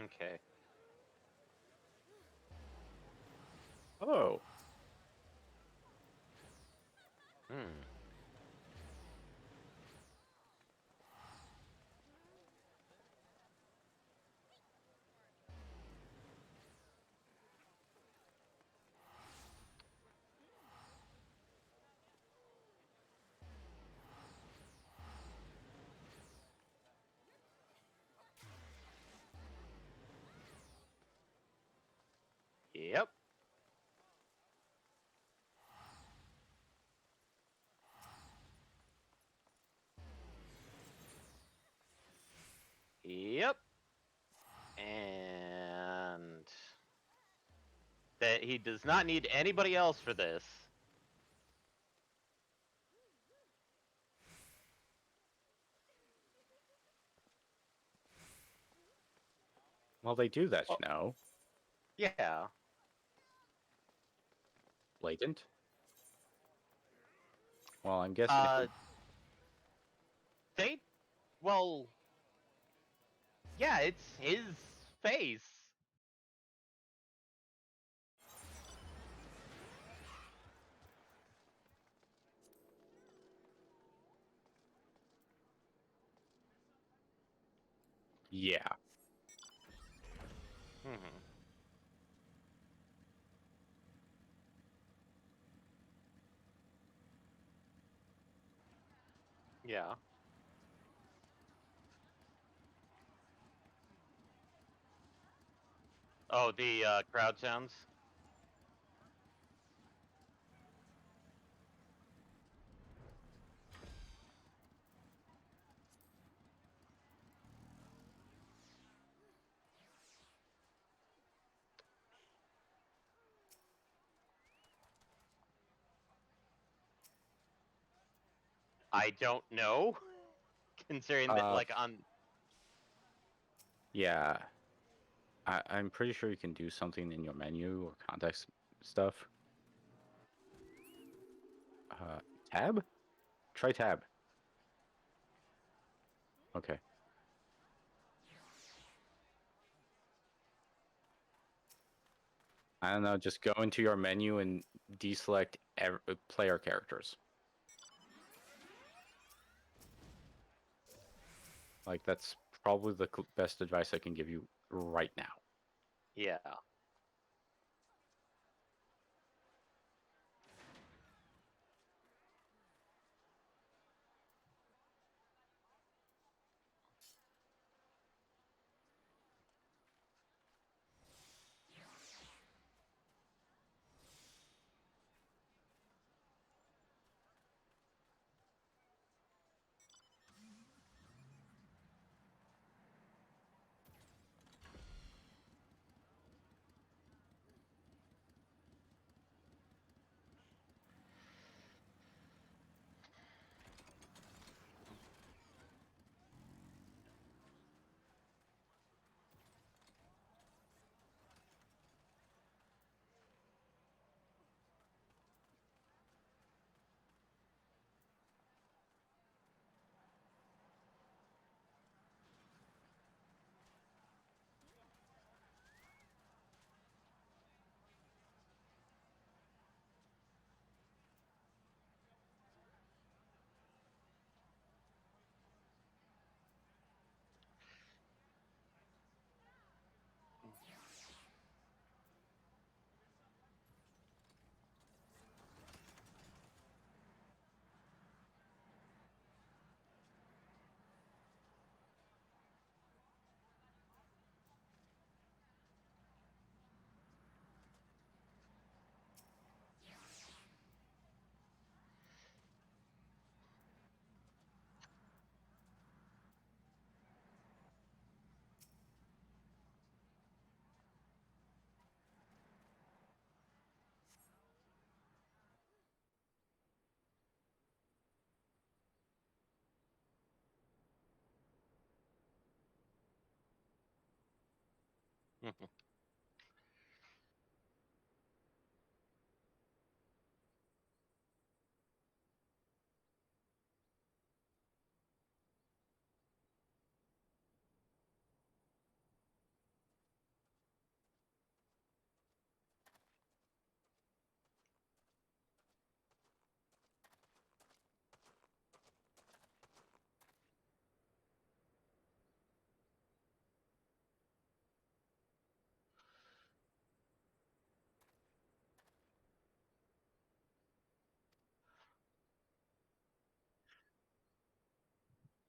Okay. Oh. Hmm. Yep. Yep. And that he does not need anybody else for this. Well, they do that, Oh. you know. Yeah. Blatant. Well, I'm guessing. They. Well. Yeah, it's his face. Yeah. Mm-hmm. Yeah. Oh, the crowd sounds. I don't know, considering that, like, on. Yeah. I'm pretty sure you can do something in your menu or context stuff. Tab? Try tab. Okay. I don't know, just go into your menu and deselect player characters. Like, that's probably the best advice I can give you right now. Yeah. Mhm.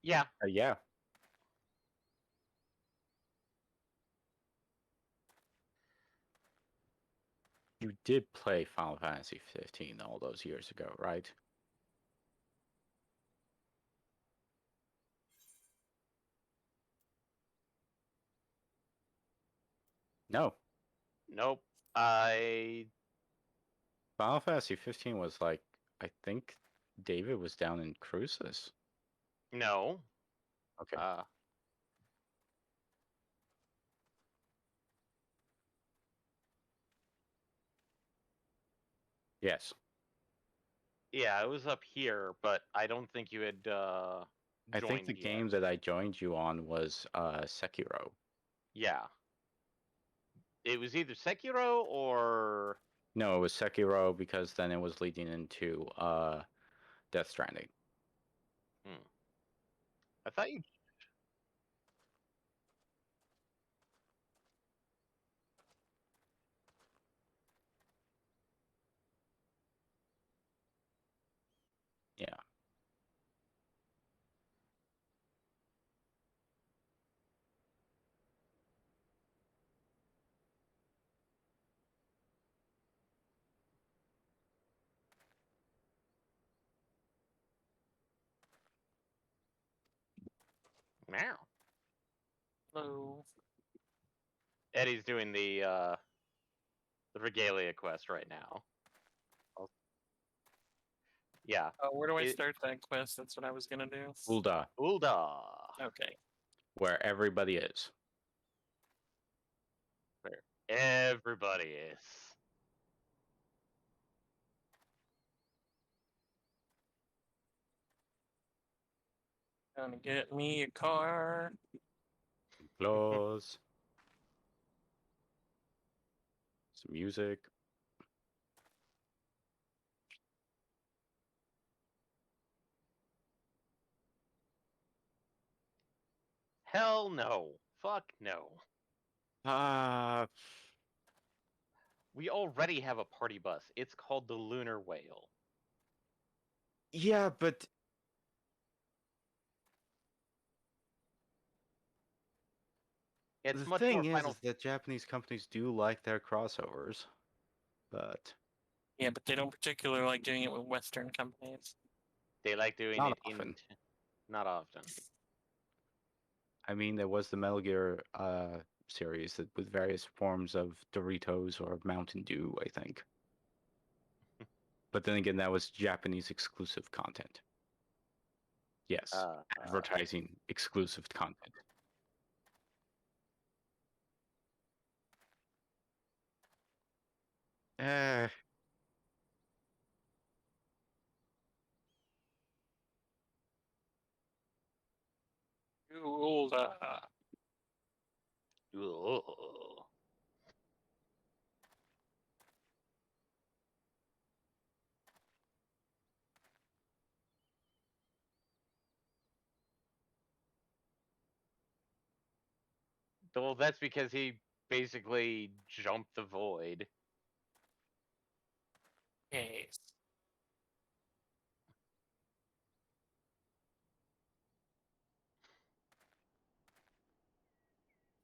Yeah. Yeah. You did play Final Fantasy 15 all those years ago, right? No. Nope. I Final Fantasy 15 was like, I think David was down in Cruces. no. Okay. Yes. Yeah, I was up here, but I don't think you had I think the joined yet. game that I joined you on was Sekiro. Yeah. It was either Sekiro or No, it was Sekiro because then it was leading into Death Stranding. I thought you. Yeah. Meow. Hello. Eddie's doing the regalia quest right now. Yeah. Where do I It- start that quest? That's what I was gonna do. Ulda, Ulda. Okay. where everybody is. Where everybody is. Gonna get me a car. Applause. Some music. Hell no. Fuck no. We already have a party bus. It's called the Lunar Whale. Yeah, but It's the much thing more Final. is that Japanese companies do like their crossovers, but Yeah, but they don't particularly like doing it with Western companies. They like doing not it often. not often. I mean, there was the Metal Gear series that, with various forms of Doritos or Mountain Dew, I think. But then again, that was Japanese exclusive content. Yes, advertising exclusive content. Eh, Too old. Ugh. Well, that's because he basically jumped the void. Yes.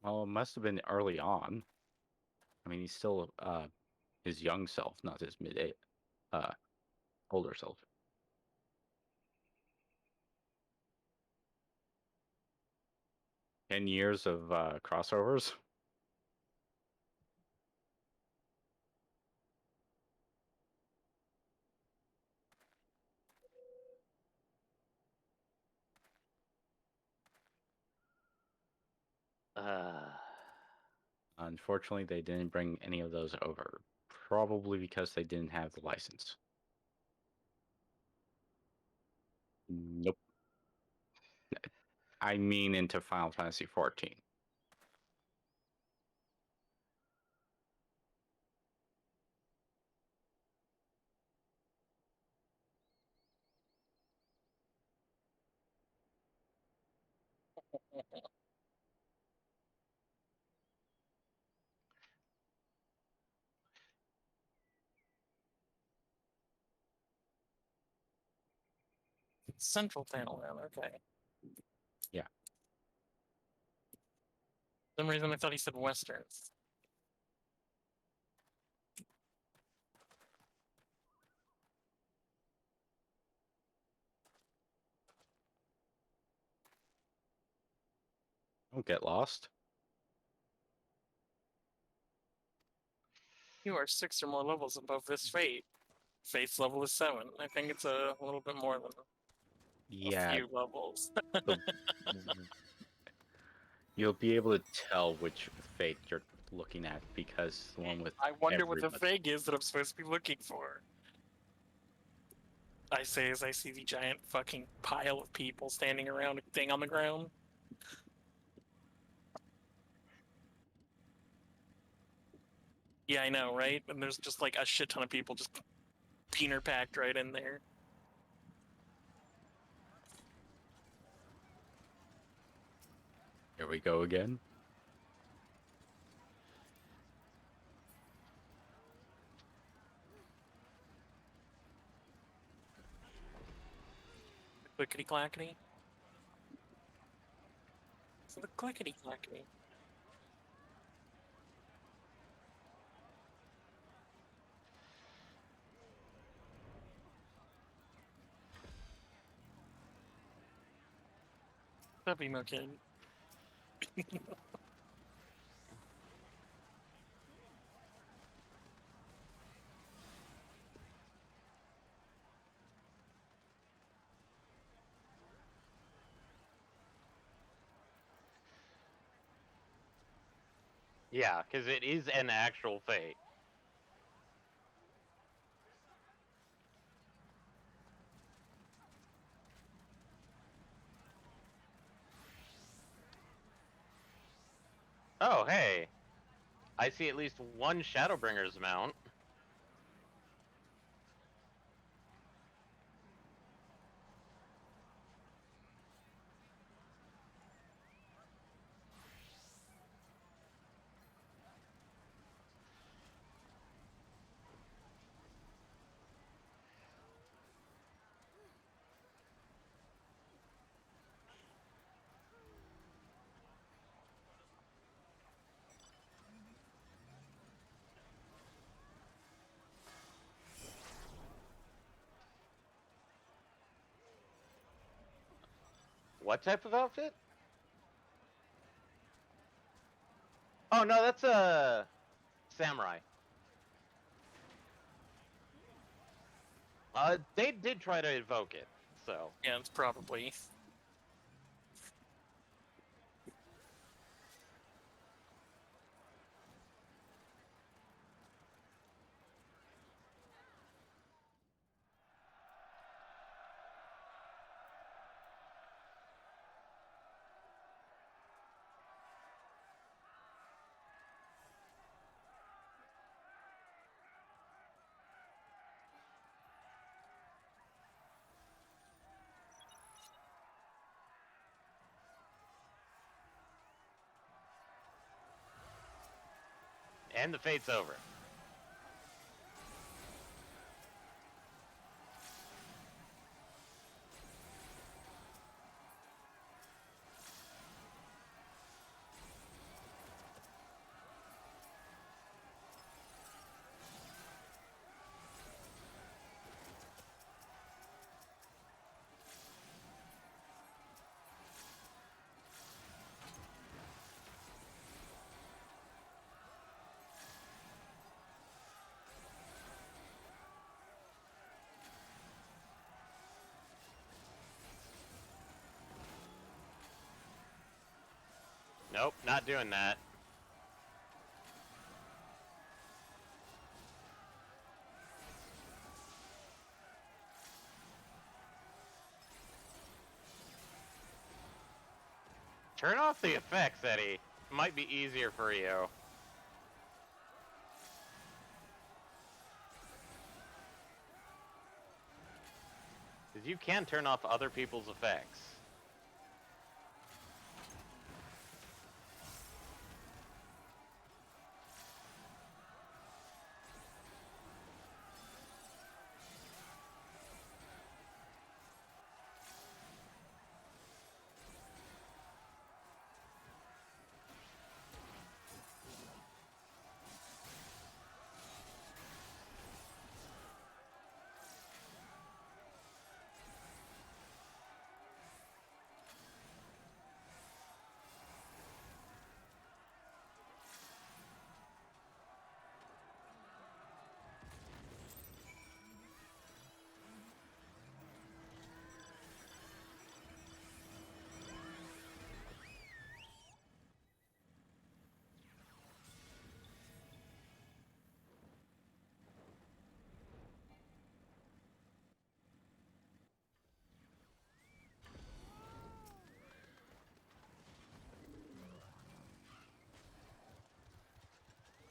well, it must have been early on. I mean, he's still his young self, not his older self. $10 years of crossovers. Uh, Unfortunately, they didn't bring any of those over. Probably because they didn't have the license. Nope. I mean into Final Fantasy 14. Central panel then, okay. Yeah. For some reason I thought he said westerns. Don't get lost. You are 6 or more levels above this fate. Fate's level is 7. I think it's a little bit more than a Yeah, few levels. the, you'll be able to tell which fate you're looking at because the one with I wonder what the everybody. fate is that I'm supposed to be looking for. I say as I see the giant fucking pile of people standing around a thing on the ground. Yeah, I know, right? And there's just like a shit ton of people just peener packed right in there. Here we go again. Clickety clackety. It's the clickety clackety. That'd be no kid. Yeah, because it is an actual fate. Oh, hey. I see at least one Shadowbringer's mount. What type of outfit? Oh, no, that's a samurai. They did try to evoke it, so. Yeah, it's probably. And the fate's over. Nope, not doing that. Turn off the effects, Eddie. Might be easier for you. Because you can turn off other people's effects.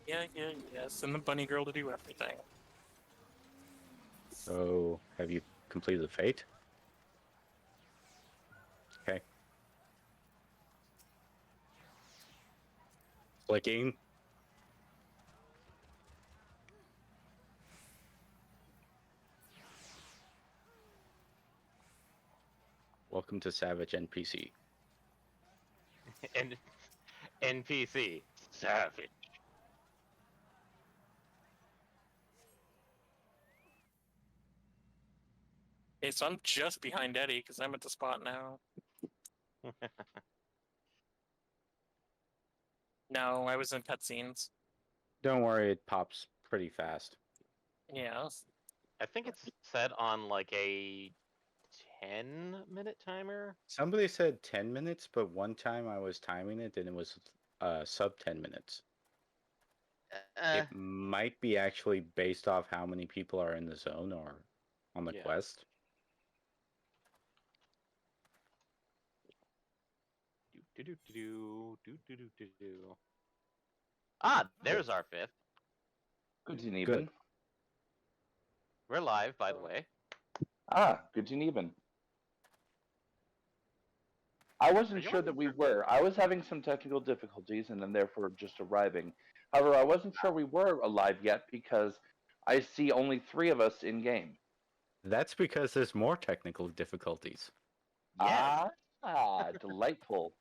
Yes, and the bunny girl to do everything. So, have you completed the fate? Okay. Clicking. Welcome to Savage NPC. And NPC savage. Okay, so I'm just behind Eddie because I'm at the spot now. No, I was in cutscenes. Don't worry, it pops pretty fast. Yeah. I think it's set on like a 10-minute timer. Somebody said 10 minutes, but one time I was timing it and it was sub 10 minutes. Eh, It might be actually based off how many people are in the zone or on the Yeah. quest. do. Ah, there's our fifth. Good and Good. even. We're live, by the way. Ah, good and even. I Are wasn't you sure on? that we were. I was having some technical difficulties and then therefore just arriving. However, I wasn't sure we were alive yet because I see only 3 of us in game. That's because there's more technical difficulties. Yes. Delightful.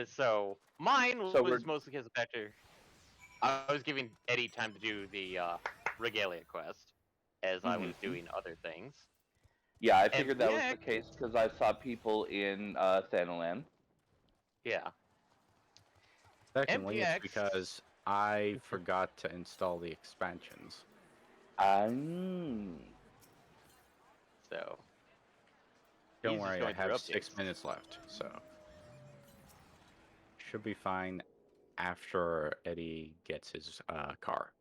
So mine So was we're- mostly because of factor. I was giving Eddie time to do the regalia quest as I was doing other things. Yeah, I figured that was the FPX case because I saw people in Thanalan. Yeah. Secondly, it's MPX because I forgot to install the expansions. So Don't he's just worry, I going through have updates. 6 minutes left, so should be fine after Eddie gets his car.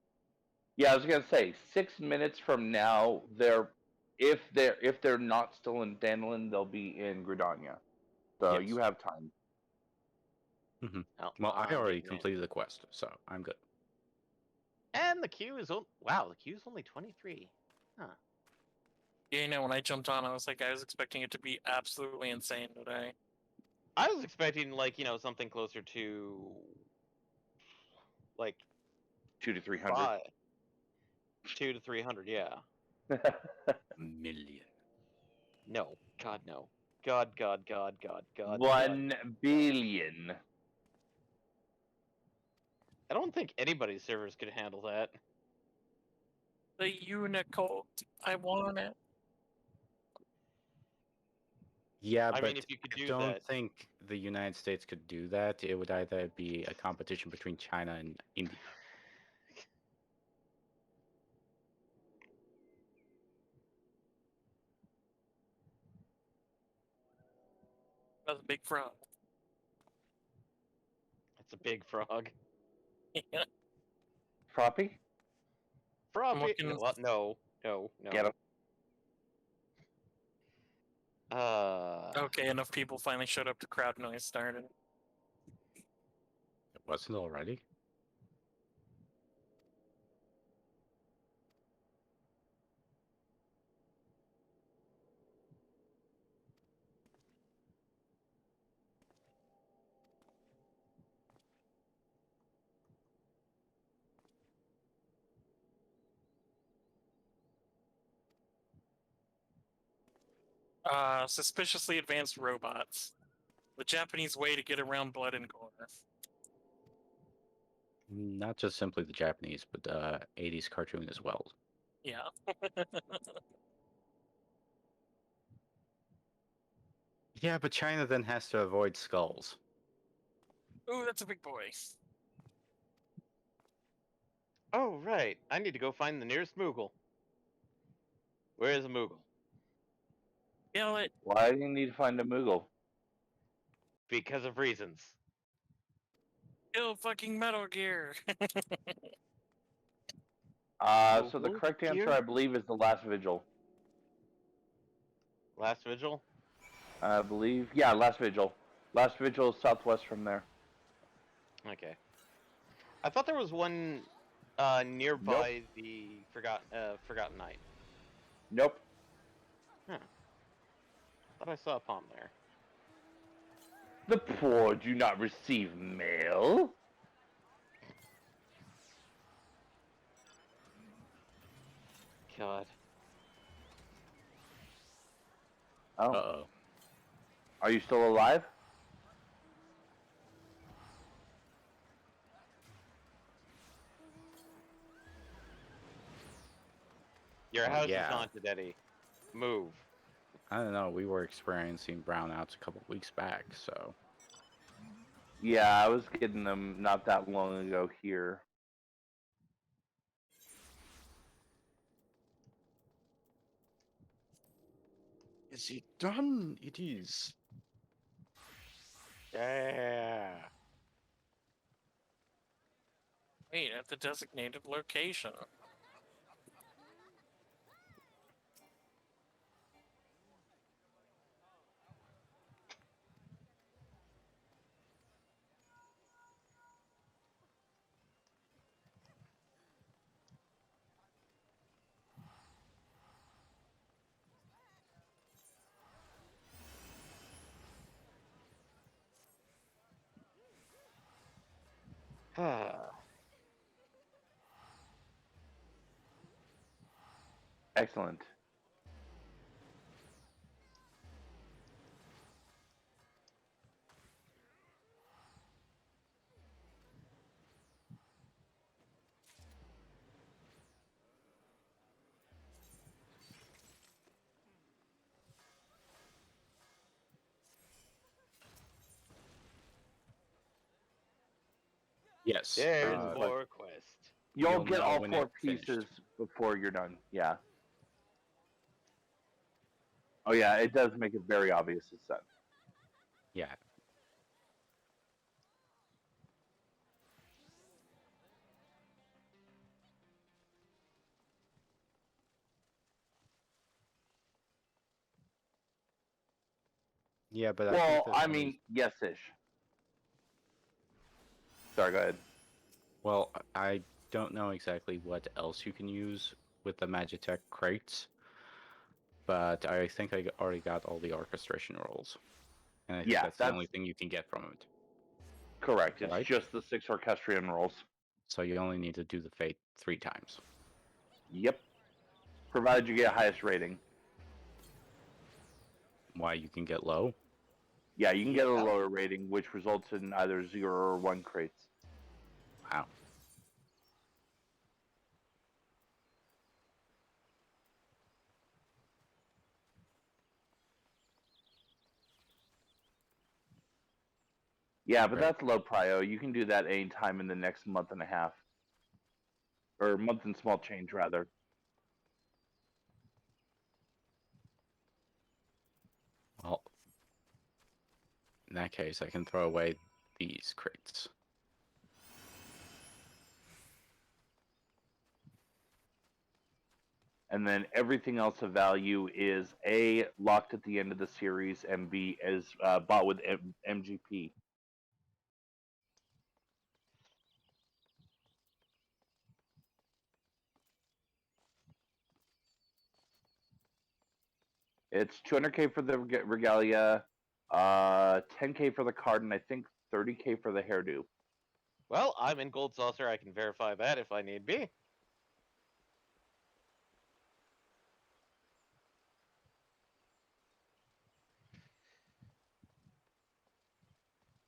Yeah, I was gonna say 6 minutes from now, if they're not still in Thanalan, they'll be in Gridania. So Yes. you have time. Oh, Well, I I'm already getting it. completed the quest, so I'm good. And the queue is wow, the queue's only 23. Huh. Yeah, you know, when I jumped on, I was expecting it to be absolutely insane today. I was expecting like, something closer to like 200 to 300. 2 to 300, yeah. Million. No. God no. God. 1 billion. I don't think anybody's servers could handle that. The Unicode. I want it. Yeah, I but mean, if you could I do don't that. think the United States could do that. It would either be a competition between China and India. That's a big frog. It's a big frog. Froppy? Frog. looking- Well, no. Get him. Okay, enough people finally showed up to crowd noise started. It wasn't already? Suspiciously advanced robots. The Japanese way to get around blood and gore. Not just simply the Japanese, but 80s cartoon as well. Yeah. Yeah, but China then has to avoid skulls. Ooh, that's a big boy. Oh, right. I need to go find the nearest Moogle. Where is a Moogle? Kill it. Why do you need to find a Moogle? Because of reasons. Kill fucking Metal Gear. So the Moogle correct answer, here? I believe, is the last vigil. Last Vigil? I believe, yeah, last vigil. Last vigil is southwest from there. Okay. I thought there was one nearby the Forgotten Night. Nope. Thought I saw a palm there. The poor do not receive mail. God. Oh, Uh-oh. are you still alive? Your house is yeah. haunted, Eddie. Move. I don't know. We were experiencing brownouts a couple weeks back, so Yeah, I was getting them not that long ago here. is it done? It is. Yeah. Wait, at the designated location. Excellent. Yes. There's uh, more quest. You'll You'll get know all when 4 it's finished. pieces before you're done. Yeah. Oh yeah, it does make it very obvious it's done. yeah. Yeah, but I think Well, there's I only- mean, yes-ish. Sorry, go ahead. well, I don't know exactly what else you can use with the Magitech crates, but I think I already got all the orchestration rolls, and I think Yeah, that's the that's only thing you can get from it. correct. It's Right. just the 6 orchestrion rolls. So you only need to do the fate 3 times. Yep. Provided you get highest rating. Why you can get low? Yeah, you can get a Yeah. lower rating, which results in either 0 or 1 crates. Wow. Yeah, but Right. that's low prio. You can do that any time in the next month and a half. Or month and small change, rather. Well, in that case, I can throw away these crates. And then everything else of value is A, locked at the end of the series, and B, is bought with MGP. It's 200k for the regalia, 10k for the card, and I think 30k for the hairdo. Well, I'm in Gold Saucer. I can verify that if I need be.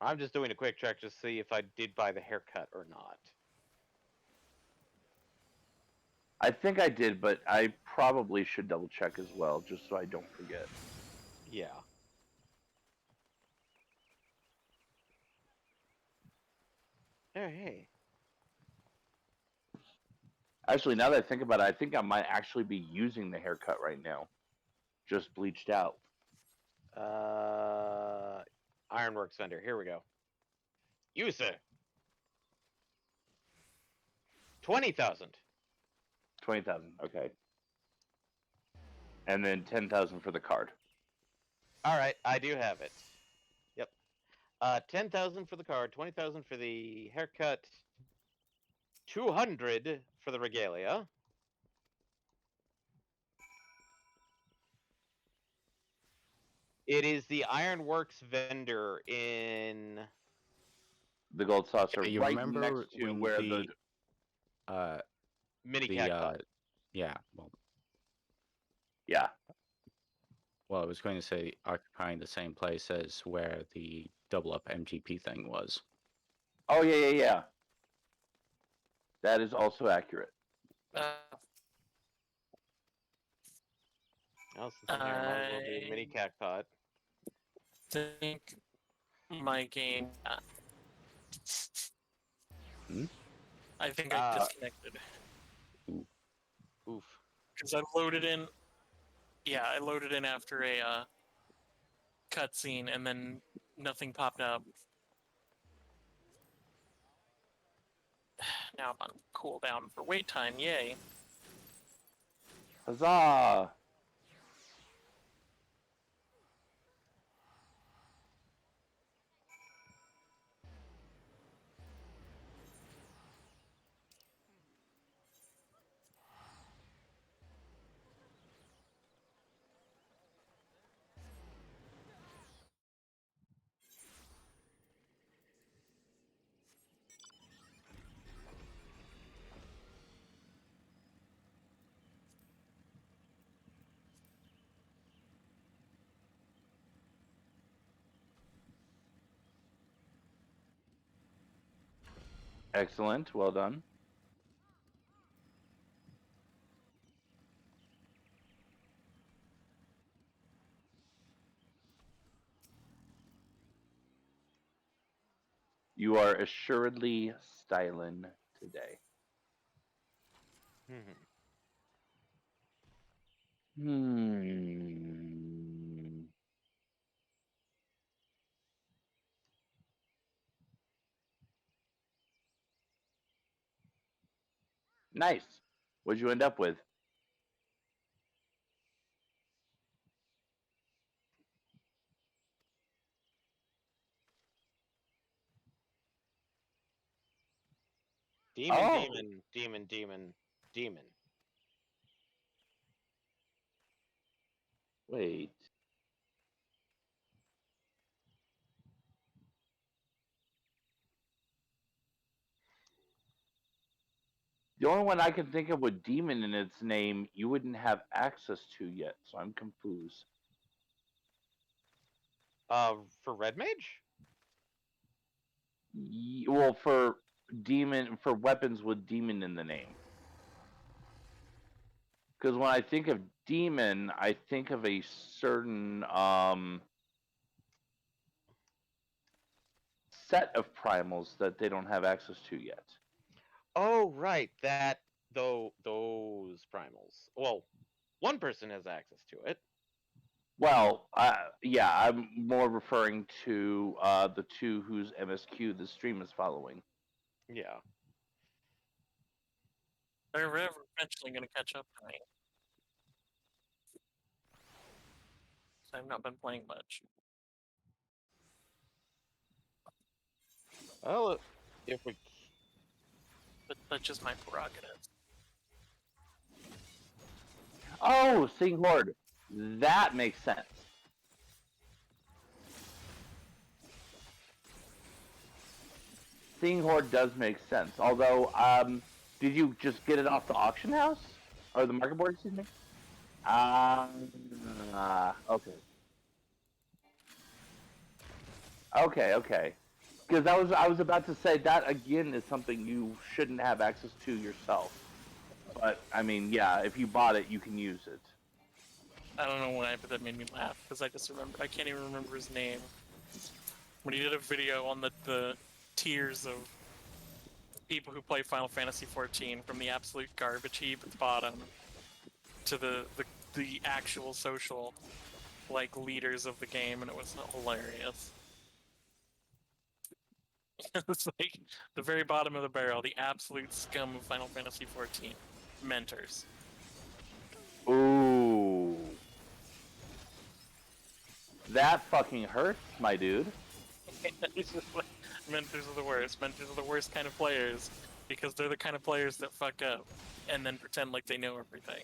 I'm just doing a quick check to see if I did buy the haircut or not. I think I did, but I probably should double check as well, just so I don't forget. Yeah. Oh, hey. Actually, now that I think about it, I think I might actually be using the haircut right now. Just bleached out. Ironworks vendor. Here we go. Use it. 20,000. 20,000, okay. And then 10,000 for the card. All right, I do have it. Yep. 10,000 for the card, 20,000 for the haircut. 200 for the regalia. It is the Ironworks vendor in The gold saucer, You right remember next to when where Mini the Cactot. yeah, yeah. well, I was going to say occupying the same place as where the double up MGP thing was. Oh yeah. That is also accurate. Oh, since I'm here, I might as well do Mini Cactot. Think my game. Hmm? I think I disconnected Oof. because I loaded in. Yeah, I loaded in after a cutscene, and then nothing popped up. Now I'm on cooldown for wait time. Yay! Huzzah! Excellent. Well done. You are assuredly styling today. Hmm. Nice. What'd you end up with? Demon, Oh. demon. Wait. The only one I can think of with demon in its name, you wouldn't have access to yet, so I'm confused. For Red Mage? Well, for demon, for weapons with demon in the name. Because when I think of demon, I think of a certain set of primals that they don't have access to yet. Oh, right. Those primals. Well, one person has access to it. Well, yeah, I'm more referring to the two whose MSQ the stream is following. Yeah. They're eventually going to catch up to me. I've not been playing much. Well, if we But that's just my prerogative. Oh, Seeing Horde. That makes sense. Seeing Horde does make sense. Although, did you just get it off the auction house? Or the market board, excuse me? Okay. Okay. Because I was about to say that again is something you shouldn't have access to yourself. But I mean, yeah, if you bought it, you can use it. I don't know why, but that made me laugh because I just remember. I can't even remember his name. When he did a video on the tiers of people who play Final Fantasy XIV, from the absolute garbage heap at the bottom to the actual social like leaders of the game, and it was hilarious. It's like the very bottom of the barrel, the absolute scum of Final Fantasy XIV mentors. Ooh. That fucking hurts, my dude. It's just like, mentors are the worst. Mentors are the worst kind of players because they're the kind of players that fuck up and then pretend like they know everything.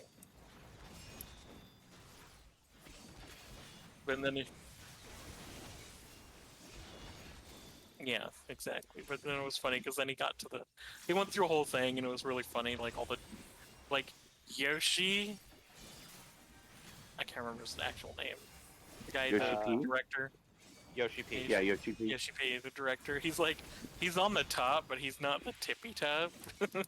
But then yeah, exactly. But then it was funny because then he went through a whole thing and it was really funny. Like all the, like Yoshi, I can't remember his actual name. The guy, Yoshi the P? director. Yoshi P. Yeah, Yoshi P. Yoshi P, the director. He's like, he's on the top, but he's not the tippy top. And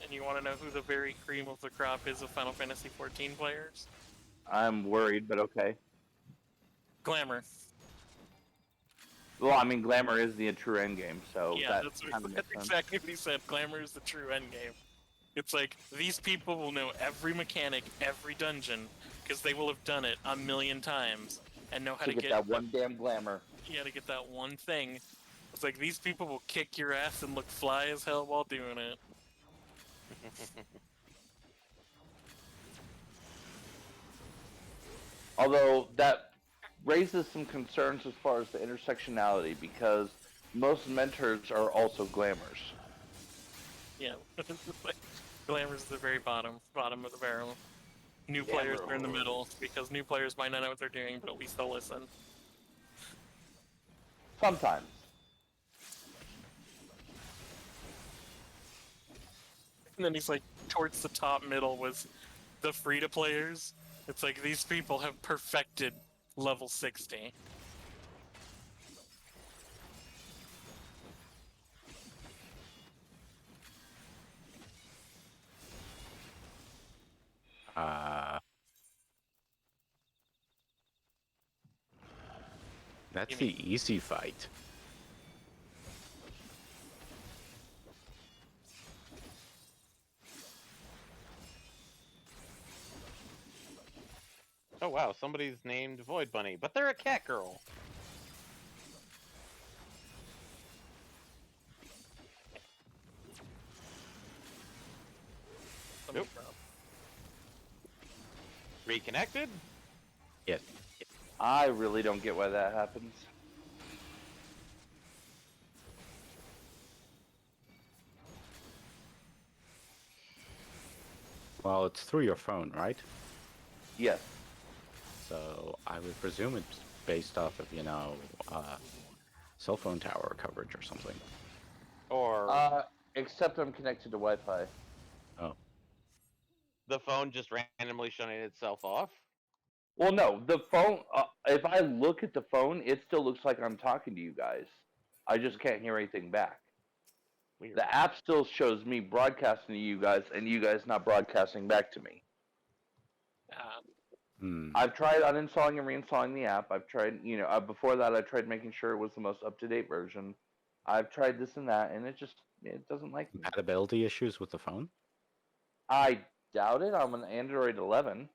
you want to know who the very cream of the crop is of Final Fantasy XIV players? I'm worried, but okay. Glamour. Well, I mean, Glamour is the true endgame, so Yeah, that that's kind of makes sense. exactly what he said. Glamour is the true endgame. It's like, these people will know every mechanic, every dungeon, because they will have done it a million times, and know how To to get that one damn Glamour. Yeah, to get that one thing. It's like, these people will kick your ass and look fly as hell while doing it. Although that raises some concerns as far as the intersectionality, because most mentors are also Glamours. Yeah. Like, Glamour's the very bottom of the barrel. New players are in the middle, because new players might not know what they're doing, but at least they'll listen. Sometimes. And then he's like, towards the top middle was the free-to-players. It's like, these people have perfected level 60. That's You the easy fight. Oh wow, somebody's named Void Bunny, but they're a cat girl. Nope. Reconnected? Yes. I really don't get why that happens. Well, it's through your phone, right? Yes. So I would presume it's based off of, cell phone tower coverage or something. Or Except I'm connected to Wi-Fi. Oh. the phone just randomly shutting itself off? Well, no, the phone. If I look at the phone, it still looks like I'm talking to you guys. I just can't hear anything back. Weird. The app still shows me broadcasting to you guys, and you guys not broadcasting back to me. I've tried uninstalling and reinstalling the app. I've tried, before that, I tried making sure it was the most up-to-date version. I've tried this and that, and it doesn't like me. Compatibility issues with the phone? I doubt it. I'm an Android 11.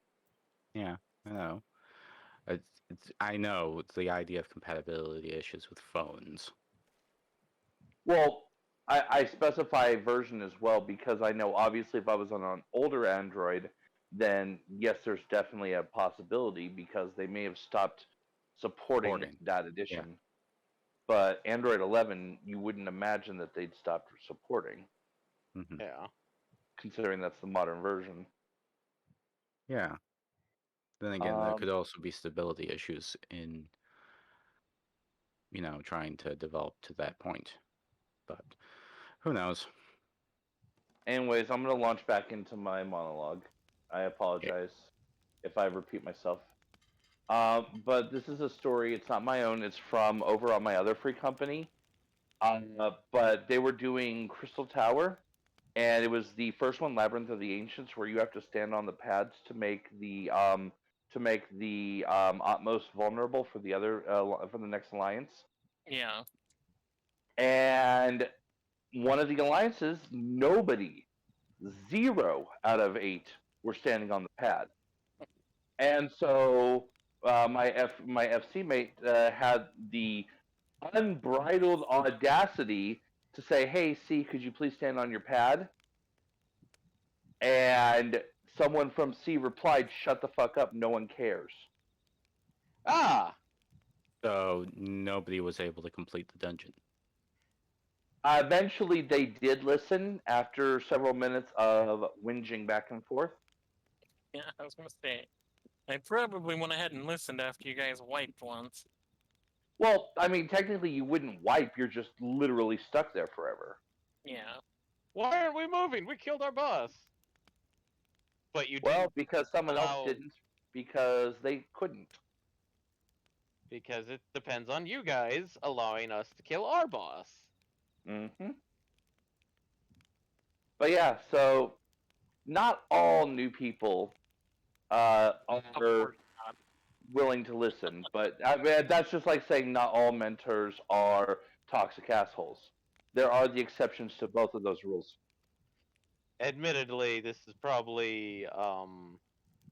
Yeah, I know. I know it's the idea of compatibility issues with phones. Well, I specify version as well because I know obviously if I was on an older Android, then yes, there's definitely a possibility because they may have stopped supporting that edition. Yeah. But Android 11, you wouldn't imagine that they'd stopped supporting, Mm-hmm. Yeah. considering that's the modern version. Yeah. Then again, there could also be stability issues in, trying to develop to that point. But who knows? Anyways, I'm going to launch back into my monologue. I apologize if I repeat myself. But this is a story. It's not my own. It's from over on my other free company. But they were doing Crystal Tower, and it was the first one, Labyrinth of the Ancients, where you have to stand on the pads to make the utmost vulnerable for the next alliance. Yeah. And one of the alliances, nobody, 0 out of 8 were standing on the pad. And so my FC mate had the unbridled audacity to say, "Hey, C, could you please stand on your pad?" And someone from C replied, "Shut the fuck up, no one cares." Ah! So nobody was able to complete the dungeon. Eventually, they did listen after several minutes of whinging back and forth. Yeah, I was gonna say. I probably went ahead and listened after you guys wiped once. Well, I mean, technically, you wouldn't wipe. You're just literally stuck there forever. Yeah. Why aren't we moving? We killed our boss. But you Well, didn't because someone else allow- didn't, because they couldn't. because it depends on you guys allowing us to kill our boss. Mm-hmm. But yeah, so not all new people Of are course not. willing to listen, but I mean, that's just like saying not all mentors are toxic assholes. There are the exceptions to both of those rules. Admittedly, this is probably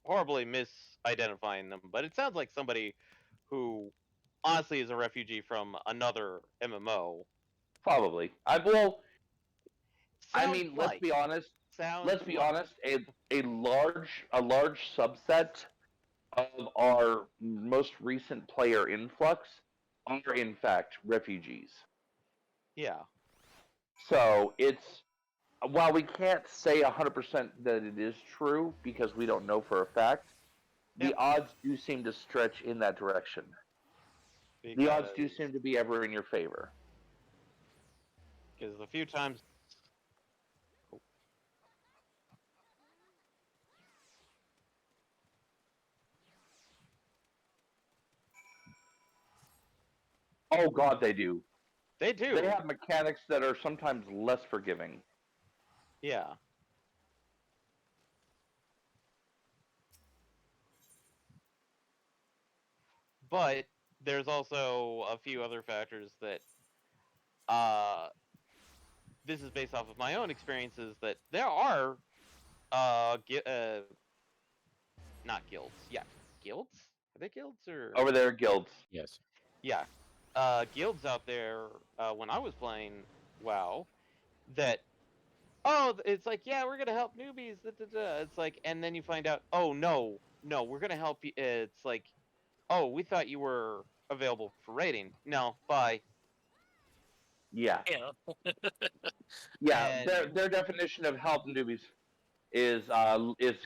horribly misidentifying them, but it sounds like somebody who honestly is a refugee from another MMO. Probably. I Sounds mean, let's like. be honest. Sounds Let's be like. honest. A large subset of our most recent player influx are in fact refugees. Yeah. So it's while we can't say 100% that it is true because we don't know for a fact, the Yep. odds do seem to stretch in that direction. The odds do seem to be ever in your favor. Because a few times. Oh God, they do. They do. They have mechanics that are sometimes less forgiving. Yeah. But there's also a few other factors that this is based off of my own experiences that there are not guilds. Yeah, guilds? Are they guilds or Over there, guilds. Yes. yeah. Guilds out there when I was playing WoW that it's like, yeah, we're gonna help newbies. Da, da, da. It's like, and then you find out, oh no, we're gonna help you. It's like, oh, we thought you were available for raiding. No, bye. Yeah, Yeah. yeah. And Their definition of help newbies is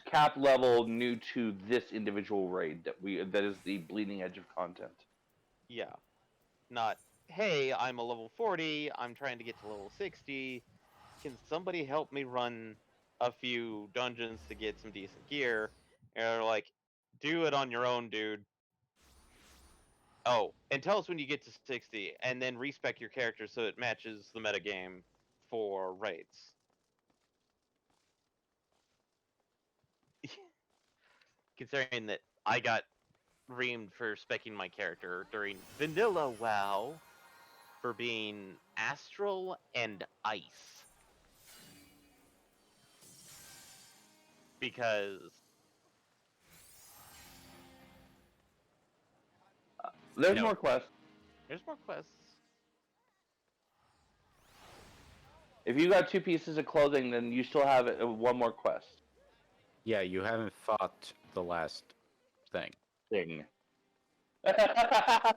cap level new to this individual raid that is the bleeding edge of content. yeah, not, hey, I'm a level 40. I'm trying to get to level 60. Can somebody help me run a few dungeons to get some decent gear? And they're like, do it on your own, dude. Oh, and tell us when you get to 60, and then respec your character so it matches the metagame for raids. Considering that I got reamed for specking my character during vanilla WoW for being astral and ice. Because There's No. more quests. there's more quests. If you got 2 pieces of clothing, then you still have one more quest. Yeah, you haven't fought the last thing. Thing. I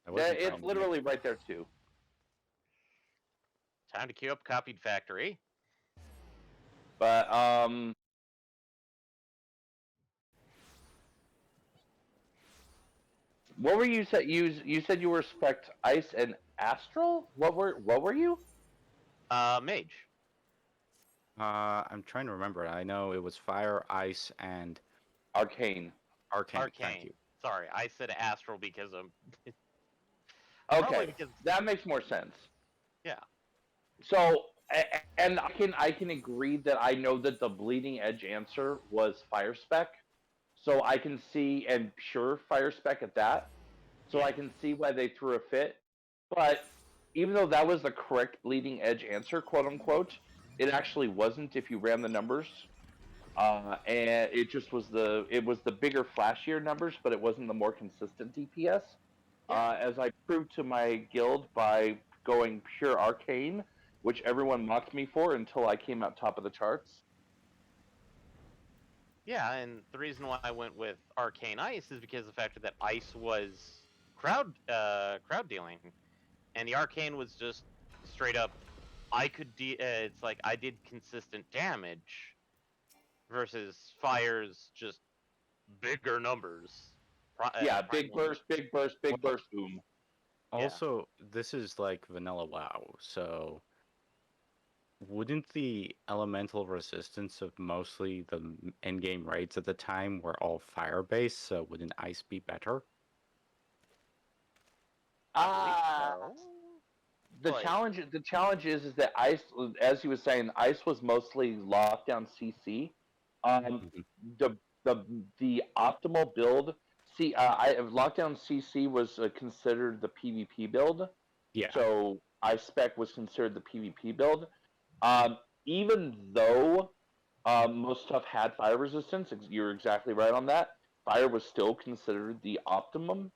wasn't trying It's to literally right there too. Time to queue up Copied Factory. But what were you said? You said you were spec ice and astral. What were you? Mage. I'm trying to remember. I know it was fire, ice, and Arcane. arcane. Arcane. Thank you. Sorry, I said astral because of Okay, probably because that makes more sense. yeah. So, and I can agree that I know that the bleeding edge answer was fire spec, so I can see and pure fire spec at that. So I can see why they threw a fit. But even though that was the correct bleeding edge answer, quote unquote, it actually wasn't if you ran the numbers. And it just was the bigger, flashier numbers, but it wasn't the more consistent DPS. As I proved to my guild by going pure arcane, which everyone mocked me for until I came out top of the charts. Yeah, and the reason why I went with Arcane Ice is because of the fact that Ice was crowd dealing, and the arcane was just straight up. I could it's like I did consistent damage versus fire's just bigger numbers. Yeah, big Primal. burst, big burst, big Well, burst, boom. Also, this is like vanilla WoW, so wouldn't the elemental resistance of mostly the endgame raids at the time were all fire-based, so wouldn't ice be better? I believe Ah, so. the Like, challenge is that ice, as you were saying, ice was mostly lockdown CC. Um, Mhm. the the optimal build. See, lockdown CC was considered the PvP build, Yeah. so ice spec was considered the PvP build. Um, Even though most stuff had fire resistance, you're exactly right on that. Fire was still considered the optimum.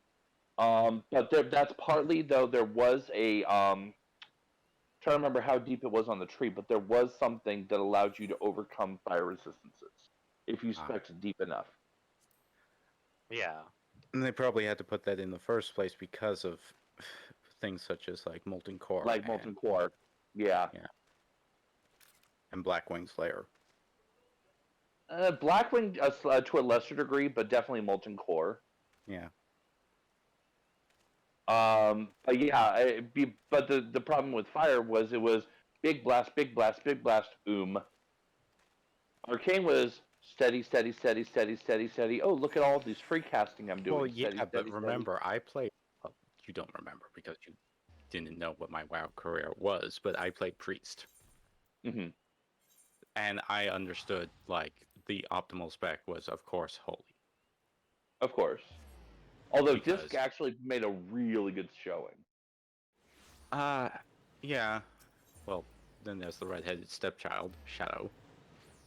But that's partly though there was a trying to remember how deep it was on the tree, but there was something that allowed you to overcome fire resistances if you Ah. spec deep enough. yeah. And they probably had to put that in the first place because of things such as like Molten Core Like Molten Core. Yeah. and Blackwing Slayer. Blackwing to a lesser degree, but definitely Molten Core. Yeah. But yeah, but the problem with fire was it was big blast, big blast, big blast, Arcane was steady, steady, steady, steady, steady, steady. Oh, look at all these free casting I'm doing. Well, yeah, Steady, but steady, remember, I played. Well, you don't remember because you didn't know what my WoW career was, but I played Priest, steady. and I understood like the optimal spec was, of course, Holy. Of course. Although Because Disc actually made a really good showing. yeah. Well, then there's the redheaded stepchild, Shadow.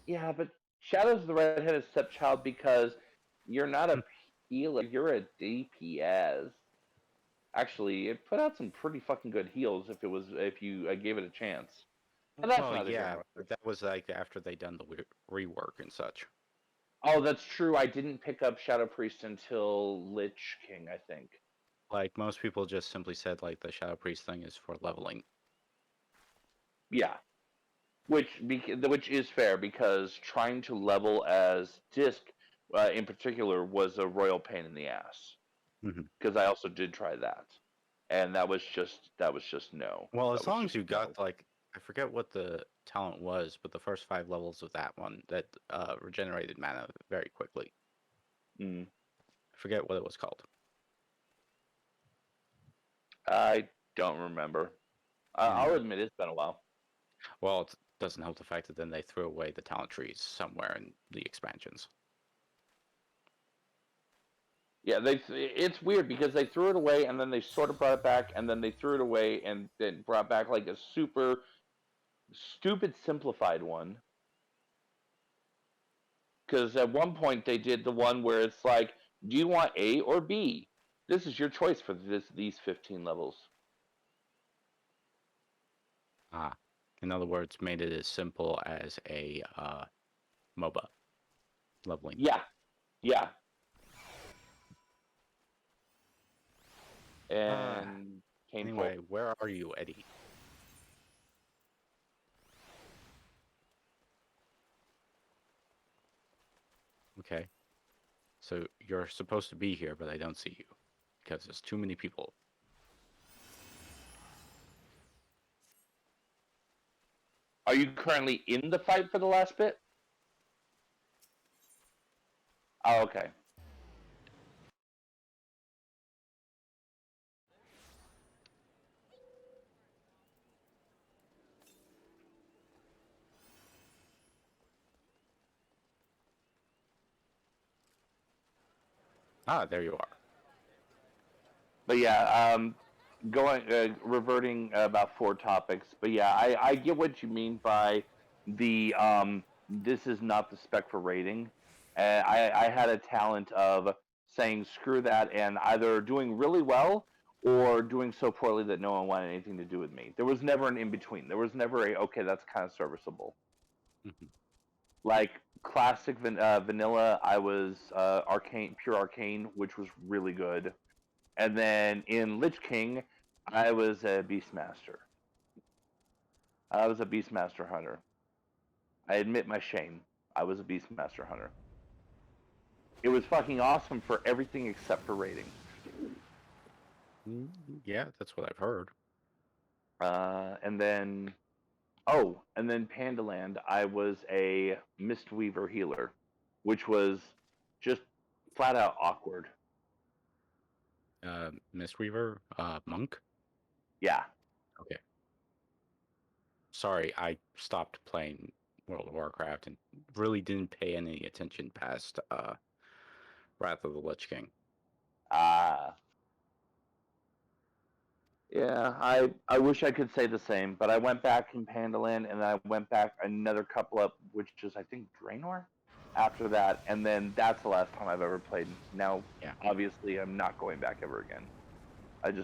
Yeah, but Shadow's the redheaded stepchild because you're not a healer, you're a DPS. Actually, it put out some pretty fucking good heals if you gave it a chance. And that's Well, neither here yeah, nor there. but that was like after they done the rework and such. Oh, that's true. I didn't pick up Shadow Priest until Lich King, I think. Like most people just simply said, like the Shadow Priest thing is for leveling. Yeah, which is fair because trying to level as Disc, in particular, was a royal pain in the ass. Mhm. Because I also did try that, and that was just no. Well, That as was long as just you no. got like I forget what the talent was, but the first 5 levels of that one that regenerated mana very quickly. Mm. I forget what it was called. I don't remember. I'll Anyway, admit it's been a while. well, it doesn't help the fact that then they threw away the talent trees somewhere in the expansions. Yeah, it's weird because they threw it away and then they sort of brought it back and then they threw it away and then brought back like a super stupid simplified one. Because at one point they did the one where it's like, do you want A or B? This is your choice for these 15 levels. Ah, in other words, made it as simple as a MOBA leveling. Yeah, yeah. Ah, And painful. anyway, where are you, Eddie? Okay. So you're supposed to be here, but I don't see you because there's too many people. Are you currently in the fight for the last bit? Oh, okay. Ah, there you are. But yeah, reverting about 4 topics. But yeah, I get what you mean by the this is not the spec for rating. I had a talent of saying screw that and either doing really well or doing so poorly that no one wanted anything to do with me. There was never an in between. There was never a okay, that's kind of serviceable. Mhm. Like classic vanilla, I was pure arcane, which was really good. And then in Lich King, I was a Beastmaster. I was a Beastmaster hunter. I admit my shame. I was a Beastmaster hunter. It was fucking awesome for everything except for raiding. Yeah, that's what I've heard. And then Pandaland, I was a Mistweaver healer, which was just flat out awkward. Mistweaver, monk. Yeah. Okay. Sorry, I stopped playing World of Warcraft and really didn't pay any attention past Wrath of the Lich King. Yeah, I wish I could say the same, but I went back in Pandaland and I went back another couple up, which is I think Draenor after that, and then that's the last time I've ever played. Now, Yeah. obviously, I'm not going back ever again. I No.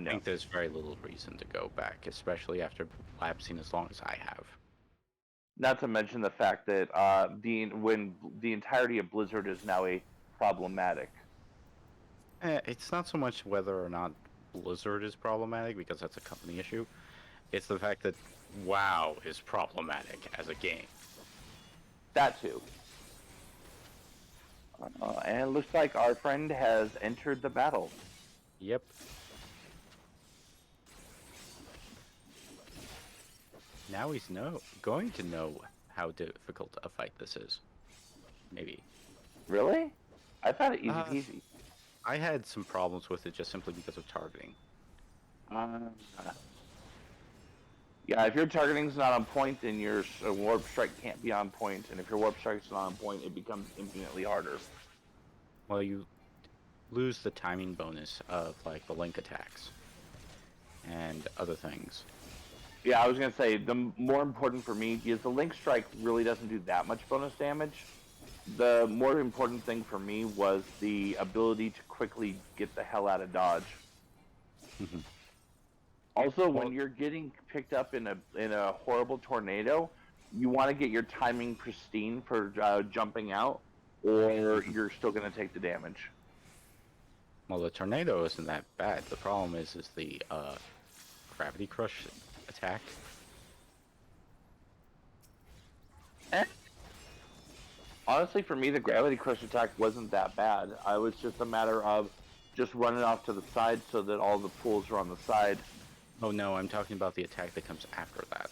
think there's very little reason to go back, especially after lapsing as long as I have. Not to mention the fact that when the entirety of Blizzard is now a problematic. It's not so much whether or not Blizzard is problematic, because that's a company issue. It's the fact that WoW is problematic as a game. That too. And it looks like our friend has entered the battle. Yep. Now he's going to know how difficult a fight this is. Maybe. Really? I found it easy peasy. I had some problems with it just simply because of targeting. Yeah, if your targeting's not on point, then your warp strike can't be on point, and if your warp strike's not on point, it becomes infinitely harder. Well, you lose the timing bonus of like the link attacks and other things. Yeah, I was gonna say the more important for me is the link strike really doesn't do that much bonus damage. The more important thing for me was the ability to quickly get the hell out of dodge. Also, when you're getting picked up in a horrible tornado, you want to get your timing pristine for jumping out, or you're still going to take the damage. Well, the tornado isn't that bad. The problem is the gravity crush attack. Honestly, for me, the gravity crush attack wasn't that bad. I was just a matter of just running off to the side so that all the pools are on the side. Oh no, I'm talking about the attack that comes after that.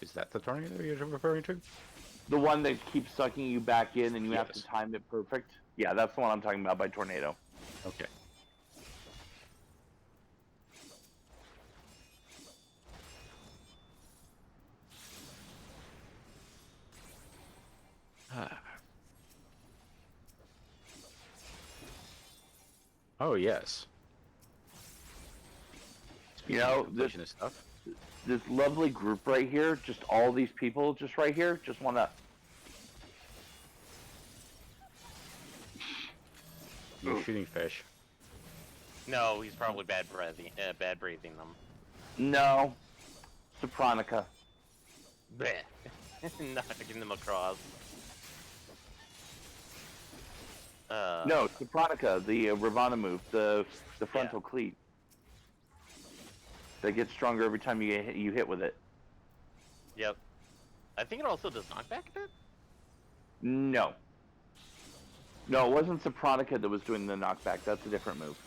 Is that the tornado you're referring to? The one that keeps sucking you back in and you have to Yes. time it perfect? Yeah, that's the one I'm talking about by tornado. Okay. Oh yes. You know, Completion of stuff. this lovely group right here, just all these people just right here, just want to... You're shooting fish. No, he's probably bad breathing them. No. Sopronica. Bleh. Knocking them across. No, Sopronica, the Ravana move, the frontal cleat. That gets stronger every time you hit with it. Yep. I think it also does knockback a bit? No. No, it wasn't Sopronica that was doing the knockback. That's a different move.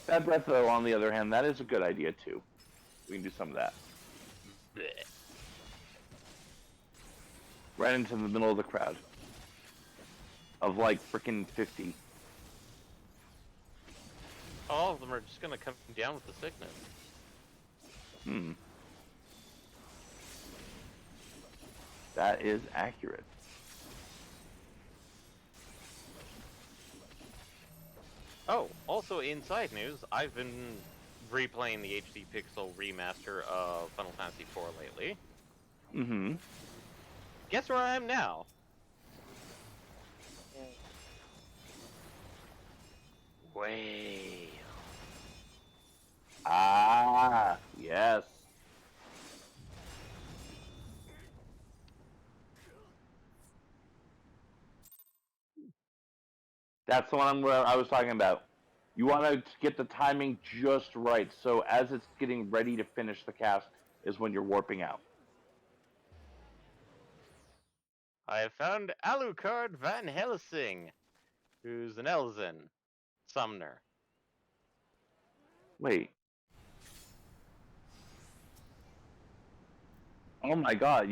Bad Breath, though, on the other hand, that is a good idea, too. We can do some of that. Bleh. Right into the middle of the crowd. Of, like, frickin' 50. All of them are just gonna come down with the sickness. That is accurate. Oh, also inside news, I've been replaying the HD Pixel remaster of Final Fantasy IV lately. Mm-hmm. Guess where I am now? Way. Ah, yes. That's the one I was talking about. You want to get the timing just right, so as it's getting ready to finish the cast is when you're warping out. I have found Alucard Van Helsing, who's an Elzen summoner. Wait. Oh my god,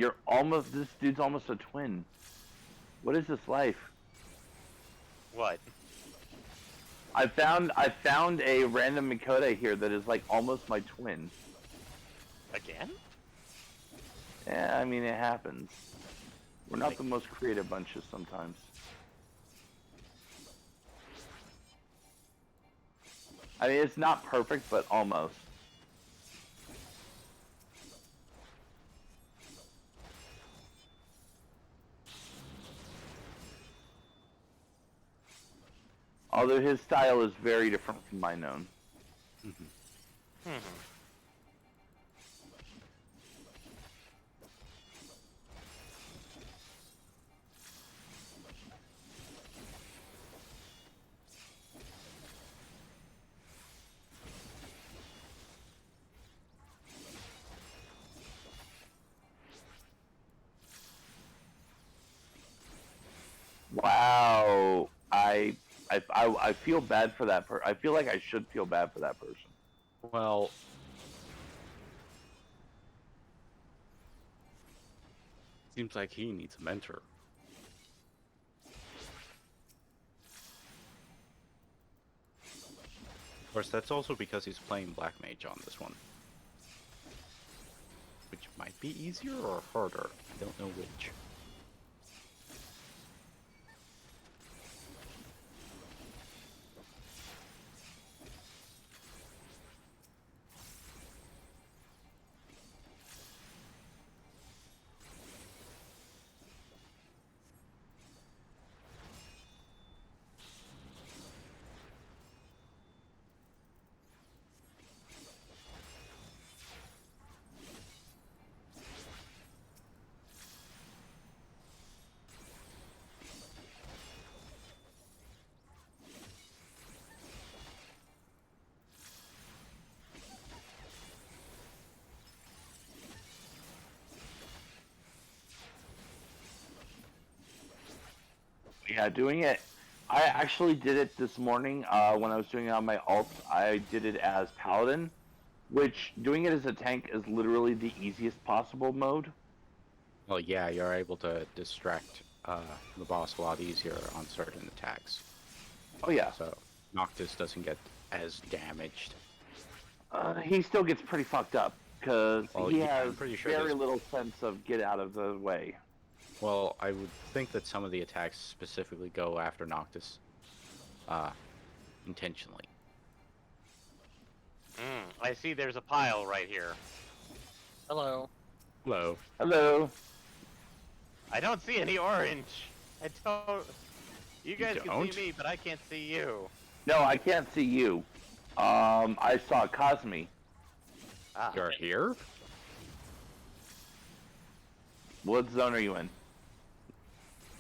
this dude's almost a twin. What is this life? What? I found a random Mikote here that is like almost my twin. Again? Yeah, I mean it happens. We're not the most creative bunches sometimes. I mean it's not perfect, but almost. Although his style is very different from my own. Wow, I feel bad for that I feel like I should feel bad for that person. Well, seems like he needs a mentor. Of course, that's also because he's playing Black Mage on this one. Which might be easier or harder. I don't know which. Yeah, doing it. I actually did it this morning when I was doing it on my alt. I did it as Paladin, which doing it as a tank is literally the easiest possible mode. Well, yeah, you're able to distract the boss a lot easier on certain attacks. Oh yeah. So Noctis doesn't get as damaged. He still gets pretty fucked up because he yeah, I'm has pretty sure very there's- little sense of get out of the way. Well, I would think that some of the attacks specifically go after Noctis intentionally. I see there's a pile right here. Hello. Hello. Hello. I don't see any orange. I don't... You guys can don't? see me, but I can't see you. No, I can't see you. I saw Cosme. Ah. You're here? What zone are you in?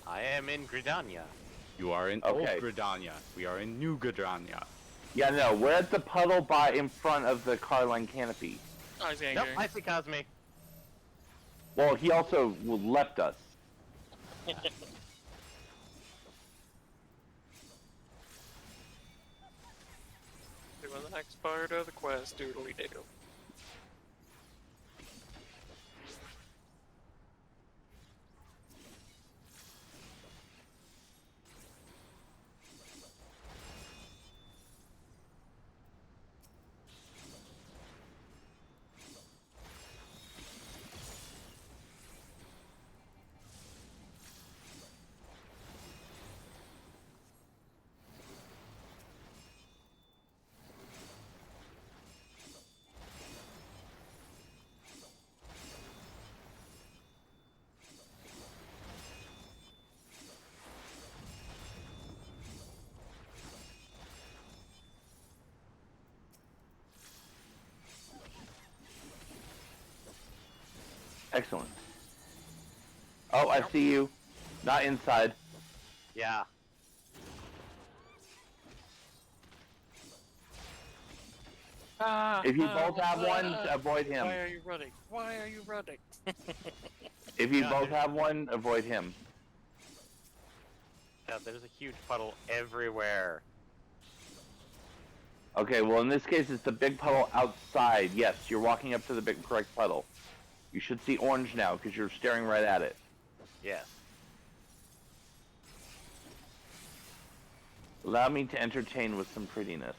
I am in Gridania. You are in Okay. Old Gridania. We are in New Gridania. Yeah, no, we're at the puddle in front of the Carline canopy. Oh, he's Nope, angry. I see Cosme. Well, he also left us. Doing the next part of the quest, doodly doo. Excellent. Oh, I see you. Not inside. Yeah. If you both have one, avoid him. Why are you running? Why are you running? If you Yeah, both there's- have one, avoid him. Yeah, there's a huge puddle everywhere. Okay, well in this case it's the big puddle outside. Yes, you're walking up to the big correct puddle. You should see orange now because you're staring right at it. Yes. Allow me to entertain with some prettiness.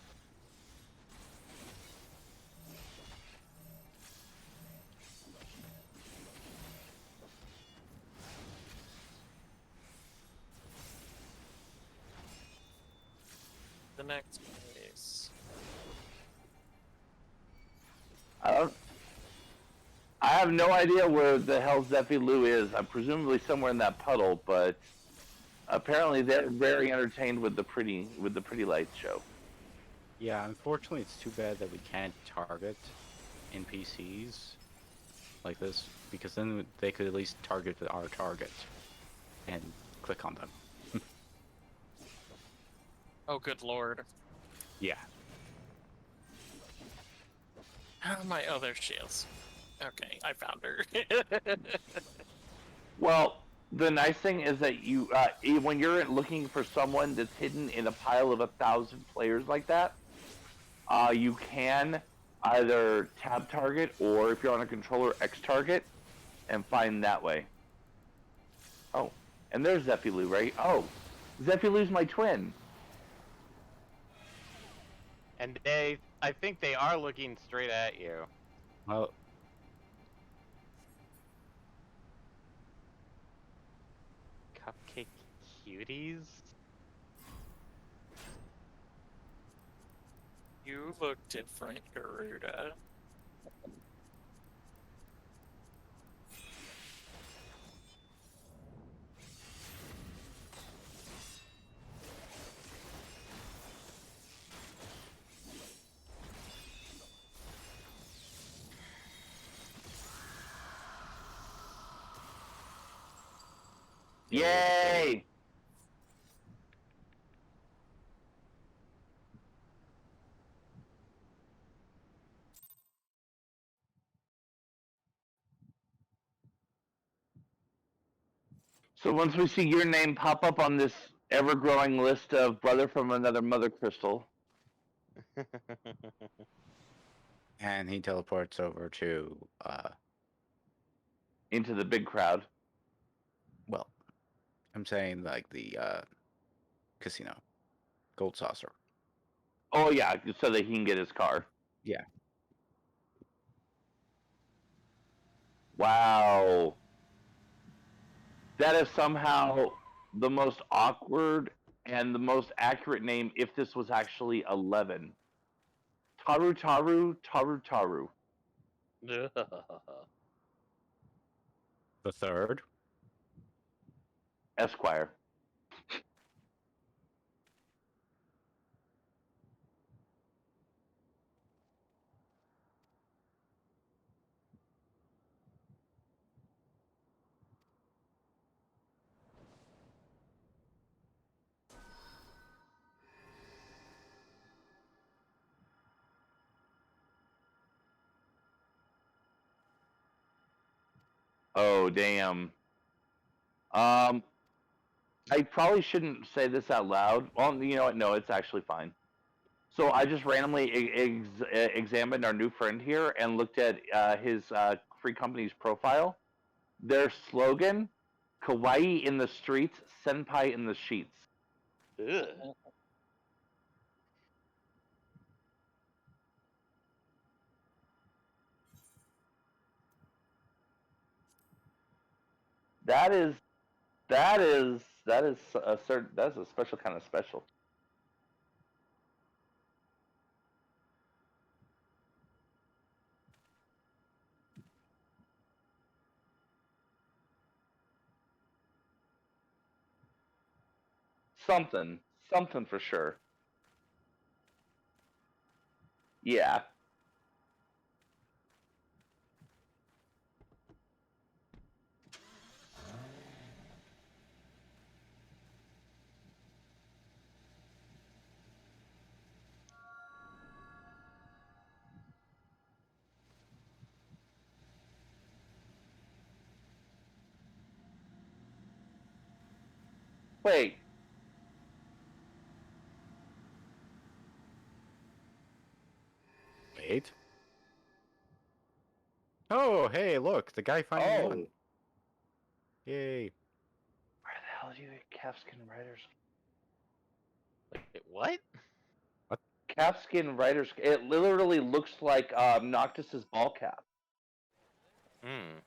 The next place. I have no idea where the hell Zeffy Lou is. I'm presumably somewhere in that puddle, but apparently they're very entertained with the pretty lights show. Yeah, unfortunately, it's too bad that we can't target NPCs like this, because then they could at least target our target and click on them. Oh, good lord. Yeah. My other shields. Okay, I found her. Well, the nice thing is that you, when you're looking for someone that's hidden in a pile of 1,000 players like that, you can either tab target or if you're on a controller, X target, and find that way. Oh, and there's Zeffy Lou, right? Oh, Zeffy Lou's my twin. And I think they are looking straight at you. Well, Cupcake cuties? You look different, Garuda. Yay! So once we see your name pop up on this ever-growing list of brother from another mother crystal, and he teleports over to, into the big crowd. well, I'm saying like the casino, Gold Saucer. Oh yeah, so that he can get his car. Yeah. Wow. That is somehow the most awkward and the most accurate name if this was actually 11. Taru Taru Taru Taru. The third. Esquire. Oh damn. I probably shouldn't say this out loud. Well, you know what? No, it's actually fine. So I just randomly examined our new friend here and looked at his free company's profile. Their slogan: "Kawaii in the streets, senpai in the sheets." Ugh. That is a certain, that's a special kind of special. Something for sure. Yeah. Wait. Wait. Oh, hey, look, the guy finally Oh. won. Yay. Where the hell do you get calfskin riders? Wait, what? Calfskin riders. It literally looks like Noctis's ball cap. Hmm.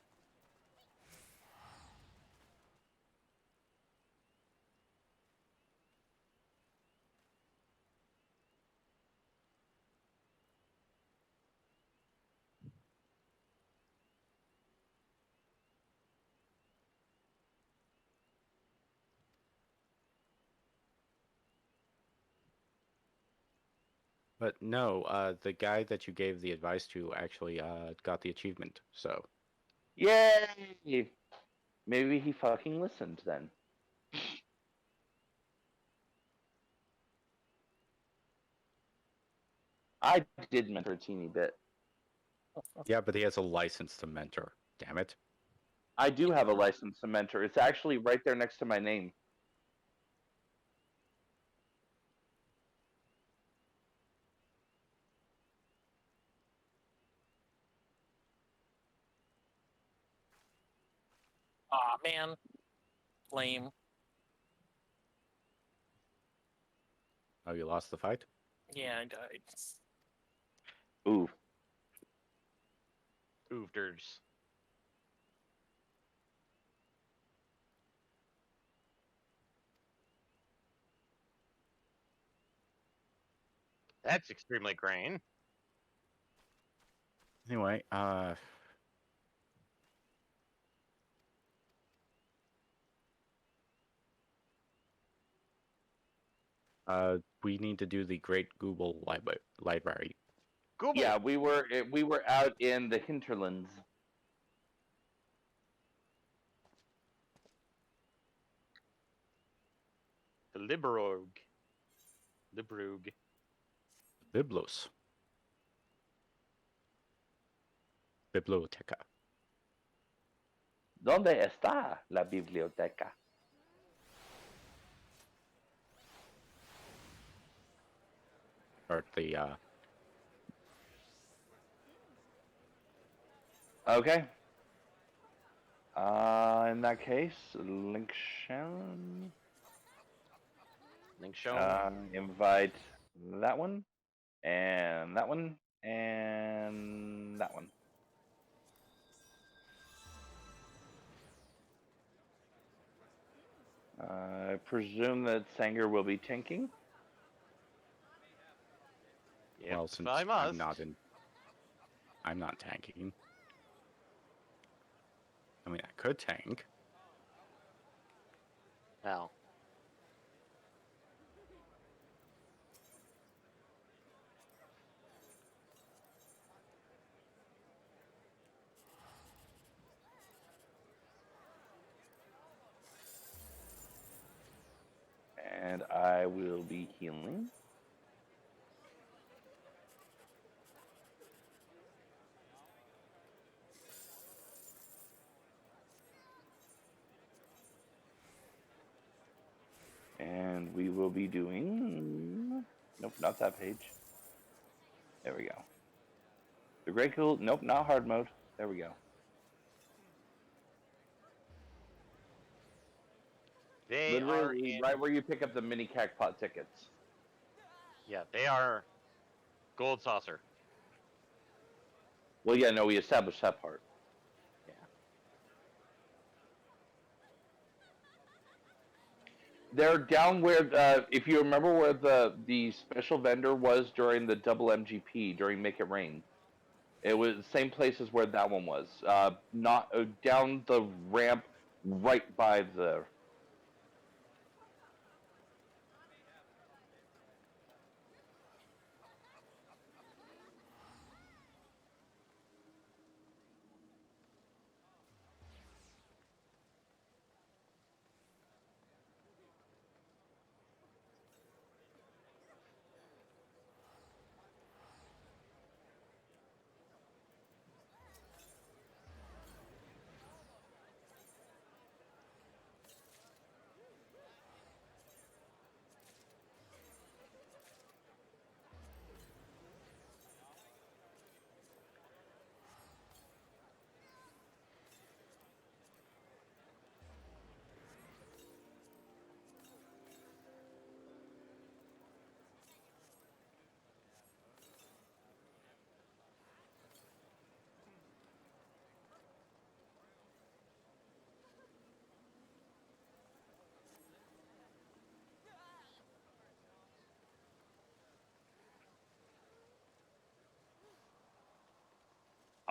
But no, the guy that you gave the advice to actually got the achievement, so. Yay! Maybe he fucking listened then. I did mentor a teeny bit. Yeah, but he has a license to mentor. Damn it. I do have a license to mentor. It's actually right there next to my name. Aw, man. Lame. Oh, you lost the fight? Yeah, I died. Ooh. Oofders. That's extremely green. Anyway, we need to do the Great Google Library. Google. Yeah, we were out in the hinterlands. The Liberog. Librug. Biblos. Biblioteca. ¿Dónde está la biblioteca? Or the, Okay. In that case, Link Shannon. Link shown. Invite that one, and that one, and that one. I presume that Sanger will be tanking. Yep, well, if since I must. I'm not tanking. I mean, I could tank. Well. And I will be healing. And we will be doing... Nope, not that page. There we go. The Great Cool... Nope, not hard mode. There we go. They are Literally in, right where you pick up the mini Cacpot tickets. yeah, they are gold saucer. Well, yeah, no, we established that part. Yeah. They're down where, if you remember where the special vendor was during the double MGP, during Make It Rain. It was the same place as where that one was. Not down the ramp right by the...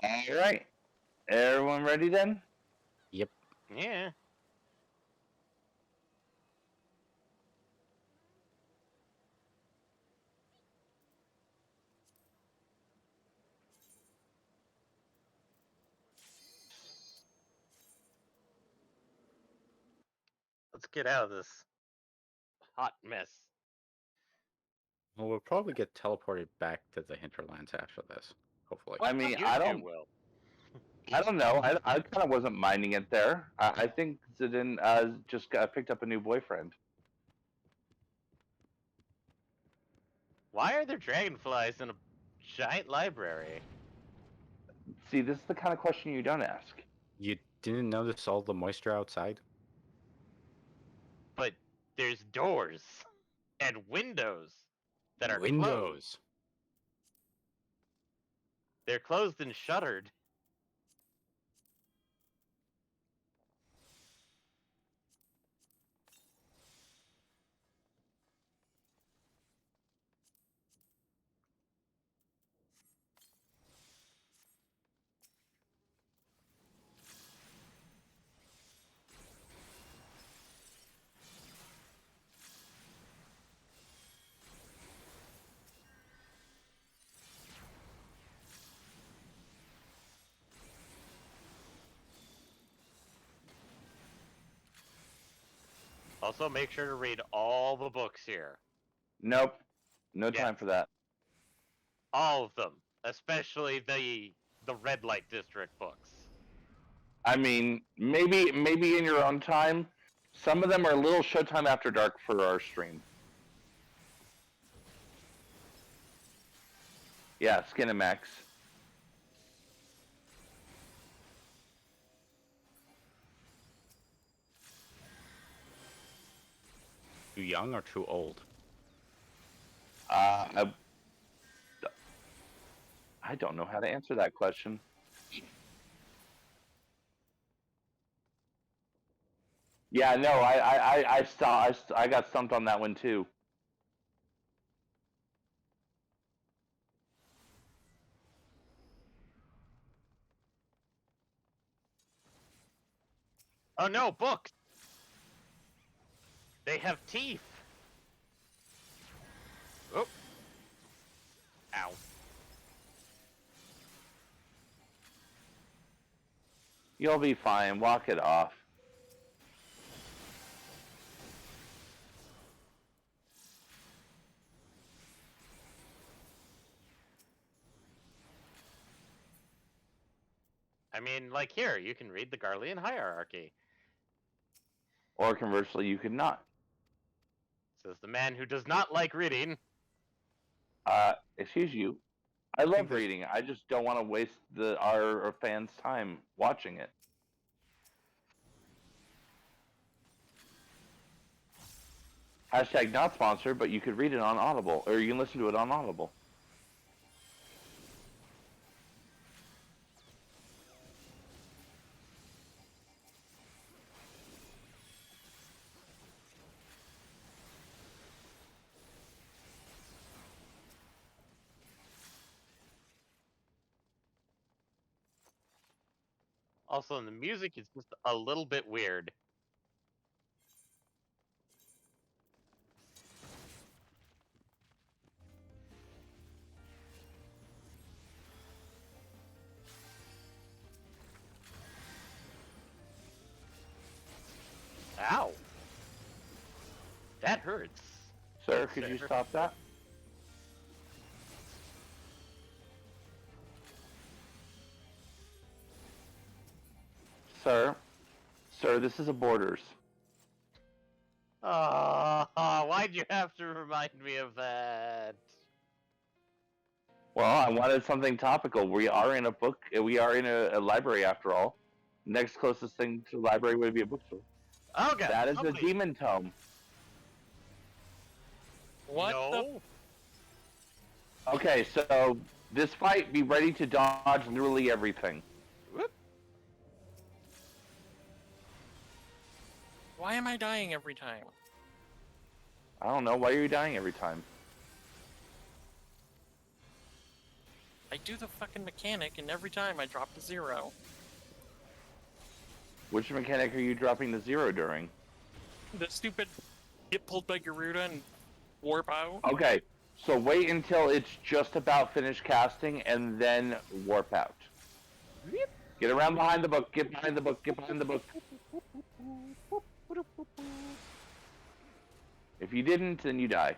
All right. Everyone ready then? Yep. Yeah. Let's get out of this hot mess. Well, we'll probably get teleported back to the hinterlands after this. Hopefully. I mean, You I two don't, will. I don't know. I kind of wasn't minding it there. I think Zidane just picked up a new boyfriend. Why are there dragonflies in a giant library? See, this is the kind of question you don't ask. You didn't notice all the moisture outside? But there's doors and windows that are closed. Windows. They're closed and shuttered. Also, make sure to read all the books here. Nope. No Yeah. time for that. All of them, especially the red light district books. I mean, maybe in your own time. Some of them are a little Showtime After Dark for our stream. Yeah, Skinemax. Too young or too old? I don't know how to answer that question. Yeah, no, I got stumped on that one too. Oh no, books! They have teeth! Oh. Ow. You'll be fine. Walk it off. I mean, like here, you can read the Garlean hierarchy. Or conversely, you could not. Says the man who does not like reading. Excuse you. I love there's- reading. I just don't want to waste our fans' time watching it. Hashtag not sponsored, but you could read it on Audible, or you can listen to it on Audible. Also, the music is just a little bit weird. Ow! That hurts. Sir, Good could you sir. stop that? Sir, this is a Borders. Why'd you have to remind me of that? Well, I wanted something topical. We are in a book. We are in a library after all. Next closest thing to library would be a bookstore. Oh god! That is a somebody- demon tome. What the? No. Okay, so this fight, be ready to dodge literally everything. Whoop. Why am I dying every time? I don't know. Why are you dying every time? I do the fucking mechanic, and every time I drop to 0. Which mechanic are you dropping to 0 during? The stupid get pulled by Garuda and warp out. Okay, so wait until it's just about finished casting and then warp out. Get around behind the book, get behind the book, get behind the book. If you didn't, then you die.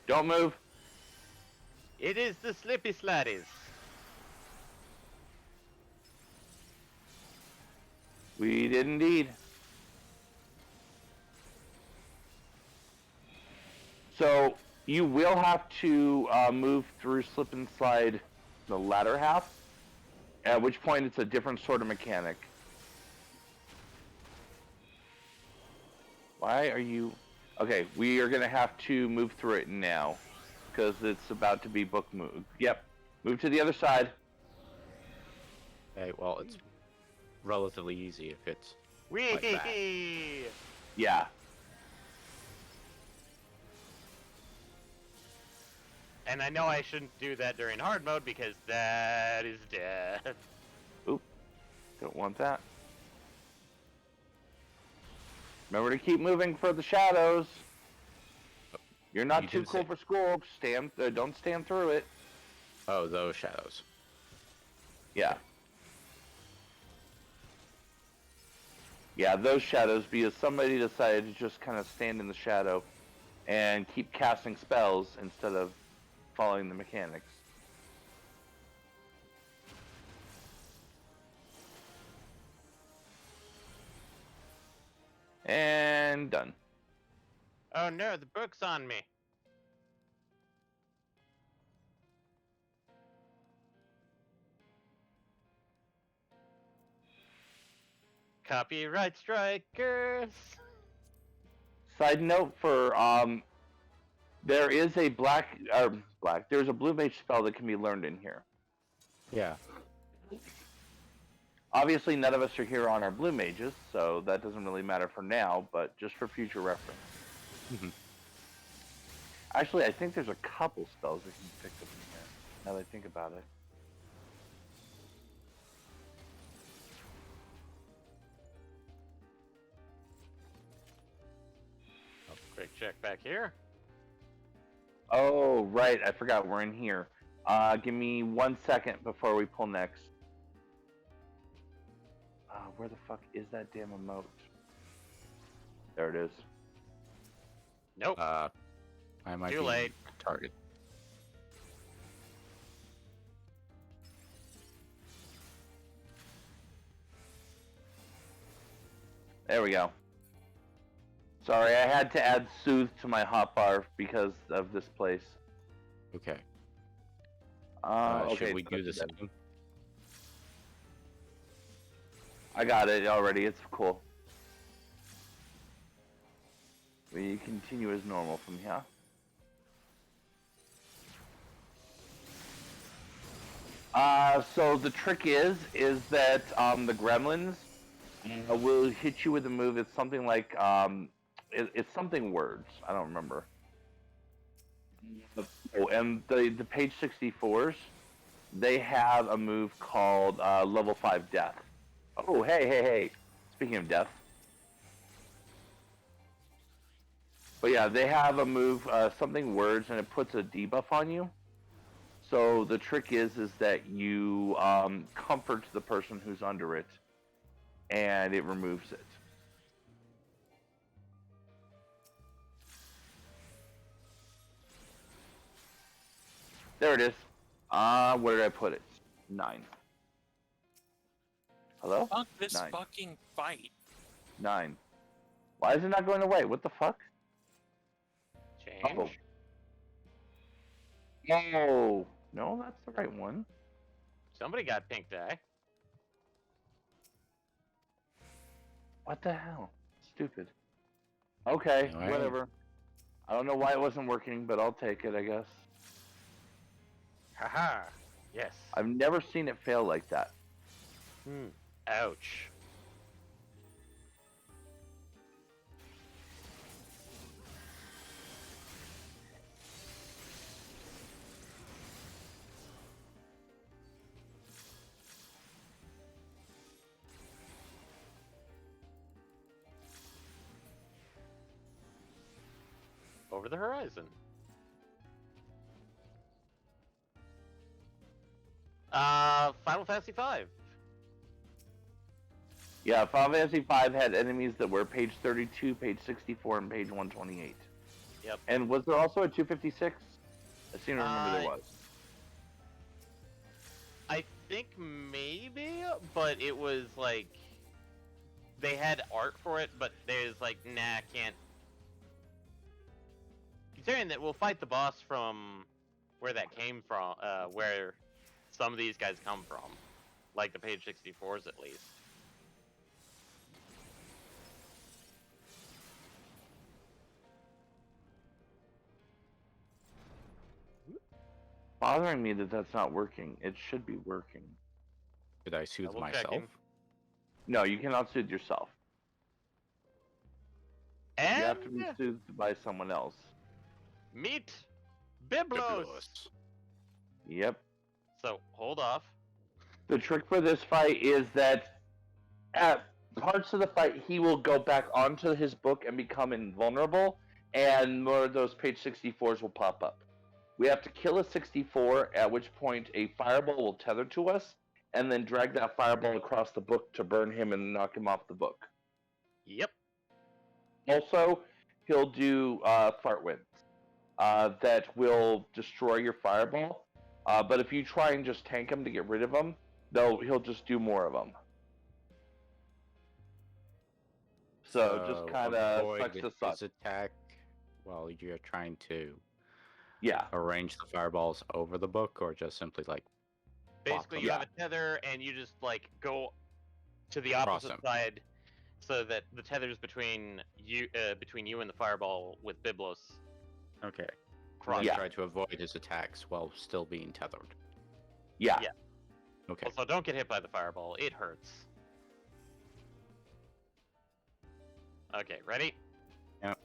Don't move. It is the Slippy Slatties. We did indeed. So you will have to move through slip and slide the latter half, at which point it's a different sort of mechanic. Why are you... Okay, we are going to have to move through it now, because it's about to be book move. Yep, move to the other side. Okay, well, it's relatively easy if it's Wee Like that. Yeah. And I know I shouldn't do that during hard mode because that is death. Don't want that. Remember to keep moving for the shadows. You're not You too did cool say- for school. Don't stand through it. oh, those shadows. Yeah. Yeah, those shadows, because somebody decided to just kind of stand in the shadow and keep casting spells instead of following the mechanics. And done. Oh no, the book's on me. Copyright strikers. Side note for there is a there's a blue mage spell that can be learned in here. Yeah. Obviously, none of us are here on our blue mages, so that doesn't really matter for now, but just for future reference. Mhm. Actually, I think there's a couple spells that can be picked up in here, now that I think about it. Quick check back here. Oh, right, I forgot we're in here. Give me 1 second before we pull next. Where the fuck is that damn emote? There it is. Nope. I might Too be late. target. There we go. Sorry, I had to add Soothe to my hotbar because of this place. Okay. Okay, Should we so do the that's- same? I got it already, it's cool. We continue as normal from here. So the trick is that the gremlins will hit you with a move. It's something like it's something words. I don't remember. Oh, and the page 64s, they have a move called level 5 death. Oh, hey. Speaking of death. But yeah, they have a move, something words, and it puts a debuff on you. So the trick is that you comfort the person who's under it, and it removes it. There it is. Where did I put it? 9. Hello? Fuck this 9. fucking fight. 9. Why is it not going away? What the fuck? Change. Oh, no, that's the right one. Somebody got pink dye. What the hell? Stupid. Okay, Alright. whatever. I don't know why it wasn't working, but I'll take it, I guess. Haha. Yes. I've never seen it fail like that. Ouch. Over the horizon. Final Fantasy V. Yeah, Final Fantasy V had enemies that were page 32, page 64, and page 128. Yep. And was there also a 256? I seem to remember there Uh, was. I think maybe, but it was like they had art for it, but there's like, nah, can't. Considering that we'll fight the boss from where that came from, where some of these guys come from, like the page 64s at least. Bothering me that that's not working. It should be working. Did I soothe Double myself? checking. No, you cannot soothe yourself. And You have to be soothed by someone else. meet Biblos. Biblos. Yep. So hold off. The trick for this fight is that at parts of the fight, he will go back onto his book and become invulnerable, and more of those page 64s will pop up. We have to kill a 64, at which point a fireball will tether to us, and then drag that fireball across the book to burn him and knock him off the book. Yep. Also, he'll do fart winds that will destroy your fireball. But if you try and just tank him to get rid of him, he'll just do more of them. So just kind of avoid sucks to suck. his attack while you're trying to Yeah. arrange the fireballs over the book, or just simply like Basically, them. you have a tether, and you just like go to the Cross opposite them. side, so that the tether's between you and the fireball with Biblos. Okay. Cross. Yeah. Try to avoid his attacks while still being tethered. Yeah. Yeah. Okay. Also, don't get hit by the fireball. It hurts. Okay, ready? Yep.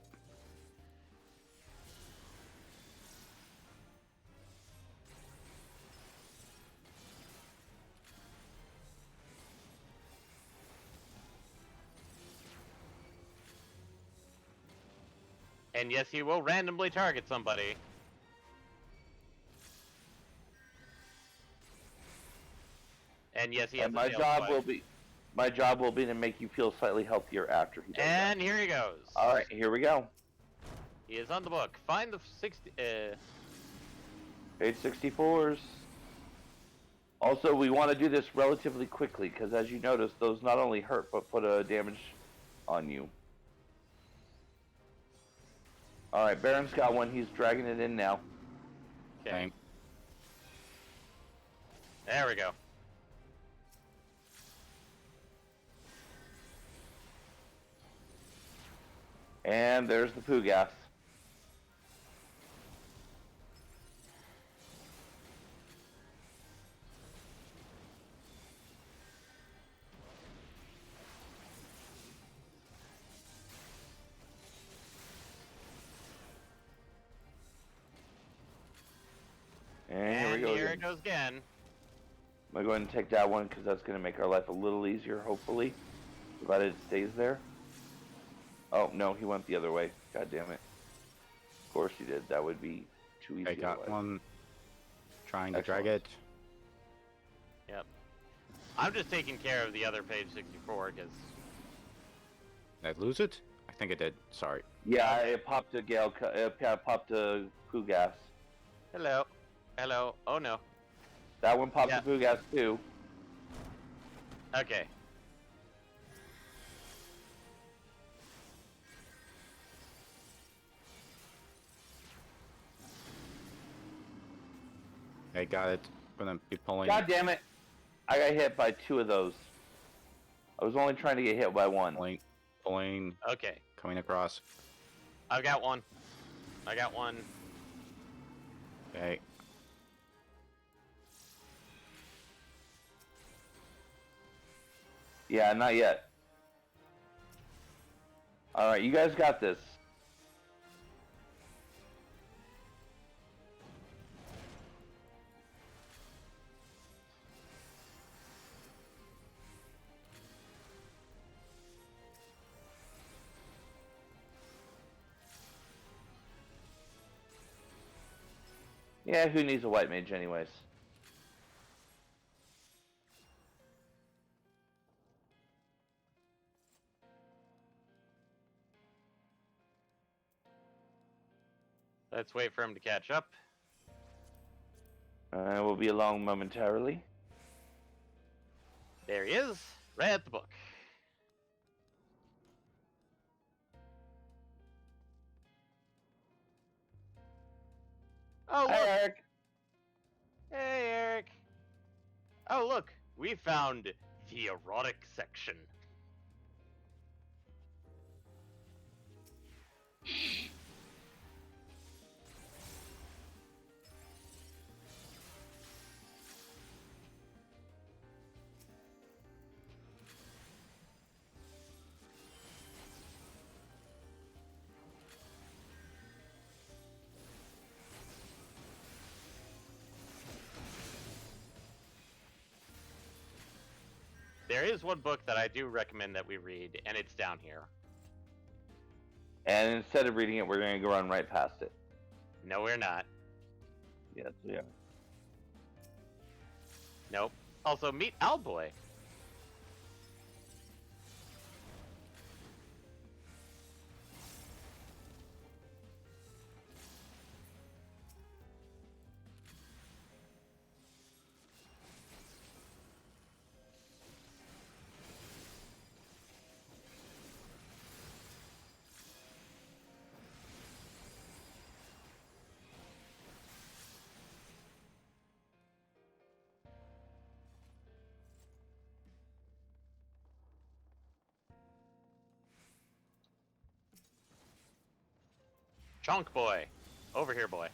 And yes, he will randomly target somebody. And yes, he has And a my tail job swipe. will be to make you feel slightly healthier after he does And here he goes. that. All right, here we go. He is on the book. Find the 60. Page 64s. Also, we want to do this relatively quickly because, as you notice, those not only hurt but put a damage on you. All right, Baron's got one. He's dragging it in now. Okay. There we go. And there's the poo gas. And go here again. it goes again. I'm going to go ahead and take that one because that's going to make our life a little easier, hopefully. Provided it stays there. Oh, no, he went the other way. God damn it. Of course he did. That would be too easy. I got otherwise. one. Trying to drag Excellent. it. Yep. I'm just taking care of the other page 64 because. Did I lose it? I think I did. Sorry. Yeah, it popped a gale. It popped a poo gas. Hello. Hello. Oh no. That one popped Yeah. the poo gas too. Okay. I got it. Gonna be pulling. God damn it! I got hit by two of those. I was only trying to get hit by one. Pulling. Okay. Coming across. I've got one. I got one. Okay. Yeah, not yet. Alright, you guys got this. Yeah, who needs a white mage anyways? Let's wait for him to catch up. We'll be along momentarily. There he is, right at the book. Oh, Hi, look! Eric. Hey, Eric! Oh, look! We found the erotic section. There is one book that I do recommend that we read, and it's down here. And instead of reading it, we're going to go run right past it. No, we're not. Yes, we are. Nope. Also, meet Owlboy. Chonk boy. Over here, boy.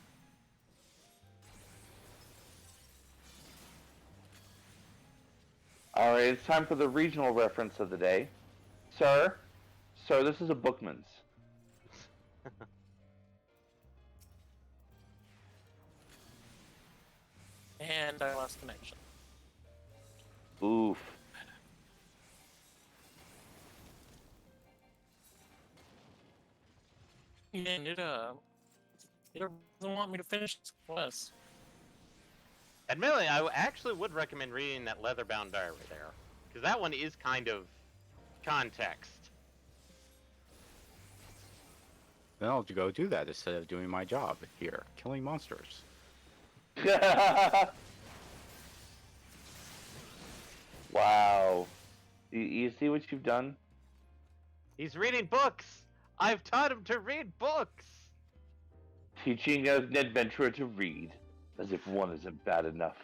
Alright, it's time for the regional reference of the day. Sir, this is a Bookman's. And I lost connection. Oof. And it doesn't want me to finish this quest. Admittedly, I actually would recommend reading that leather-bound diary there, because that one is kind of context. Then I'll go do that instead of doing my job here, killing monsters. Wow. You see what you've done? He's reading books! I've taught him to read books! Teaching an adventurer to read, as if one isn't bad enough.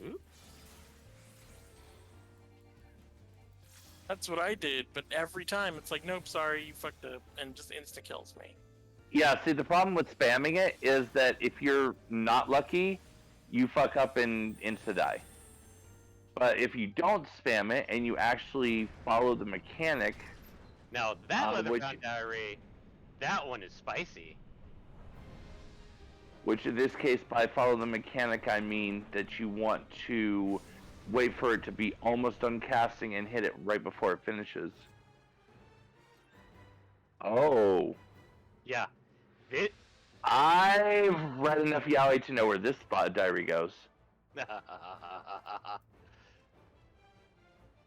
Ooh. That's what I did, but every time it's like, nope, sorry, you fucked up, and just insta kills me. Yeah, see, the problem with spamming it is that if you're not lucky, you fuck up and insta-die. But if you don't spam it and you actually follow the mechanic... Now, that leather-bound which- diary, that one is spicy. Which in this case, by follow the mechanic, I mean that you want to wait for it to be almost done casting and hit it right before it finishes. Oh. Yeah. It... I've read enough yaoi to know where this diary goes.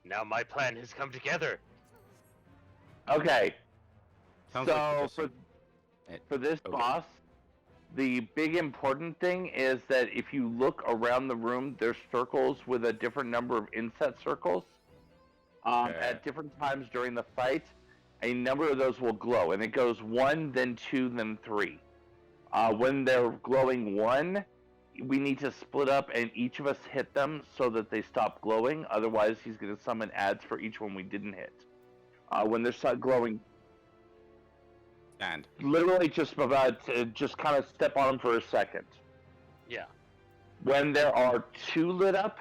Now my plan has come together. Okay. Sounds so like for this okay. boss, the big important thing is that if you look around the room, there's circles with a different number of inset circles. At different times during the fight, a number of those will glow, and it goes 1, then 2, then 3. When they're glowing 1, we need to split up and each of us hit them so that they stop glowing. Otherwise, he's going to summon ads for each one we didn't hit. When they start glowing, And literally just kind of step on them for a second. Yeah. When there are 2 lit up,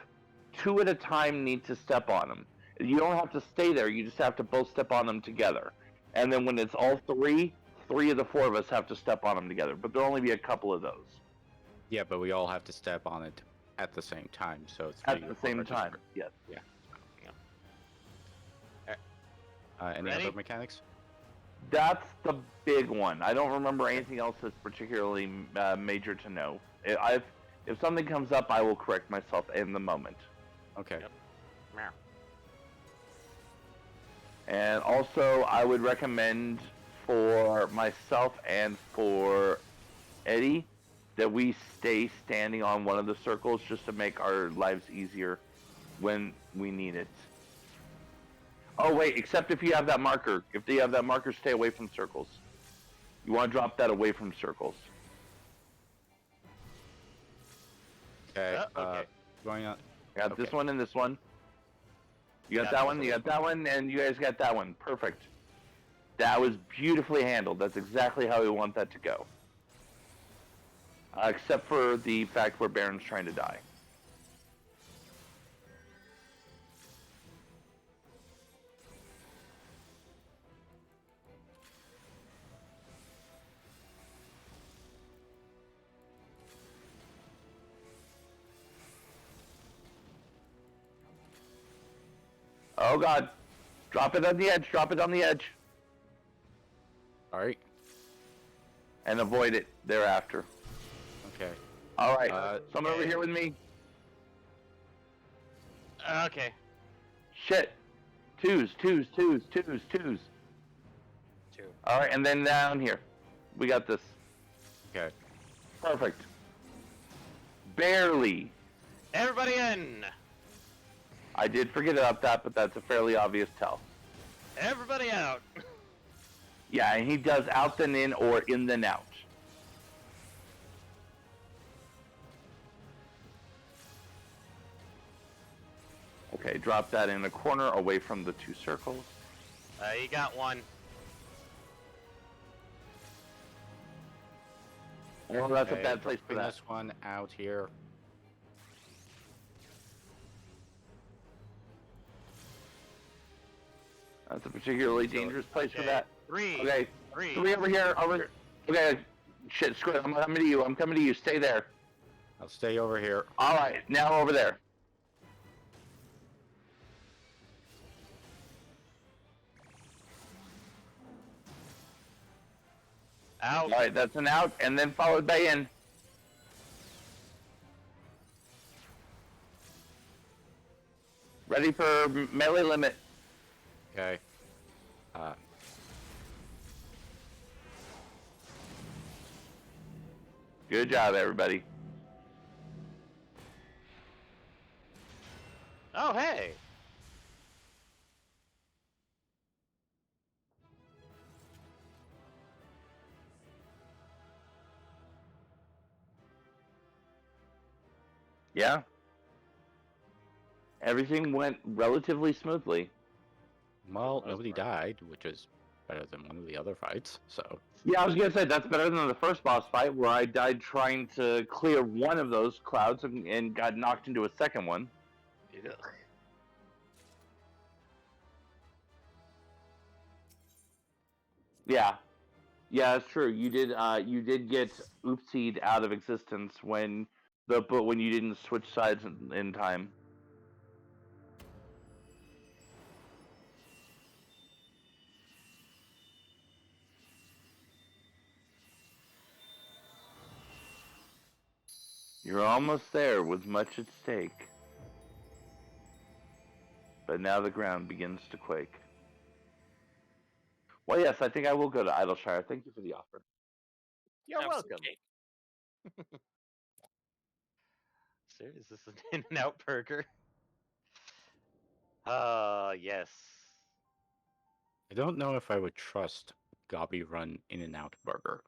2 at a time need to step on them. You don't have to stay there. You just have to both step on them together. And then when it's all 3, 3 of the 4 of us have to step on them together. But there'll only be a couple of those. yeah, but we all have to step on it at the same time. So At the same time, yes. Any Ready? other mechanics? That's the big one. I don't remember anything else that's particularly major to know. If something comes up, I will correct myself in the moment. Okay. Yep. Meow. And also, I would recommend for myself and for Eddie that we stay standing on one of the circles just to make our lives easier when we need it. Oh wait, except if you have that marker. If you have that marker, stay away from circles. You want to drop that away from circles. Okay. Okay. Going on. You got this Okay. one and this one. You got Got that this one, you got that one, and you guys got that one. Perfect. That was beautifully handled. That's exactly how we want that to go. Except for the fact where Baron's trying to die. Oh god. Drop it on the edge, drop it on the edge. All right. And avoid it thereafter. Okay. Alright. Someone over here with me. Okay. Shit. Twos. 2. Alright, and then down here. We got this. Okay. Perfect. Barely. Everybody in. I did forget about that, but that's a fairly obvious tell. Everybody out. Yeah, and he does out then in or in then out. Okay, drop that in a corner away from the 2 circles. You got one. Oh, that's Okay, a bad place for dropping that. this one out here. That's a particularly dangerous place for Okay. that. 3. Okay, 3. 3 over here, over here. Okay, shit, screw it. I'm coming to you. I'm coming to you. Stay there. I'll stay over here. Alright, now over there. Out. Alright, that's an out, and then followed by in. Ready for melee limit. Okay. Good job, everybody. Oh, hey. Yeah. Everything went relatively smoothly. Well, Most nobody part. died, which is better than one of the other fights. So. Yeah, I was gonna say that's better than the first boss fight where I died trying to clear one of those clouds and got knocked into a second one. Ugh. Yeah. Yeah, it's true. You did get oopsied out of existence when when you didn't switch sides in time. You're almost there with much at stake. But now the ground begins to quake. Well, yes, I think I will go to Idleshire. Thank you for the offer. You're welcome. Absolutely. Sir, is this an In-N-Out burger? Yes. I don't know if I would trust Gobby Run In-N-Out Burger.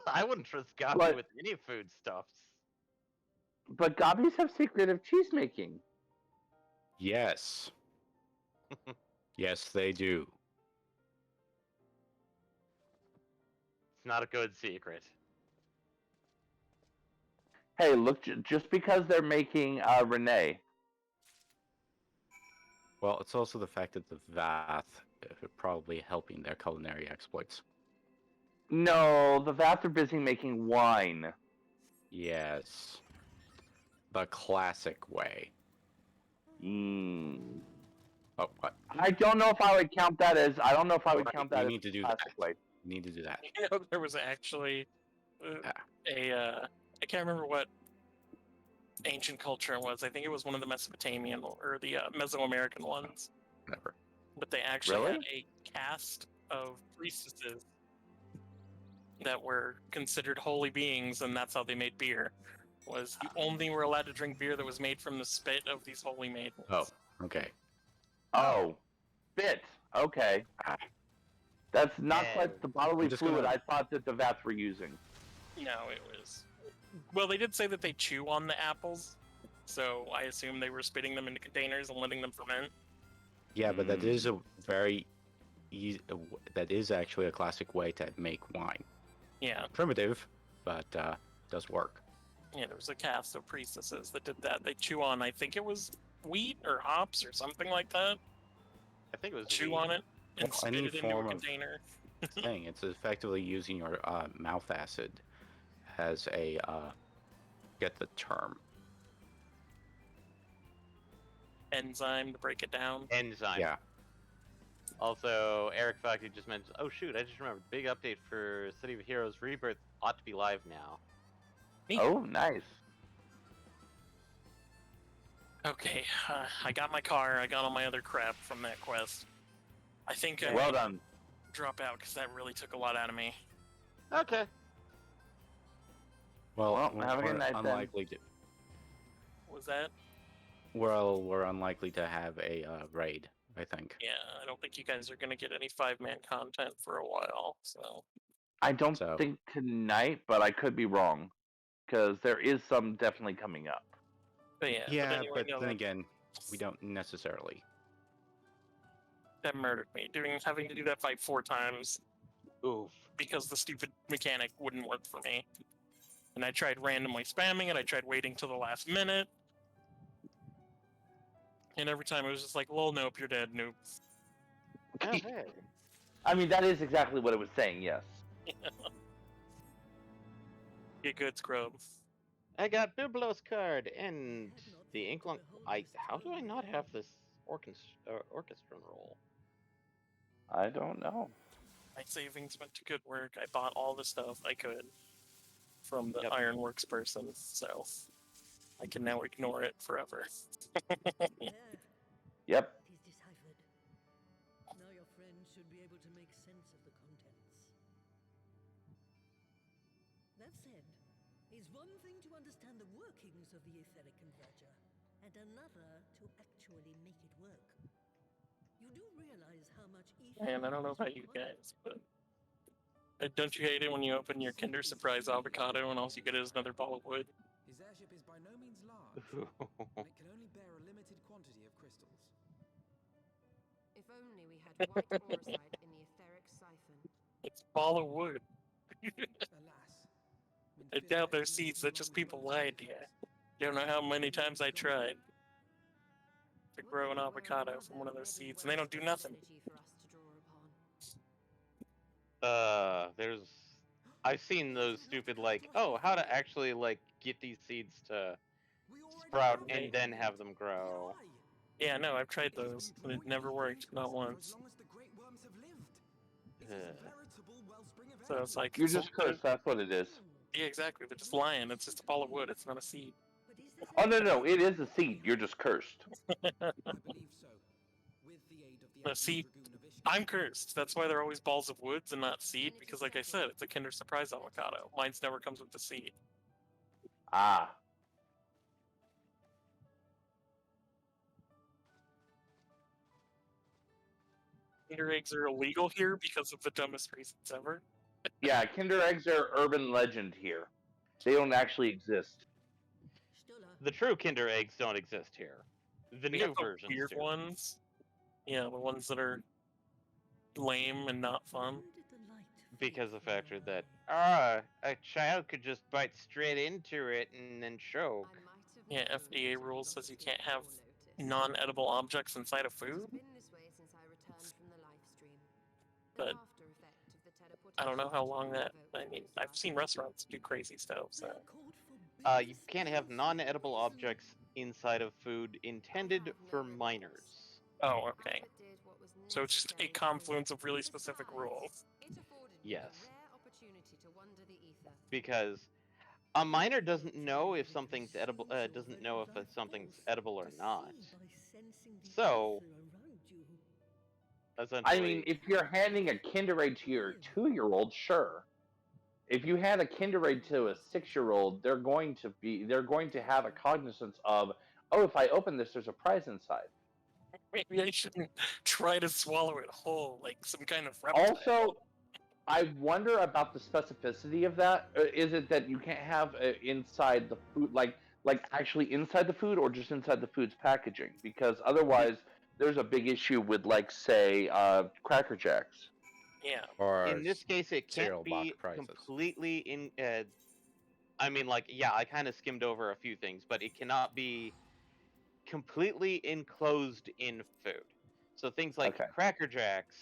I wouldn't trust Gabi What? with any foodstuffs. But gobbies have secretive cheese making. Yes. Yes, they do. It's not a good secret. Hey, look, just because they're making Renee. Well, it's also the fact that the Vath are probably helping their culinary exploits. No, the Vats are busy making wine. Yes. The classic way. Mm. Oh, what? I don't know if I would count that as. I don't know if I would Right, count you that as need to do classic that. way. You need to do that. You know, there was actually I can't remember what ancient culture it was. I think it was one of the Mesopotamian or the Mesoamerican ones. Whatever. But they actually Really? had a caste of priestesses that were considered holy beings, and that's how they made beer. Was you only were allowed to drink beer that was made from the spit of these holy maidens. Oh, okay. Oh, spit. Okay. Ah. That's not quite the bodily I'm just fluid gonna- I thought that the Vats were using. No, it was. Well, they did say that they chew on the apples, so I assume they were spitting them into containers and letting them ferment. Yeah, but that is a very easy. That is actually a classic way to make wine. Yeah, Primitive, but does work. yeah, there was a caste of priestesses that did that. They chew on, I think it was wheat or hops or something like that. I think it was Chew wheat. on it and Well, spit any it into a form of- container. Thing. It's effectively using your mouth acid as a get the term. Enzyme to break it down. Enzyme. Yeah. Also, Eric Foxy just mentioned. Oh shoot! I just remembered. Big update for City of Heroes Rebirth ought to be live now. Neat. Oh, nice. Okay, I got my car. I got all my other crap from that quest. I think I Well might done. drop out because that really took a lot out of me. Okay. Well, Well, we're, have a good we're night then. unlikely to. Was that? Well, we're unlikely to have a raid. I think. Yeah, I don't think you guys are gonna get any 5-man content for a while. So I don't So- think tonight, but I could be wrong. Because there is some definitely coming up. but yeah, Yeah, anyway, but no, then again, we don't necessarily. that murdered me. Having to do that fight 4 times Oof. because the stupid mechanic wouldn't work for me. And I tried randomly spamming it. I tried waiting till the last minute. And every time it was just like, lol, nope, you're dead, noob. Oh, hey. I mean, that is exactly what it was saying, yes. Get good, scrub. I got Biblos card and the Inklung. How do I not have this orchestra roll? I don't know. My savings went to good work. I bought all the stuff I could from the Yep. Ironworks person, so I can now ignore it forever. Yep. It is deciphered. Now your friend should be able to make sense of the contents. That said, it's one thing to understand the workings of the etheric converger, and another to actually make it work. You do realize how much ether... And I don't know about you guys, but don't you hate it when you open your Kinder Surprise avocado and all you get is another ball of wood? His airship is by no means large, and it can only bear a limited quantity of crystals. If only we had white orsite in the etheric siphon. It's a ball of wood. Alas, I doubt they're seeds that just people lied to you. Don't know how many times I tried to grow an avocado from one of those seeds, and they don't do nothing. For us to draw upon. I've seen those stupid how to actually get these seeds to sprout and then have them grow. Yeah, no, I've tried those, and it never worked, not once. So it's like You're just cursed, that's what it is. Yeah, exactly. They're just lying. It's just a ball of wood. It's not a seed. Oh, no, it is a seed. You're just cursed. No, see, I'm cursed. That's why they're always balls of woods and not seed, because like I said, it's a Kinder Surprise avocado. Mine's never comes with the seed. Ah. Kinder eggs are illegal here because of the dumbest reasons ever. Yeah, Kinder Eggs are urban legend here. They don't actually exist. Still The true Kinder eggs don't exist here. The We new have the versions weird do. ones. Yeah, the ones that are lame and not fun. Where did the light Because the fade from factor your that eye? a child could just bite straight into it and then choke. I might have Yeah, known FDA that rule I'd says you not can't take have more notice. non-edible objects inside of It food. has been this way since I returned from the live stream. But An after effect of the I don't know how teleportation long that. evoked I mean, those I've last seen few restaurants do days. crazy stuff. So They're called forbidden You can't have spells for a non-edible reason. objects inside of food intended have for no regrets. minors. oh, okay. Albert did what was So it's just a necessary to confluence of do. really specific Besides, rules. it afforded me Yes. a rare opportunity to wander the ether. Because a minor doesn't know if something's edible. Doesn't know if something's edible or not. So, essentially, I mean, if you're handing a Kinder Egg to your 2-year-old, sure. If you hand a Kinder Egg to a 6-year-old, they're going to have a cognizance of, oh, if I open this, there's a prize inside. Maybe I shouldn't try to swallow it whole like some kind of reptile. Also, I wonder about the specificity of that. Is it that you can't have inside the food, like actually inside the food, or just inside the food's packaging? Because otherwise, there's a big issue with, like, say, Cracker Jacks. Yeah. Or in this case, it cereal can't be box prizes. completely in. I mean, like, yeah, I kind of skimmed over a few things, but it cannot be completely enclosed in food. So things like Okay. Cracker Jacks,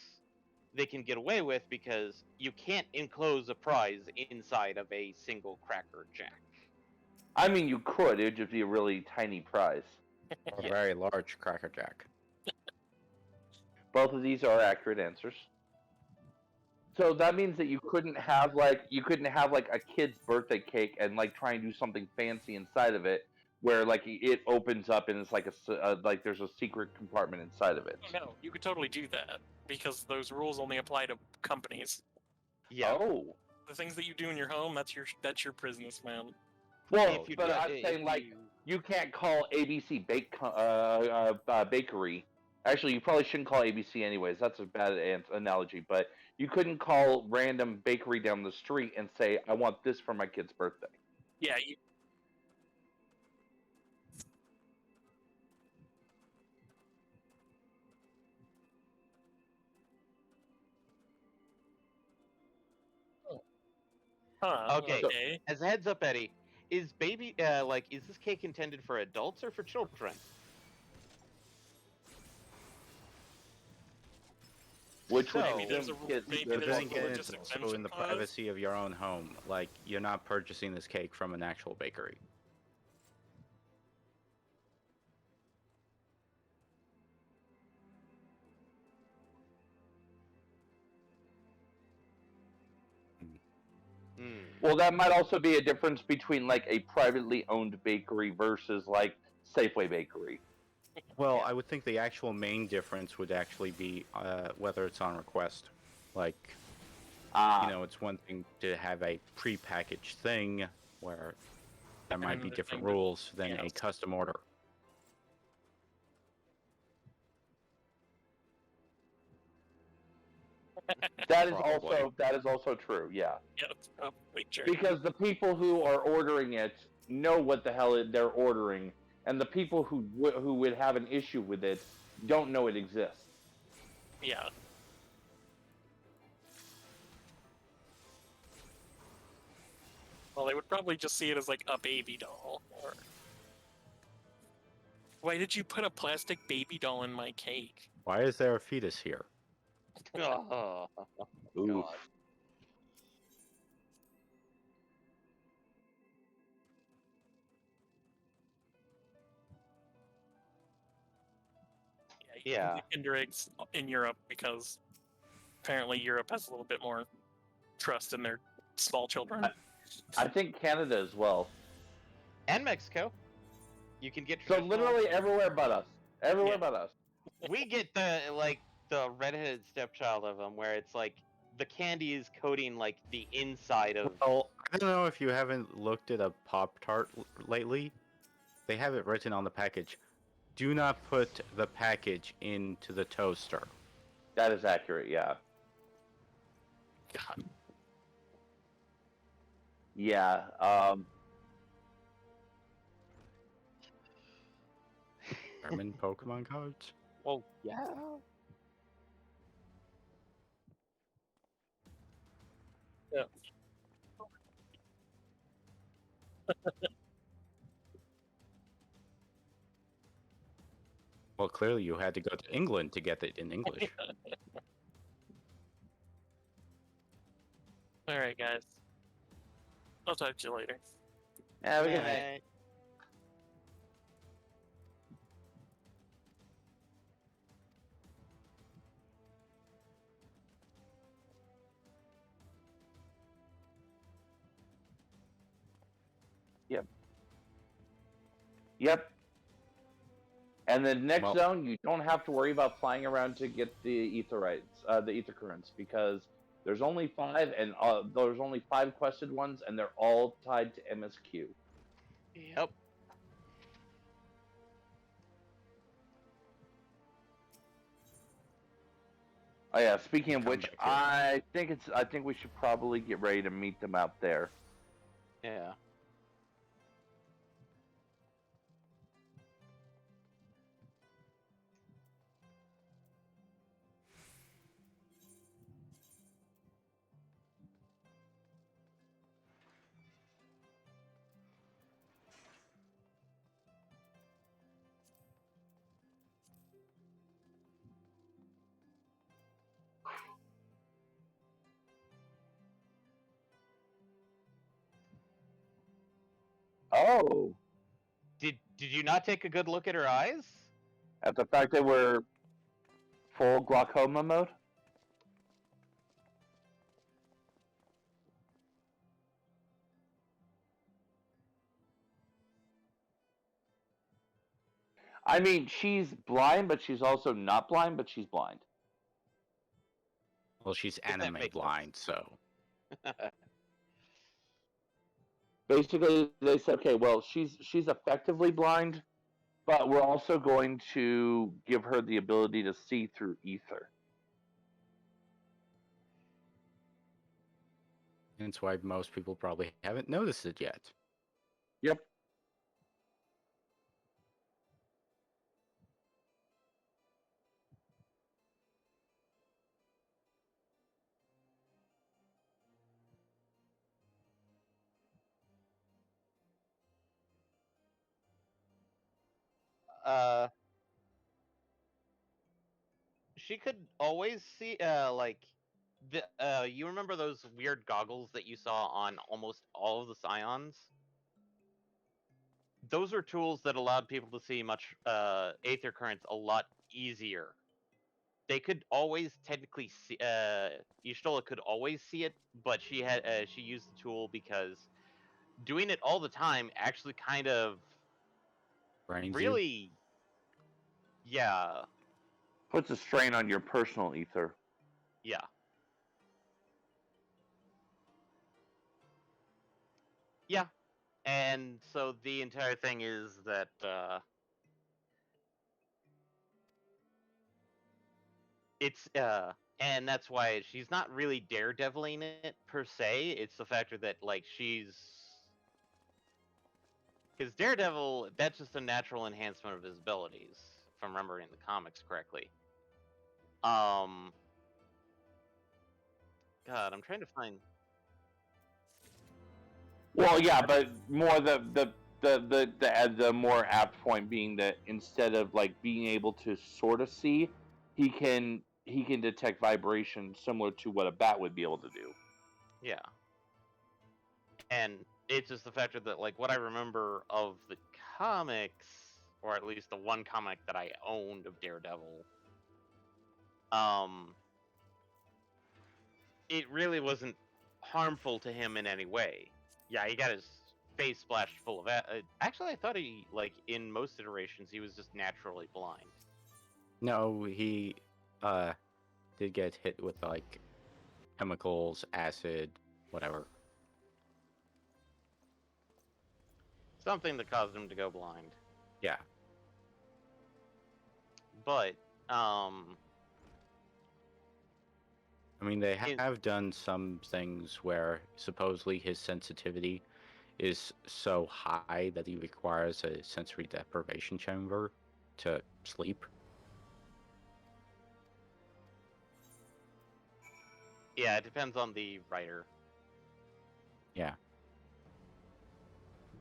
they can get away with because you can't enclose a prize inside of a single Cracker Jack. I mean, you could. It would just be a really tiny prize. Or Yes. a very large Cracker Jack. Both of these are accurate answers. So that means that you couldn't have like a kid's birthday cake and like try and do something fancy inside of it, where like it opens up and it's like like there's a secret compartment inside of it. Oh, no, you could totally do that because those rules only apply to companies. Yeah. Oh. The things that you do in your home, that's your business, man. Well, If you but do- I'm if saying, like, you- you can't call ABC Bakery. Actually, you probably shouldn't call ABC anyways. That's a bad analogy. But you couldn't call random bakery down the street and say, "I want this for my kid's birthday." Yeah, Okay. okay. As a heads up, Eddie, is this cake intended for adults or for children? Which would So- Maybe there's a kids- maybe But there's then a again, religious it's also exemption in the clause. privacy of your own home. Like, you're not purchasing this cake from an actual bakery. Hmm. Well, that might also be a difference between like a privately owned bakery versus like Safeway Bakery. Well, Yeah. I would think the actual main difference would actually be whether it's on request. Like, you know, it's one thing to have a prepackaged thing where there might be another different thing to- rules than a yes. custom order. That is Probably. also true. Yeah. Yeah, that's probably true. Because the people who are ordering it know what the hell they're ordering, and the people who would have an issue with it don't know it exists. Yeah. Well, they would probably just see it as like a baby doll. Or... Why did you put a plastic baby doll in my cake? Why is there a fetus here? Oh, Oof. God. You Yeah. can get Kinder eggs in Europe because apparently Europe has a little bit more trust in their small children. I think Canada as well. And Mexico. You can get So traditional- literally everywhere but us. Everywhere Yeah. but us. we get the redheaded stepchild of them, where it's like the candy is coating like the inside of. Well, I don't know if you haven't looked at a Pop-Tart lately. They have it written on the package. Do not put the package into the toaster. That is accurate, yeah. God. Yeah. German Pokemon cards? Well, yeah. Yeah. Well, clearly you had to go to England to get it in English. All right, guys. I'll talk to you later. Have a good night. Alright. Yep. And the next Well- zone, you don't have to worry about flying around to get the aetherites, the ether currents, because there's only 5, and there's only 5 quested ones, and they're all tied to MSQ. Yep. Oh yeah. Speaking of Come which, back here. I think we should probably get ready to meet them out there. Yeah. Oh, Did you not take a good look at her eyes? at the fact that we're full glaucoma mode. I mean, she's blind, but she's also not blind, but she's blind. Well, she's that anime makes blind, so Basically, they said, okay, well, she's effectively blind, but we're also going to give her the ability to see through ether. that's why most people probably haven't noticed it yet. Yep. uh she could always see like the you remember those weird goggles that you saw on almost all of the scions? Those are tools that allowed people to see much aether currents a lot easier. They could always technically see Ishtola could always see it, but she used the tool because doing it all the time actually kind of Brains you? really yeah, Puts a strain on your personal ether. yeah. Yeah. And so the entire thing is that it's and that's why she's not really daredeviling it per se. It's the factor that like she's because Daredevil, that's just a natural enhancement of his abilities, if I'm remembering the comics correctly. God, I'm trying to find. Well, yeah, but more the more apt point being that instead of like being able to sort of see, he can detect vibration similar to what a bat would be able to do. Yeah. And it's just the factor that, like, what I remember of the comics, or at least the one comic that I owned of Daredevil, it really wasn't harmful to him in any way. Yeah, he got his face splashed full of. Actually, I thought he, like, in most iterations, he was just naturally blind. No, he did get hit with like chemicals, acid, whatever. Something that caused him to go blind. Yeah. But, I mean, they Is- have done some things where supposedly his sensitivity is so high that he requires a sensory deprivation chamber. to sleep. Yeah, it depends on the writer. Yeah.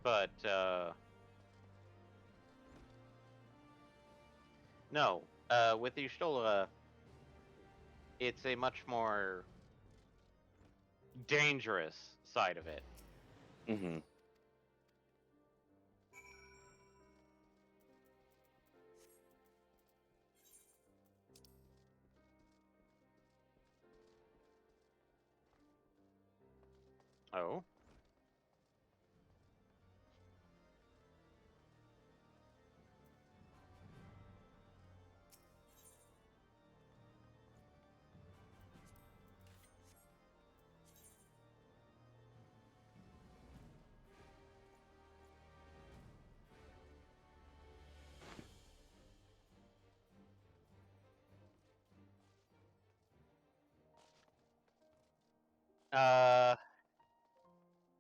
But no, with the Y'shtola, it's a much more dangerous side of it. Mm-hmm. Oh.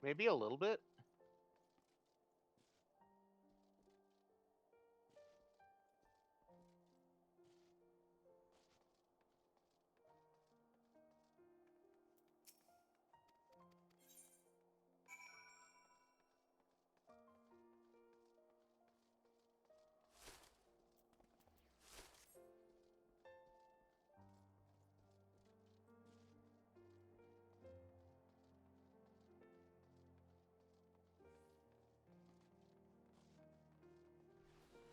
Maybe a little bit.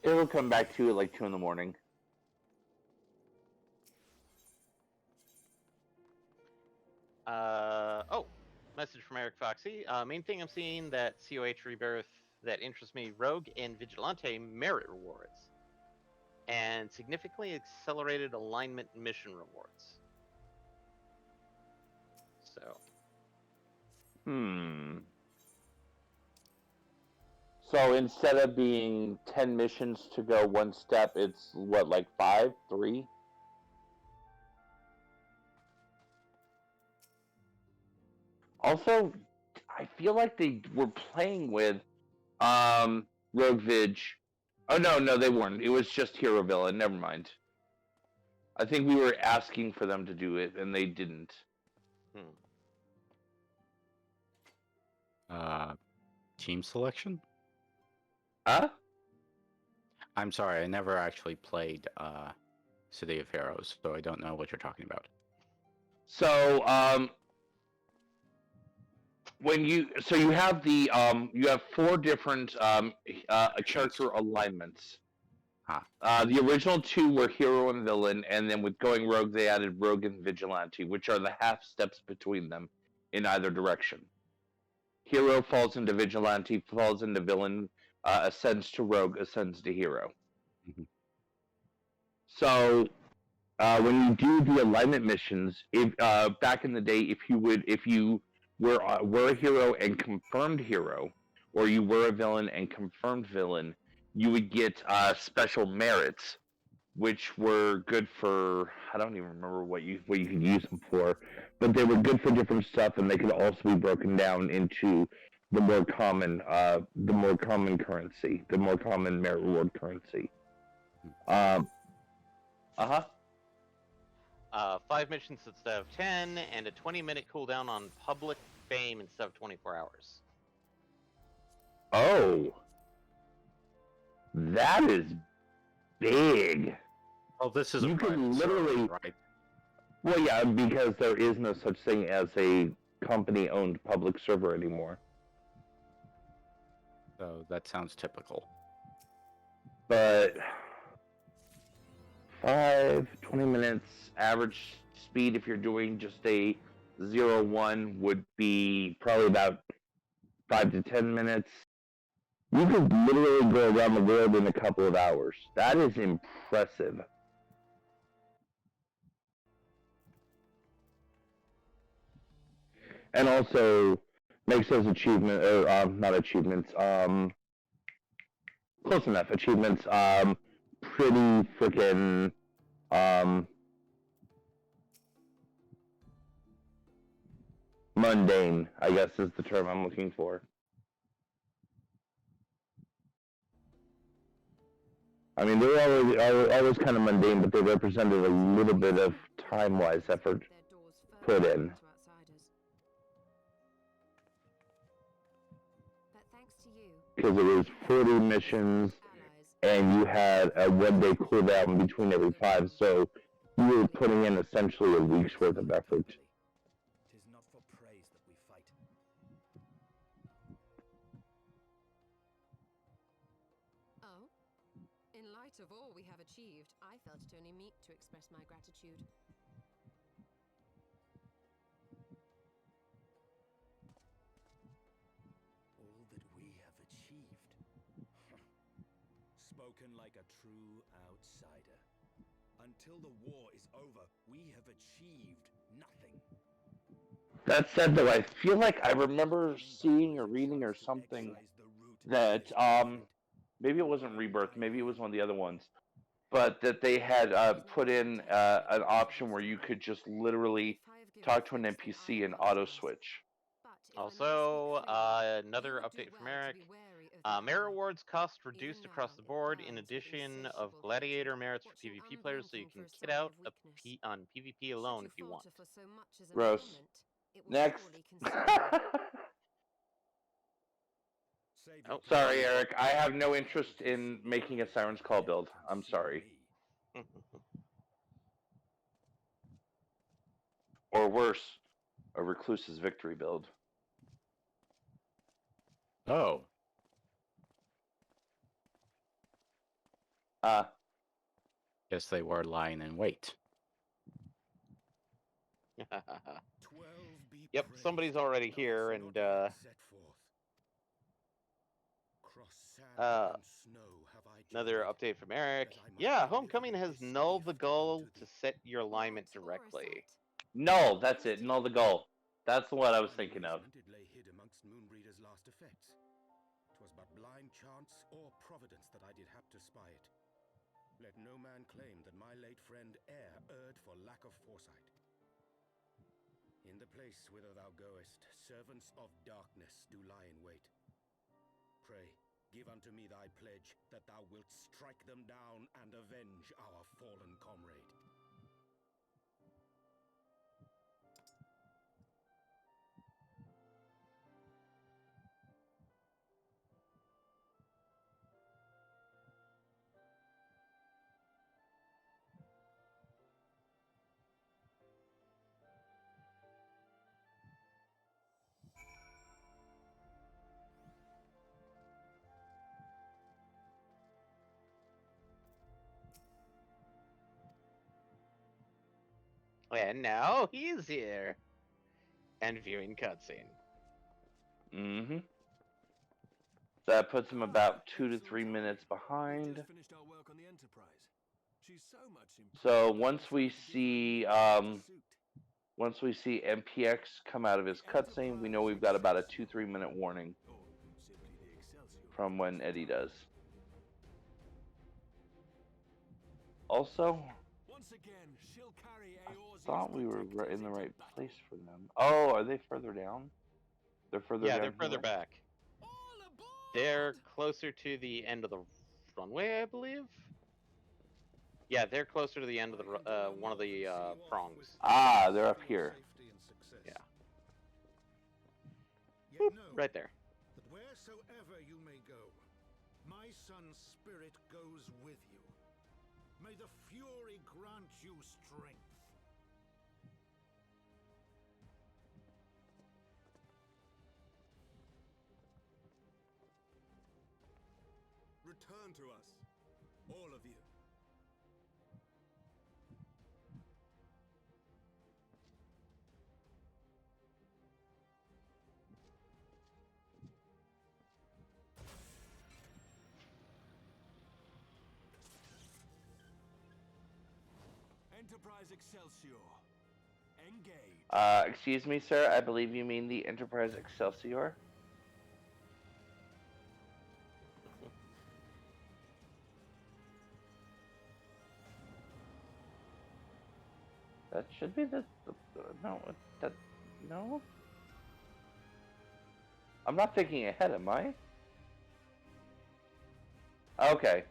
It'll come back to you at like 2 in the morning. Oh, message from Eric Foxy. Main thing I'm seeing that COH Rebirth that interests me: Rogue and Vigilante merit rewards, and significantly accelerated alignment mission rewards. So. So instead of being 10 missions to go one step, it's what, like 5, 3? Also, I feel like they were playing with Rogue Vig. Oh no, they weren't. It was just Hero Villain. Never mind. I think we were asking for them to do it, and they didn't. Team selection? Huh? I'm sorry, I never actually played City of Heroes, so I don't know what you're talking about. So, you have the you have 4 different character alignments. The original 2 were hero and villain, and then with going rogue, they added rogue and vigilante, which are the half steps between them in either direction. Hero falls into vigilante, falls into villain, ascends to rogue, ascends to hero. Mhm. So when you do the alignment missions, if back in the day, if you were a hero and confirmed hero, or you were a villain and confirmed villain, you would get special merits, which were good for, I don't even remember what you could use them for, but they were good for different stuff, and they could also be broken down into the more common currency, the more common merit reward currency. 5 missions instead of 10, and a 20-minute cooldown on public fame instead of 24 hours. Oh, that is big. Oh, this is a You private can literally, server, right? well, yeah, because there is no such thing as a company-owned public server anymore. So that sounds typical. But 20 minutes average speed if you're doing just a 0-1 would be probably about 5 to 10 minutes. You could literally go around the world in a couple of hours. That is impressive. And also makes those achievements, or not achievements, close enough achievements, pretty freaking, mundane, I guess is the term I'm looking for. I mean, they're always kind of mundane, but they represented a little bit of time-wise effort Their doors put further in. to outsiders. But thanks to you, Because it was 40 missions, allies, and you had a one-day cooldown between every 5, so you were putting in essentially a week's worth of effort. Tis not for praise that we fight. Oh? In light of all we have achieved, I felt it only meet to express my gratitude. All that we have achieved. Spoken like a true outsider. Until the war is over, we have achieved nothing. That said, though, I feel like I remember seeing or reading or something that, maybe it wasn't Rebirth, maybe it was one of the other ones, but that they had put in an option where you could just literally talk to an NPC and auto switch. Also, another update from Eric. Merit rewards cost reduced across the board, in addition of gladiator merits for PvP players, so you can kit out on PvP alone if you want. Gross. Next. Oh, Sorry, Eric. I have no interest in making a Siren's Call build. I'm sorry. Or worse, a Recluse's Victory build. Oh, guess they were lying in wait. Yep, somebody's already here, and another update from Eric. Yeah, Homecoming has null the goal to set your alignment directly. Null, that's it. Null the goal. That's what I was thinking of. Lay hid amongst Moonbreeder's last effects. 'Twas but blind chance or providence that I did hap to spy it. Let no man claim that my late friend erred for lack of foresight. In the place whither thou goest, servants of darkness do lie in wait. Pray, give unto me thy pledge that thou wilt strike them down and avenge our fallen comrade. And now he's here. And viewing cutscene. Mm-hmm. That puts him about 2 to 3 minutes behind. So once we see MPX come out of his cutscene, we know we've got about a 2-3 minute warning from when Eddie does. Also, I thought we were in the right place for them. Oh, are they further down? They're further down. Yeah, they're further back. They're closer to the end of the runway, I believe. Yeah, they're closer to the end of the one of the prongs. Ah, they're up here. Yeah. Boop, right there. That wheresoever you may go, my son's spirit goes with you. May the Fury grant you strength. Return to us, all of you. Enterprise Excelsior. Engage. Excuse me, sir. I believe you mean the Enterprise Excelsior. That should be the no. That no. I'm not thinking ahead, am I? Okay.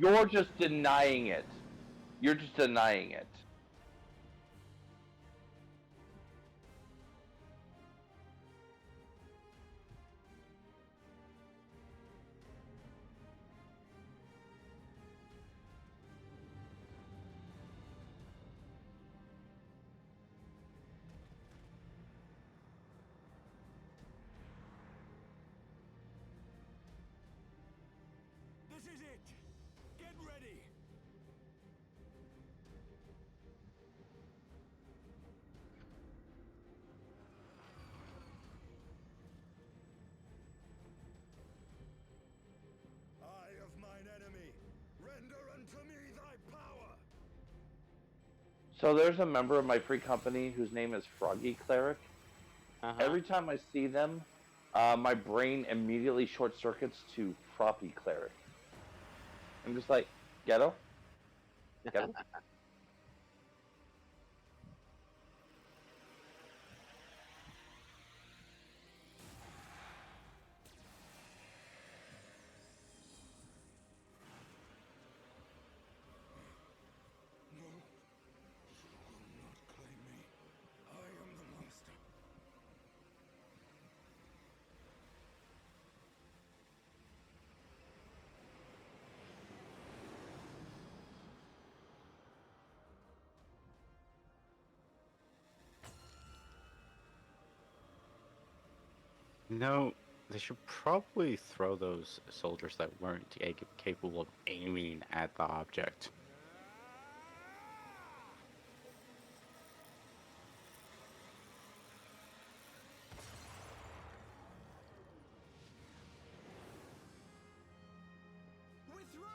You're just denying it. You're just denying it. This is it! Get ready! Eye of mine enemy, render unto me thy power! So there's a member of my free company whose name is Froggy Cleric. Every time I see them, my brain immediately short circuits to Froppy Cleric. I'm just like, ghetto? Ghetto? No, you will not claim me. I am the master. No, they should probably throw those soldiers that weren't capable of aiming at the object. We're through!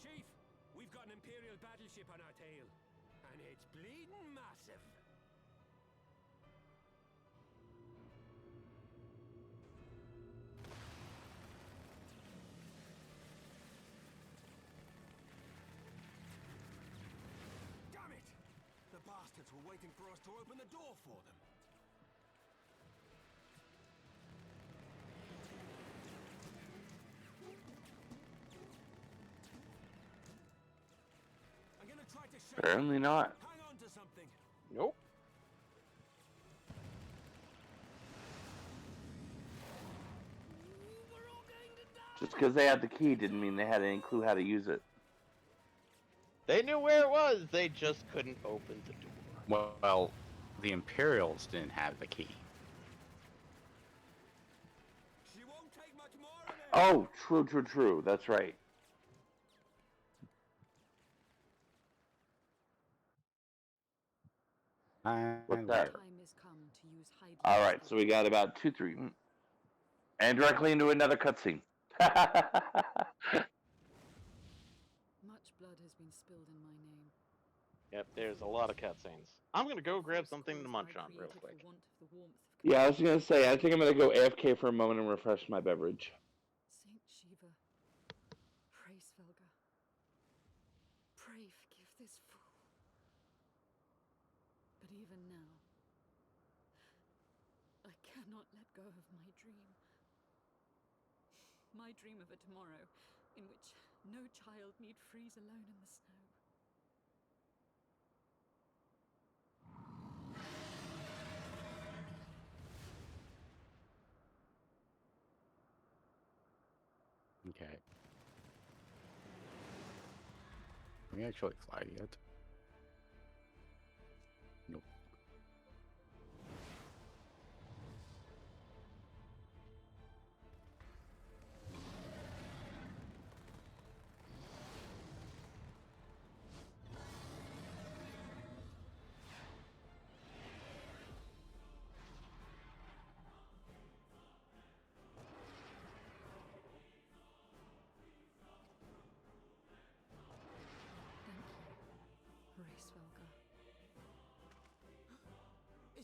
Chief, we've got an Imperial battleship on our tail. And it's bleeding massive. Damn it! The bastards were waiting for us to open the door for them. I'm gonna try to shake Apparently not. Hang on to something. Nope. We're all going to die. Just because they had the key didn't mean they had any clue how to use it. They knew where it was. They just couldn't open the door. Well, the Imperials didn't have the key. She won't take much more of it. Oh, true. That's right. What's that? Time has come to use Hydra. Alright, so we got about 2-3. And directly into another cutscene. Much blood has been spilled in my name. Yep, there's a lot of cutscenes. I'm gonna go grab something to munch on real quick. Yeah, I was gonna say, I think I'm gonna go AFK for a moment and refresh my beverage. Saint Shiva, pray Svelga, pray forgive this fool. But even now, I cannot let go of my dream. My dream of a tomorrow in which no child need freeze alone in the snow. Okay. Can we actually fly yet? Nope.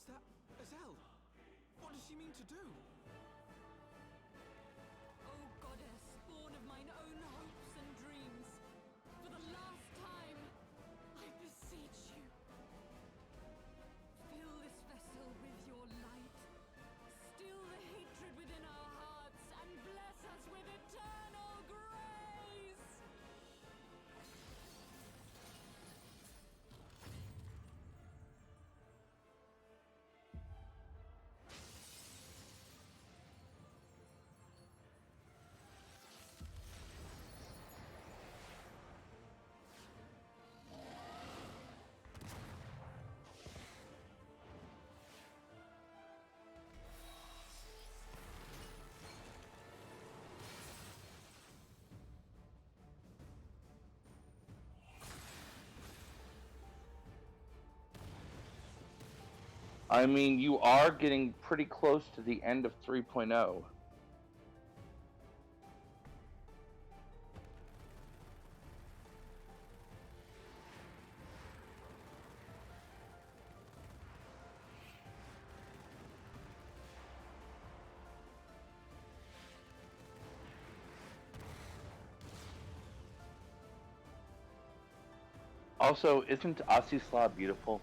that Azelle? What does she mean to do? Oh, goddess, born of mine own hopes and dreams, for the last time, I beseech you. Fill this vessel with your light. Still the hatred within our hearts, and bless us with eternal grace! I mean, you are getting pretty close to the end of 3.0. Also, isn't Asisla beautiful?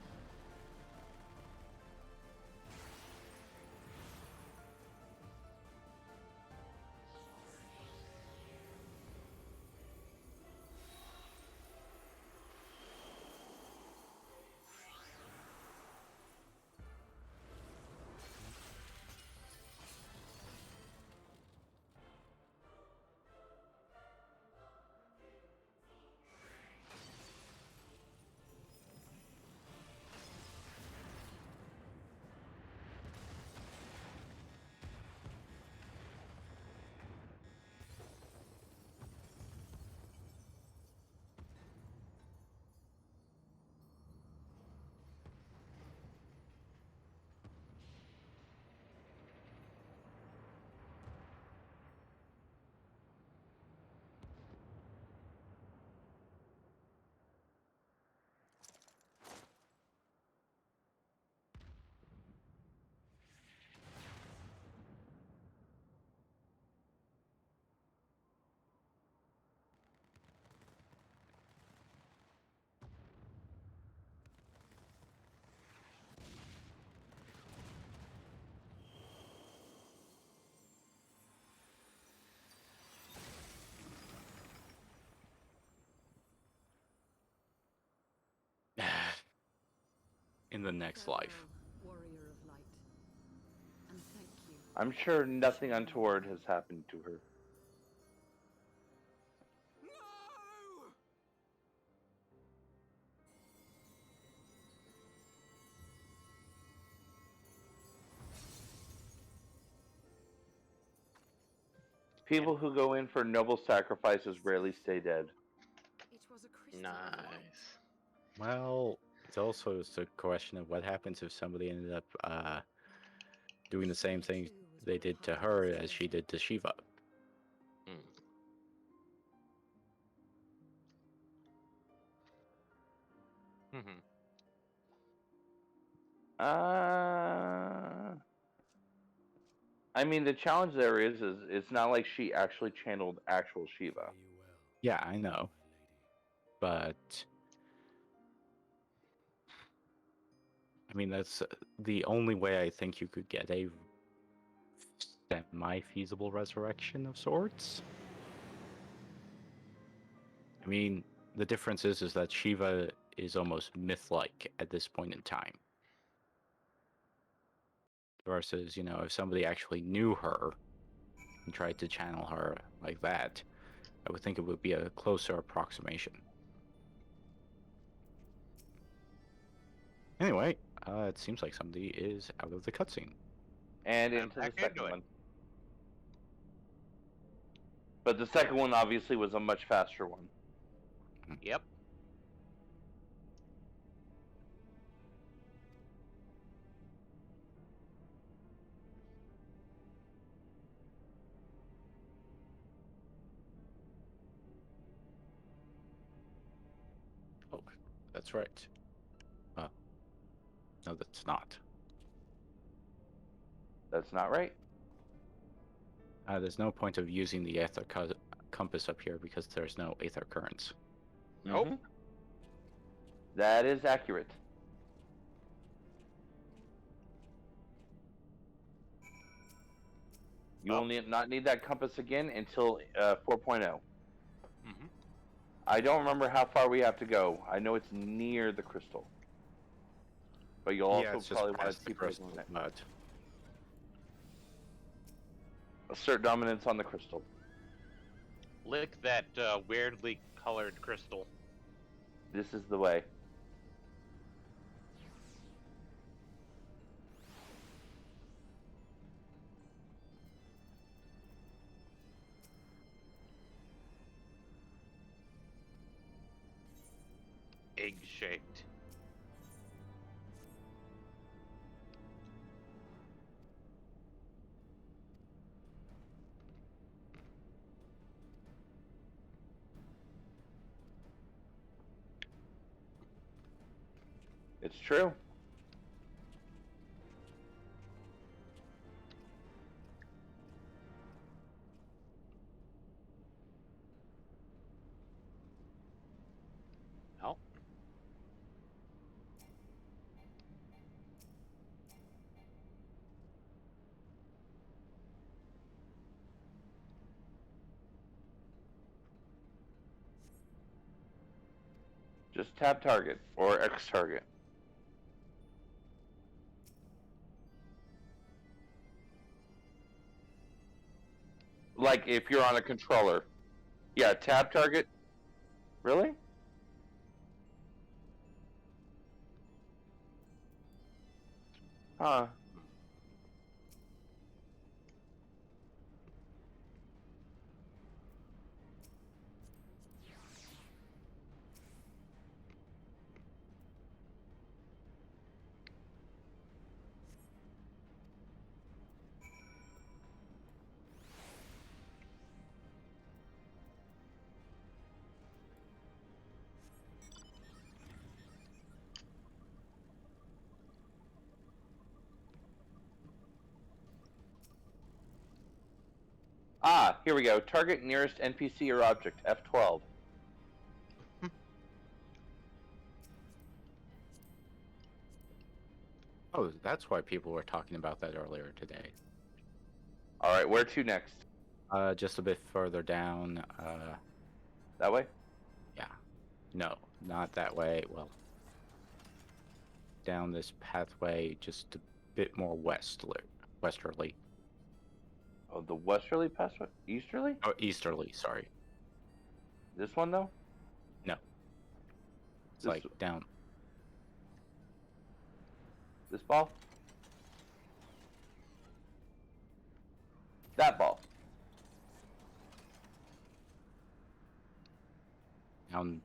In the next life. Farewell, warrior of light. And thank you. I'm sure nothing Sharing untoward my has life. happened to her. No! People who go in for noble sacrifices rarely stay dead. It was a crystal. Nice. Well, it's also just a question of what happens if somebody ended up doing the same thing they did to her as she did to Shiva. Mm. Mhm. I mean, the challenge there is it's not like she actually channeled actual Shiva. Fare you well, Yeah, I know, my lady. but I mean that's the only way I think you could get a semi-feasible resurrection of sorts. I mean, the difference is that Shiva is almost myth-like at this point in time. Versus, if somebody actually knew her and tried to channel her like that, I would think it would be a closer approximation. Anyway, it seems like somebody is out of the cutscene. And I'm into the back second into it. one. But the second one obviously was a much faster one. Yep. Oh, that's right. No, that's not. That's not right. There's no point of using the aether compass up here because there's no aether currents. Nope. Mhm. That is accurate. You Oh. will not need that compass again until 4.0. Mm-hmm. I don't remember how far we have to go. I know it's near the crystal. But you'll Yeah, also it's just probably want past to the keep crystal, looking at but assert dominance on the crystal. Lick that weirdly colored crystal. This is the way. Egg-shaped. It's true. Oh. Just tap target or X target. Like if you're on a controller. Yeah, tab target. Really? Huh. Ah, here we go. Target nearest NPC or object. F12. oh, that's why people were talking about that earlier today. All right, where to next? Just a bit further down. That way? Yeah, no, not that way. Well, down this pathway, just a bit more westerly. Oh, the westerly passway? Easterly? Oh, easterly. Sorry. This one though? No, it's This like down. this ball? That ball. Down.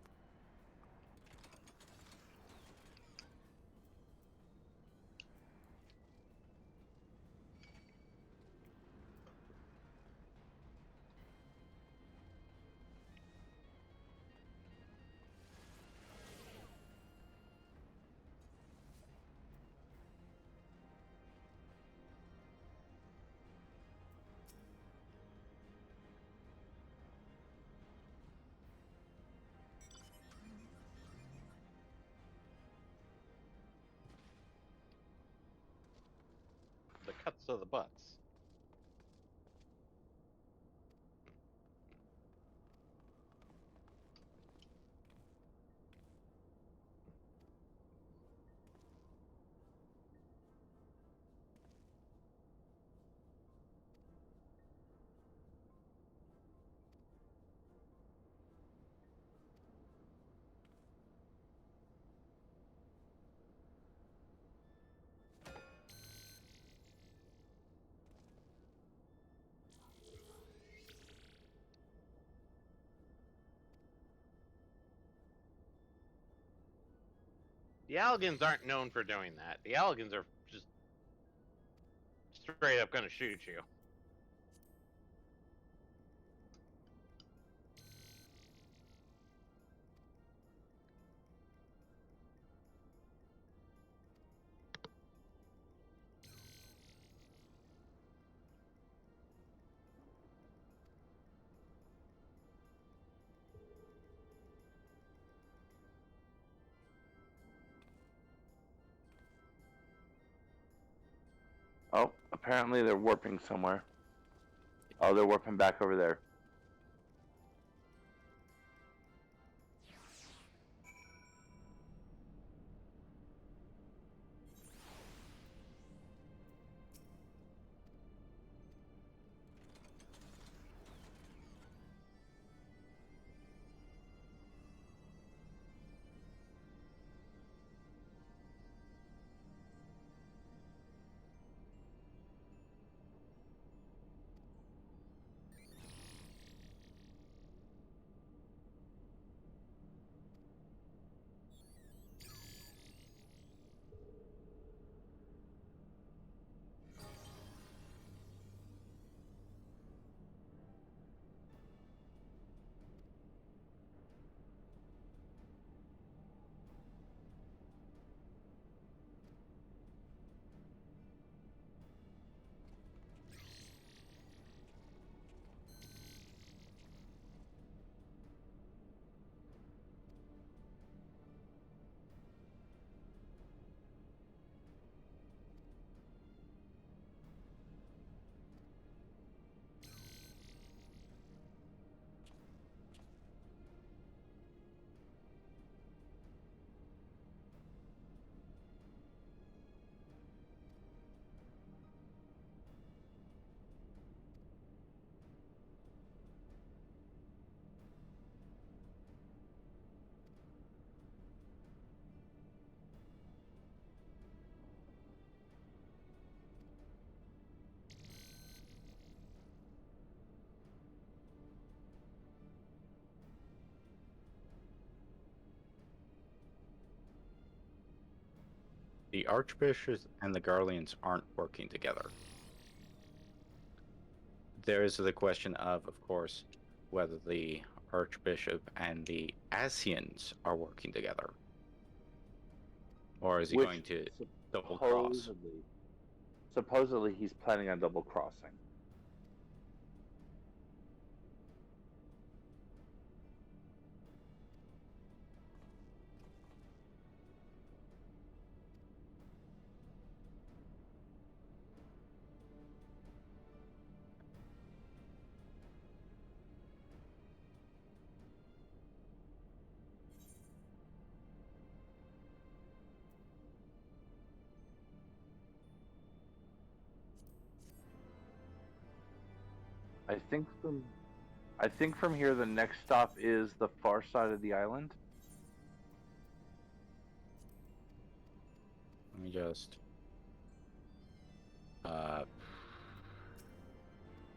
The cuts of the butts. The Allagans aren't known for doing that. The Allagans are just straight up gonna shoot you. Oh, apparently they're warping somewhere. Oh, they're warping back over there. The Archbishops and the Garleans aren't working together. There is the question of course, whether the Archbishop and the Asians are working together. Or is he Which going to double cross? Supposedly he's planning on double crossing. I think from here the next stop is the far side of the island. Let me just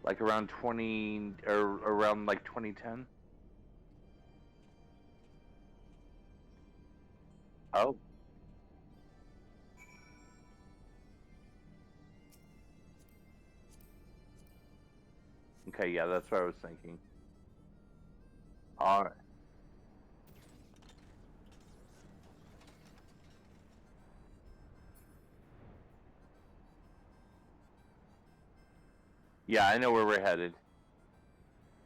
Like around 20 or around like 2010. Oh. Okay, yeah, that's what I was thinking. All right. Yeah, I know where we're headed.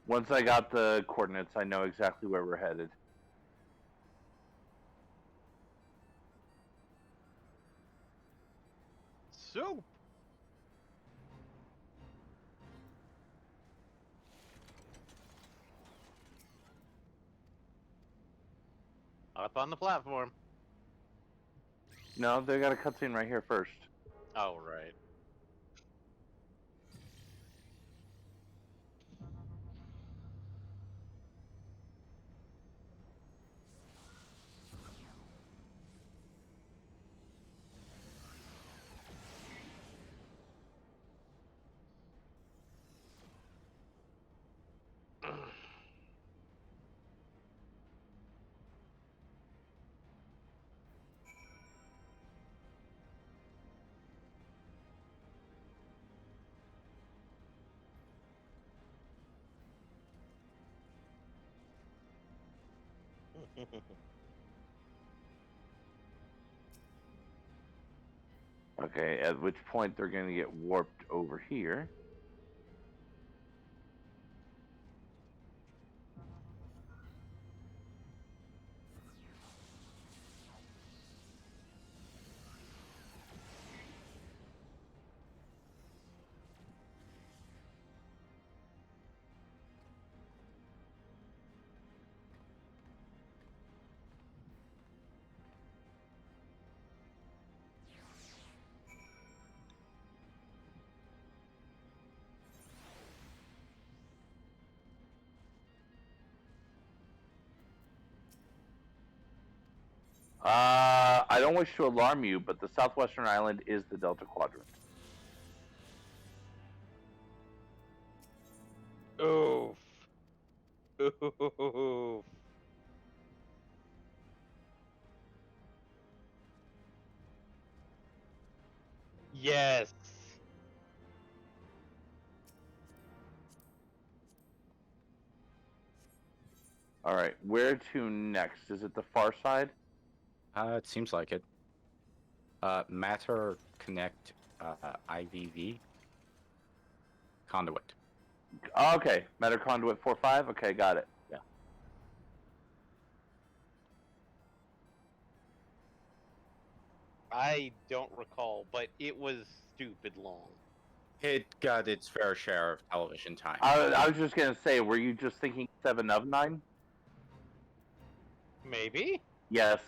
Once I got the coordinates, I know exactly where we're headed. Soup. Up on the platform. No, they got a cutscene right here first. Oh, right. Okay, at which point they're going to get warped over here. I don't wish to alarm you, but the southwestern island is the Delta Quadrant. Oof. Oof. Yes. All right, where to next? Is it the far side? It seems like it. Matter Connect IVV conduit. Okay, Matter Conduit 4-5. Okay, got it. Yeah. I don't recall, but it was stupid long. It got its fair share of television time. I was just gonna say, were you just thinking 7 of 9? Maybe? Yes.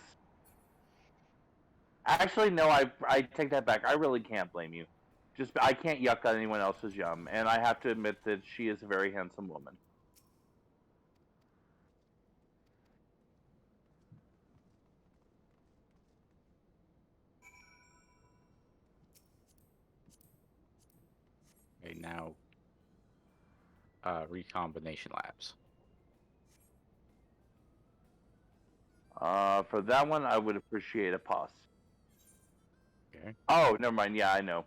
Actually, no. I take that back. I really can't blame you. Just I can't yuck on anyone else's yum, and I have to admit that she is a very handsome woman. Okay, now recombination labs. For that one, I would appreciate a pause. Okay. Oh, never mind. Yeah, I know.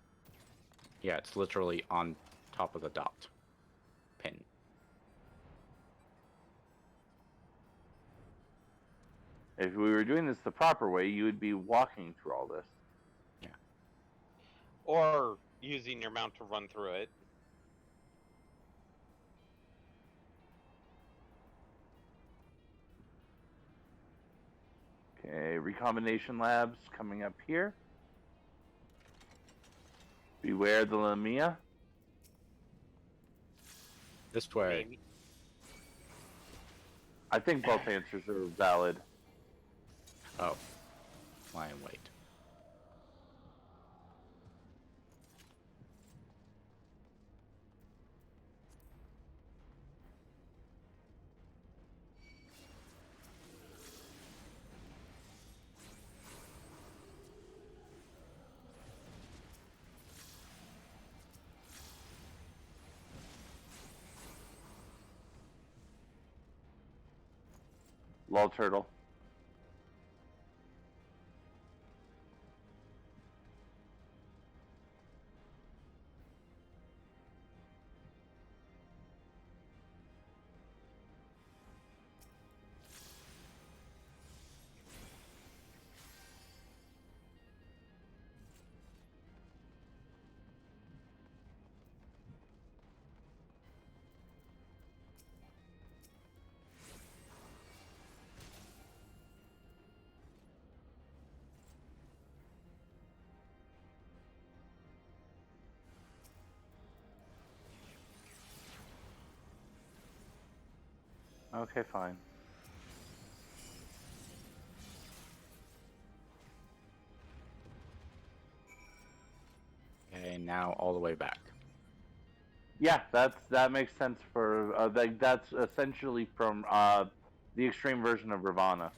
Yeah, it's literally on top of the dot pin. If we were doing this the proper way, you would be walking through all this. Or using your mount to run through it. Okay, recombination labs coming up here. Beware the Lamia. This way. Maybe. I think both answers are valid. Oh, lie in wait. Lol turtle. Okay, fine. Okay, now all the way back. Yeah, that makes sense for that's essentially from the extreme version of Ravana.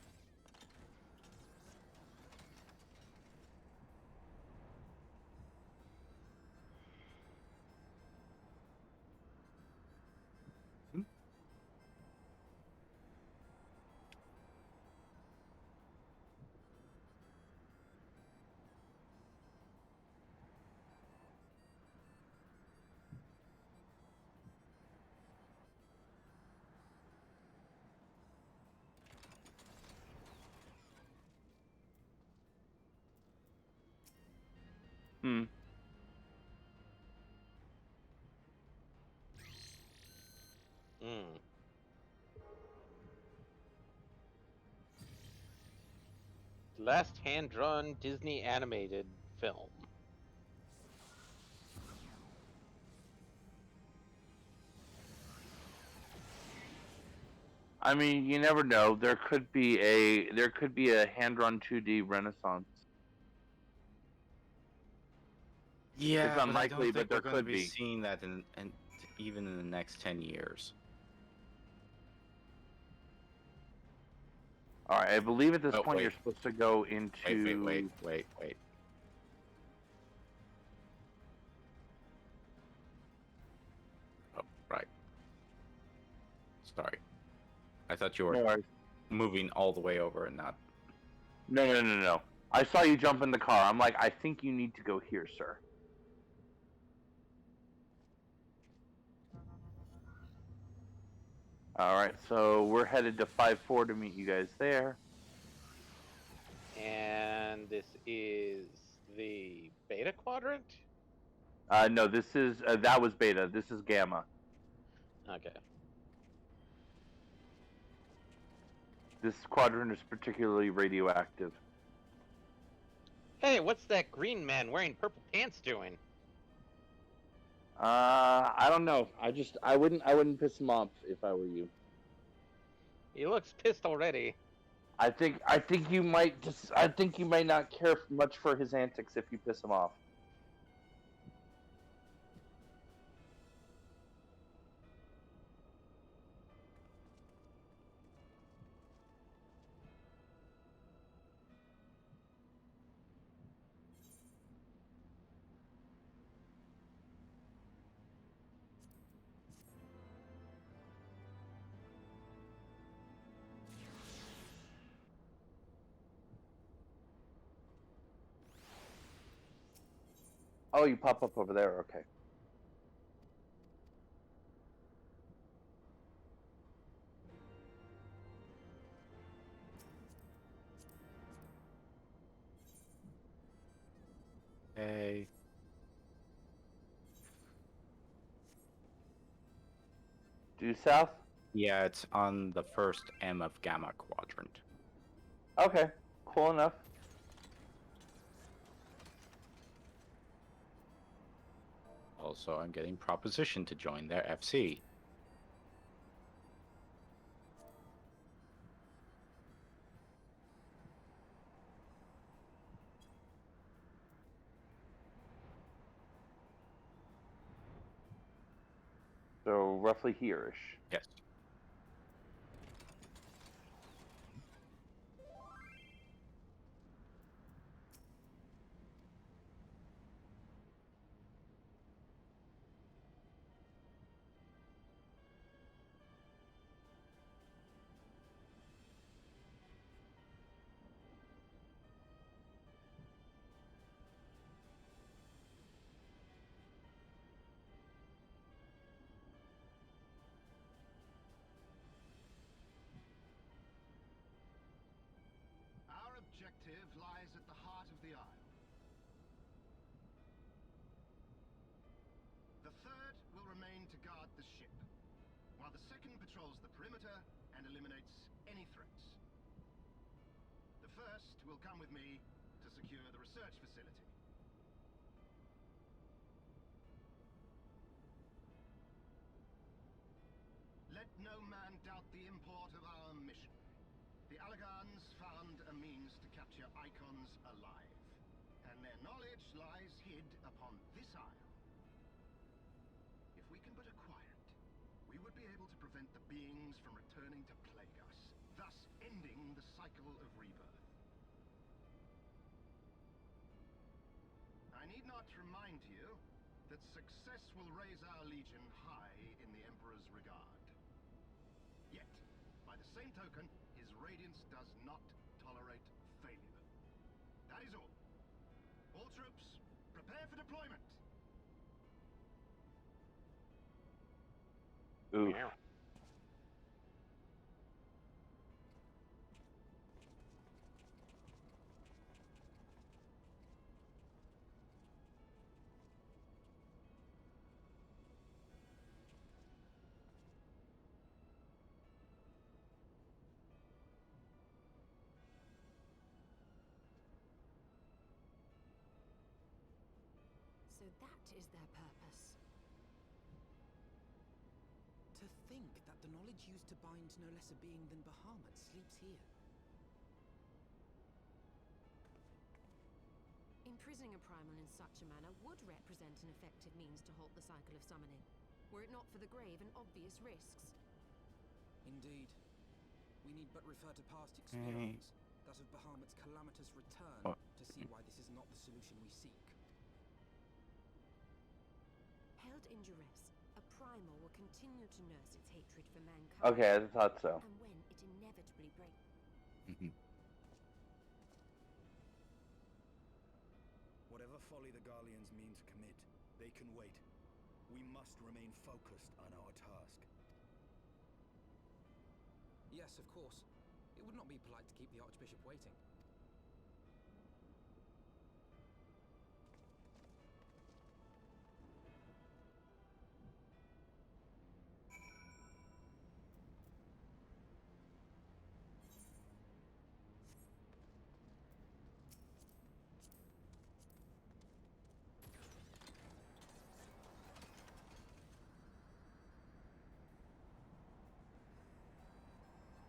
Hmm. Mm. Last hand-drawn Disney animated film. I mean, you never know. There could be a hand-drawn 2D renaissance. Yeah, It's but I unlikely, don't think but we're there going to could be be. seeing that in even in the next 10 years. All right, I believe at this Oh, point wait. you're supposed to go into. Wait. Oh, right. Sorry. I thought you were No, worries. moving all the way over and not. No. I saw you jump in the car. I'm like, I think you need to go here, sir. All right, so we're headed to 5-4 to meet you guys there. And this is the beta quadrant? No, this is that was beta. This is gamma. Okay. This quadrant is particularly radioactive. Hey, what's that green man wearing purple pants doing? I don't know. I wouldn't piss him off if I were you. He looks pissed already. I think you might not care much for his antics if you piss him off. Oh, you pop up over there. Okay. Hey. Due south? Yeah, it's on the first M of Gamma quadrant. Okay. Cool enough. Also, I'm getting proposition to join their FC. So roughly here-ish. Yes. Our objective lies at the heart of the Isle. The third will remain to guard the ship, while the second patrols the perimeter and eliminates any threats. The first will come with me to secure the research facility. Let no man doubt the import of our mission. The Allagans found a means to capture icons alive, and their knowledge lies hid upon this isle. If we can but acquire it, we would be able to prevent the beings from returning to plague us, thus ending the cycle of rebirth. I need not remind you that success will raise our legion high in the Emperor's regard. Yet, by the same token, his radiance does not tolerate failure. That is all. All troops, prepare for deployment. Oof. Meow. So that is their purpose. To think that the knowledge used to bind no less a being than Bahamut sleeps here. Imprisoning a primal in such a manner would represent an effective means to halt the cycle of summoning, were it not for the grave and obvious risks. Indeed. We need but refer to past experience, that of Bahamut's calamitous return, What? to see why this is not the solution we seek. Held in duress, a primal will continue to nurse its hatred for mankind. Okay, I thought so. And when it inevitably breaks. Whatever folly the Garleans mean to commit, they can wait. We must remain focused on our task. Yes, of course. It would not be polite to keep the Archbishop waiting.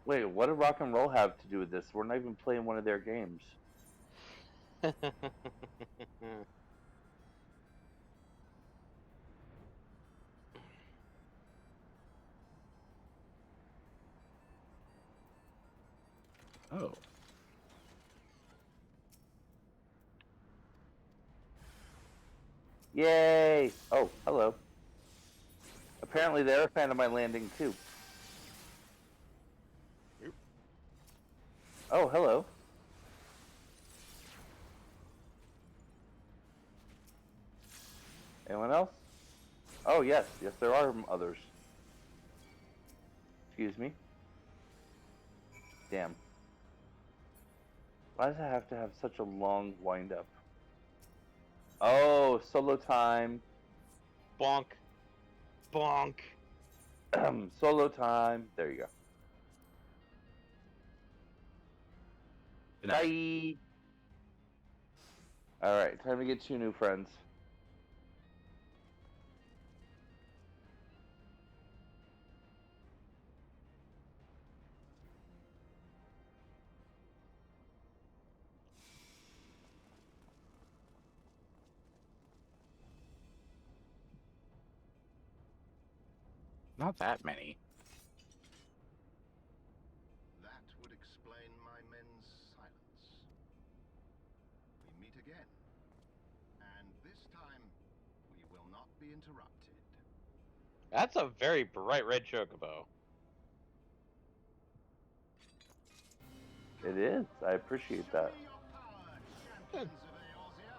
Wait, what did rock and roll have to do with this? We're not even playing one of their games. Oh. Yay! Oh, hello. Apparently they're a fan of my landing too. Oh, hello. Anyone else? Oh, yes. Yes, there are others. Excuse me. Damn. Why does it have to have such a long wind-up? Oh, solo time. Bonk. Bonk. Solo time. There you go. Good night. Bye. All right, time to get 2 new friends. Not that many. That would explain my men's silence. We meet again. And this time, we will not be interrupted. That's a very bright red chocobo. It is. I appreciate that. Show me your power, champions of Eorzea.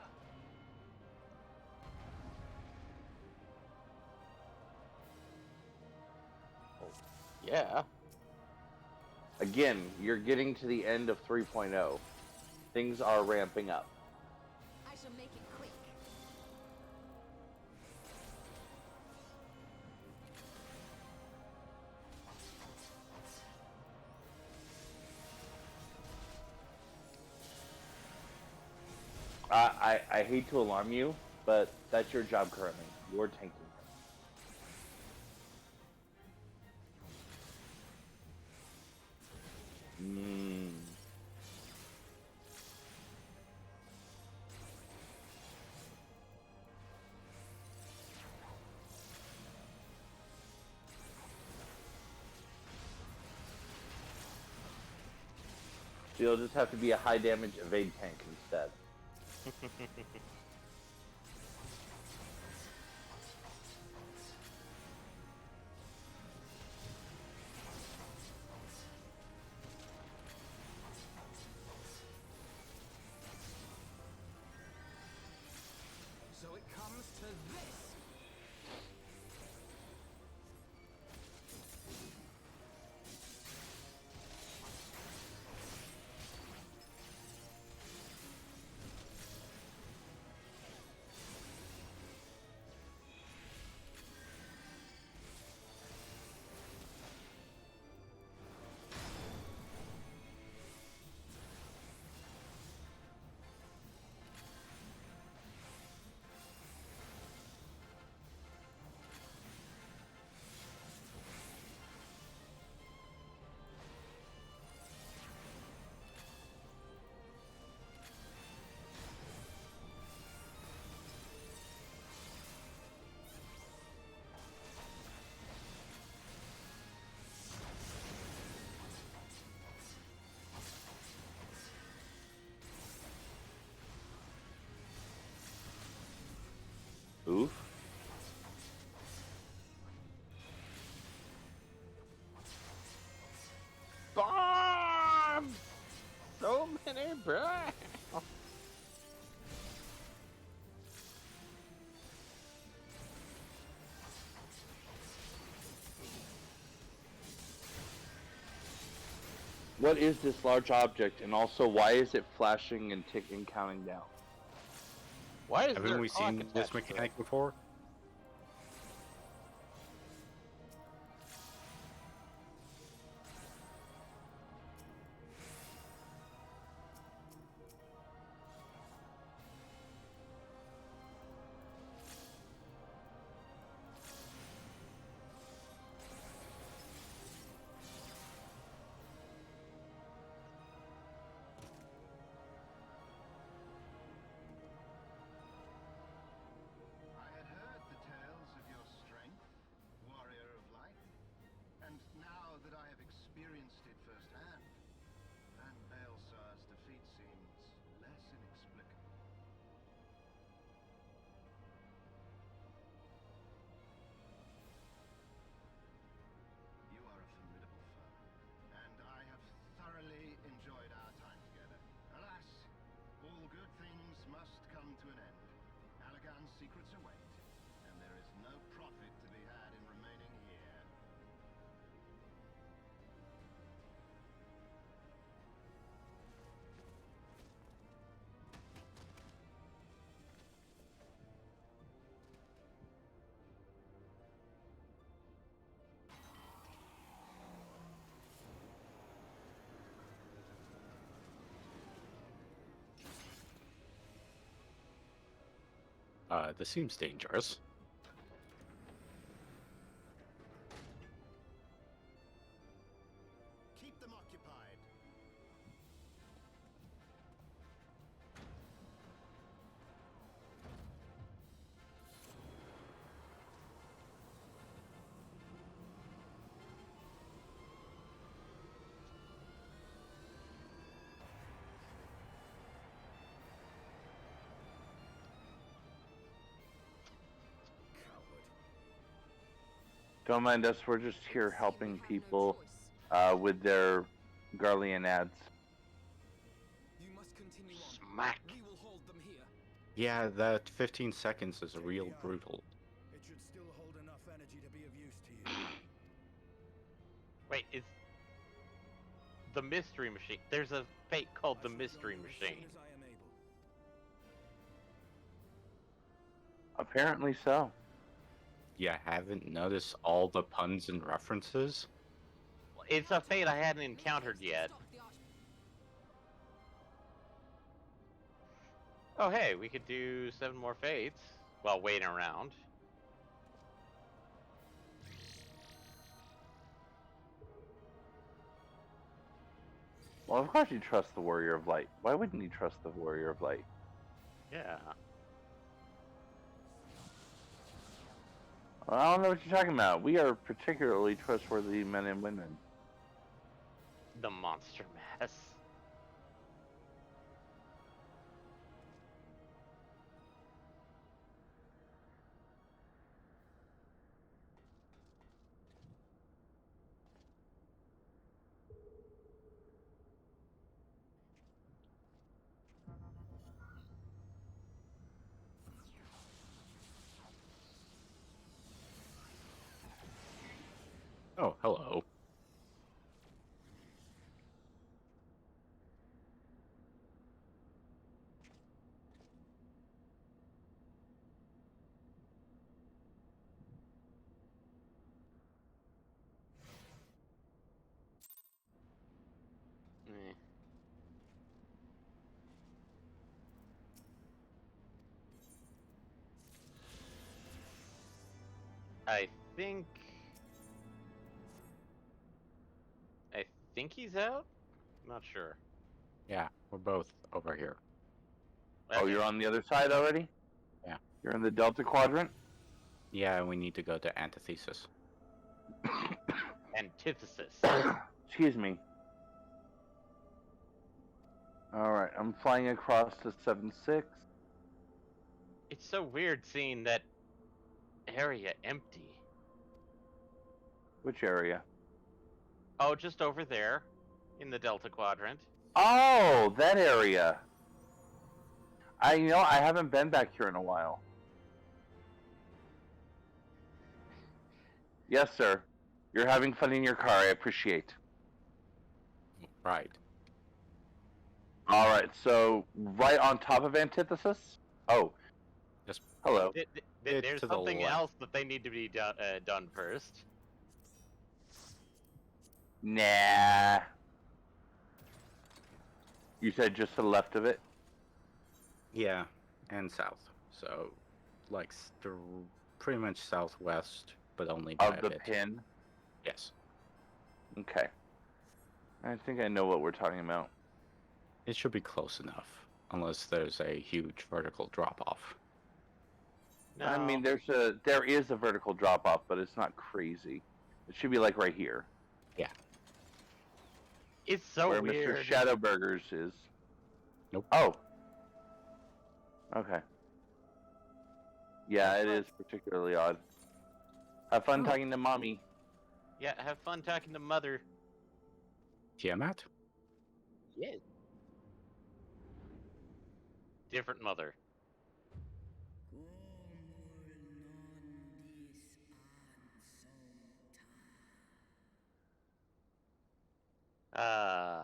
Yeah. Again, you're getting to the end of 3.0. Things are ramping up. I shall make it quick. I hate to alarm you, but that's your job currently. You're tanking. So you'll just have to be a high damage evade tank instead. So it comes to this! money, bro. What is this large object, and also why is it flashing and ticking, counting down? Why is Haven't there we a clock seen this attached to it? mechanic before? I had heard the tales of your strength, warrior of light, and now that I have experienced it firsthand, Van Baelsar's defeat seems less inexplicable. You are a formidable foe, and I have thoroughly enjoyed our time together. Alas, all good things must come to an end. Allagan's secrets await, and there is no profit to be had in remaining here. This seems dangerous. Keep them occupied. Don't mind us, we're just here helping people with their Garlean ads. You must continue on. Smack. We will hold them here. Yeah, that 15 seconds is real brutal. It should still hold enough energy to be of use to you. Wait, is the mystery machine? There's a fate called the mystery machine. As I am able. Apparently so. Yeah, haven't noticed all the puns and references? It's a fate I hadn't encountered yet. Oh, hey, we could do 7 more fates while waiting around. Well, of course you trust the Warrior of Light. Why wouldn't you trust the Warrior of Light? Yeah. Well, I don't know what you're talking about. We are particularly trustworthy men and women. The monster mass. Oh, hello. Eh. I think... I think he's out? Not sure. Yeah, we're both over here. Oh, Okay. you're on the other side already? Yeah. You're in the Delta Quadrant? Yeah, we need to go to Antithesis. Antithesis. Excuse me. Alright, I'm flying across to 7-6. It's so weird seeing that area empty. Which area? Oh, just over there in the Delta Quadrant. Oh, that area. I haven't been back here in a while. Yes, sir. You're having fun in your car. I appreciate. Right. All right. So right on top of Antithesis. Oh, Just hello. It's There's to the something left. else that they need to be done first. Nah. You said just to the left of it. Yeah, and south. So, like, pretty much southwest, but only by Of a the bit. pin. Yes. Okay. I think I know what we're talking about. It should be close enough, unless there's a huge vertical drop-off. No, I mean, there is a vertical drop off, but it's not crazy. It should be like right here, Yeah. it's so where weird. Mr. Shadowburgers is. Nope. Oh. Okay. Yeah, it is particularly odd. Have fun talking to mommy. Yeah, have fun talking to mother. Tiamat? Yeah. Different mother. Uh,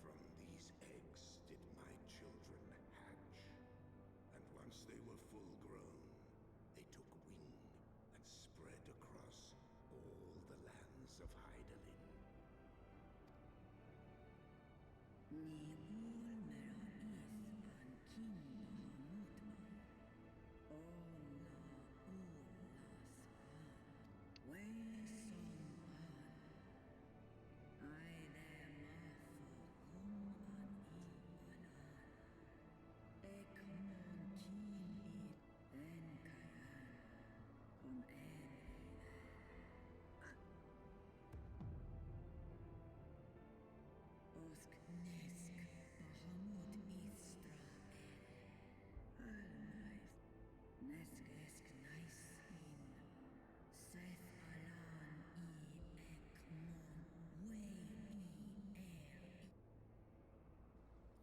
From these eggs did my children hatch. And once they were full grown, they took wing and spread across all the lands of Hydaelyn.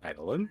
Edelin?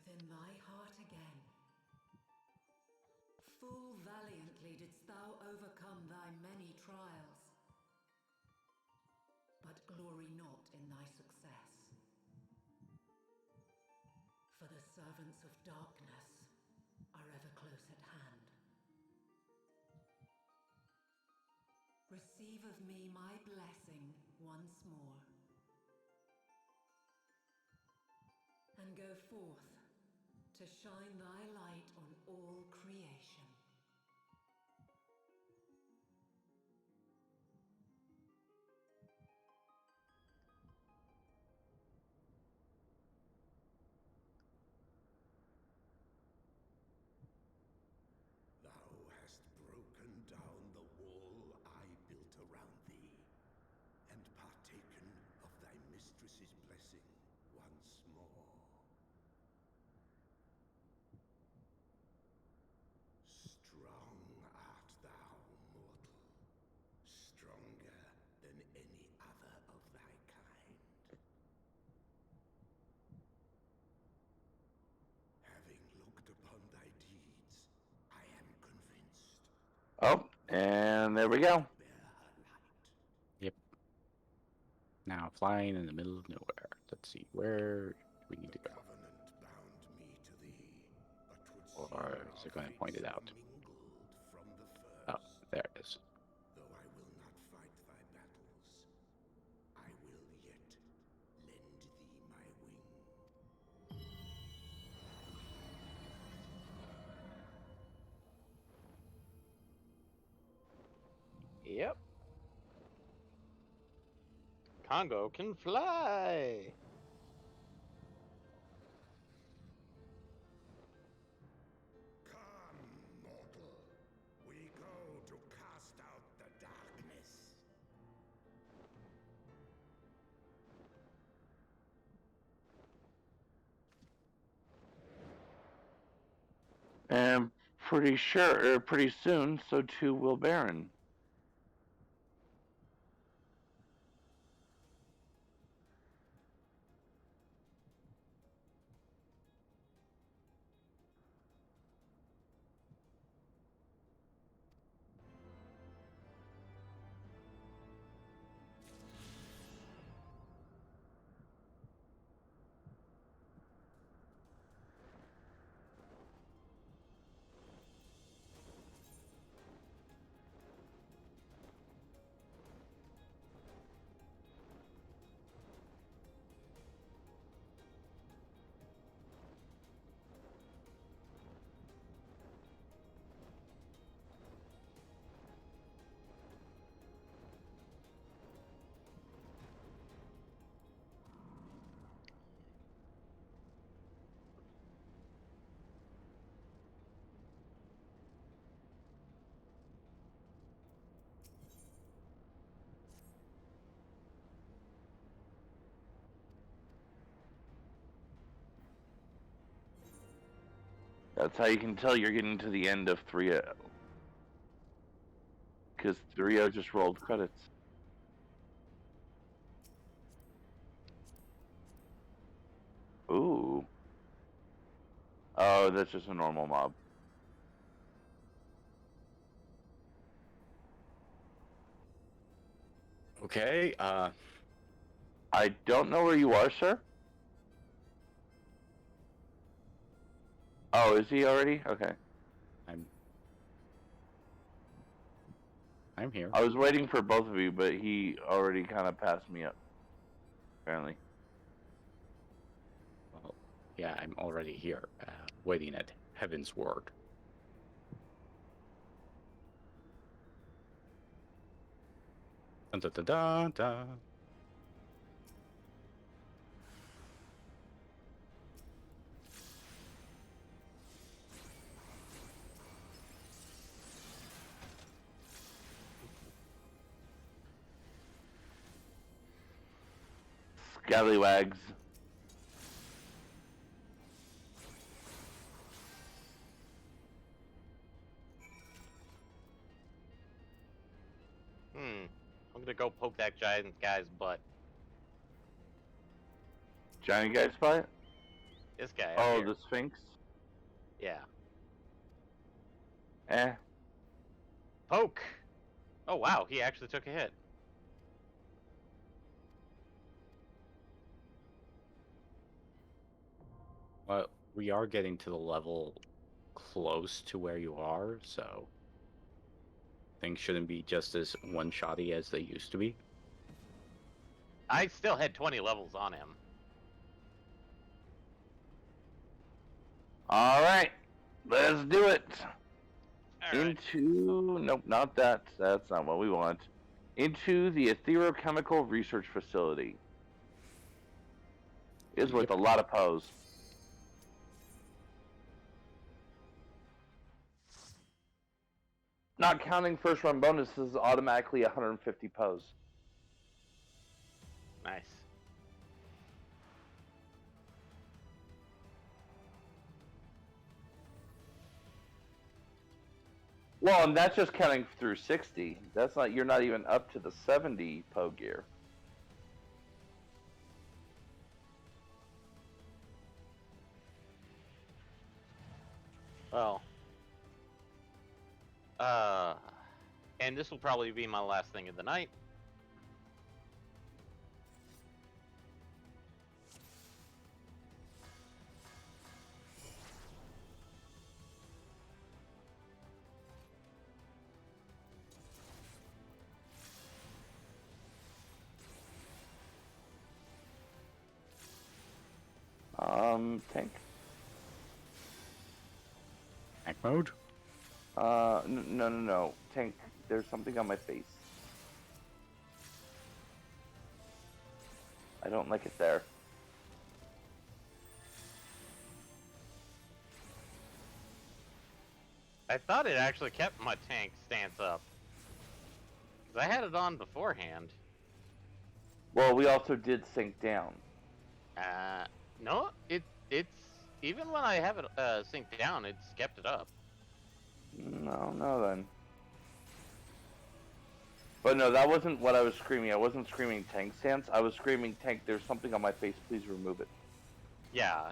within thy heart again. Full valiantly didst thou overcome thy many trials, but glory not in thy success. For the servants of darkness are ever close at hand. Receive of me my blessing once more, and go forth to shine thy light on all creation. Thou hast broken down the wall I built around thee, and partaken of thy mistress's blessing once more. Strong art thou, mortal, stronger than any other of thy kind. Having looked upon thy deeds, I am convinced. Oh, and there we go. Bear her light. Yep. Now flying in the middle of nowhere. Let's see, where do we need to The go? covenant bound me to thee, but 'twould Or seem is our it going to point it fates out? were mingled from the Oh, first. there it is. Though I will not fight thy battles, I will yet lend thee my wing. Yep. Congo can fly. Come, mortal. We go to cast out the darkness. And pretty sure, pretty soon, so too will Baron. That's how you can tell you're getting to the end of 3-0. Because 3-0 just rolled credits. Ooh. Oh, that's just a normal mob. Okay, I don't know where you are, sir. Oh, is he already? Okay. I'm here. I was waiting for both of you, but he already kind of passed me up, apparently. Well, yeah, I'm already here, waiting at Heaven's Word. Dun, dun, dun, dun, dun. Scallywags. I'm gonna go poke that giant guy's butt. Giant guy spot? This guy. Up Oh, here. the Sphinx? Yeah. Eh. Poke. Oh wow, he actually took a hit. Well, we are getting to the level close to where you are, so things shouldn't be just as one-shotty as they used to be. I still had 20 levels on him. Alright. Let's do it. All right. Into... Nope, not that. That's not what we want. Into the Etherochemical Research Facility. Is worth a lot of pose. Not counting first run bonuses, automatically 150 pose. Nice. Well, and that's just counting through 60. That's not, you're not even up to the 70 po gear. Well. And this will probably be my last thing of the night. Tank. Tank mode? No. Tank, there's something on my face. I don't like it there. I thought it actually kept my tank stance up. Because I had it on beforehand. Well, we also did sink down. No, it's even when I have it synced down, it's kept it up. No then. But no, that wasn't what I was screaming. I wasn't screaming tank stance. I was screaming tank, there's something on my face, please remove it. Yeah.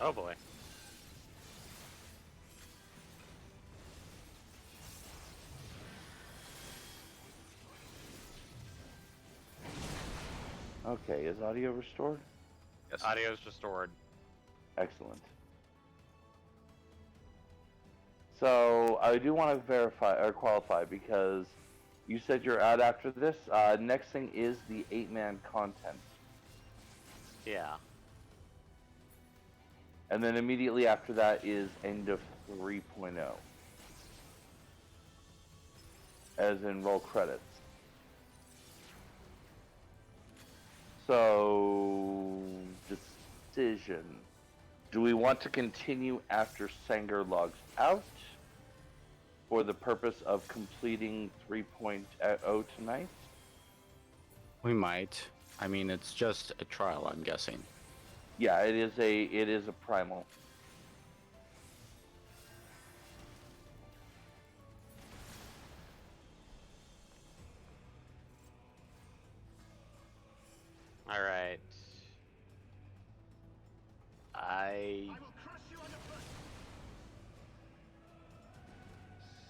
Oh boy. Okay, is audio restored? Yes. Audio's restored. Excellent. So I do want to verify or qualify because you said you're out after this. Next thing is the 8-man content. Yeah. And then immediately after that is end of 3.0. As in roll credits. So decision. Do we want to continue after Sanger logs out for the purpose of completing 3.0 tonight? We might. I mean, it's just a trial, I'm guessing. Yeah, it is a primal. All right. I I will crush you underfoot.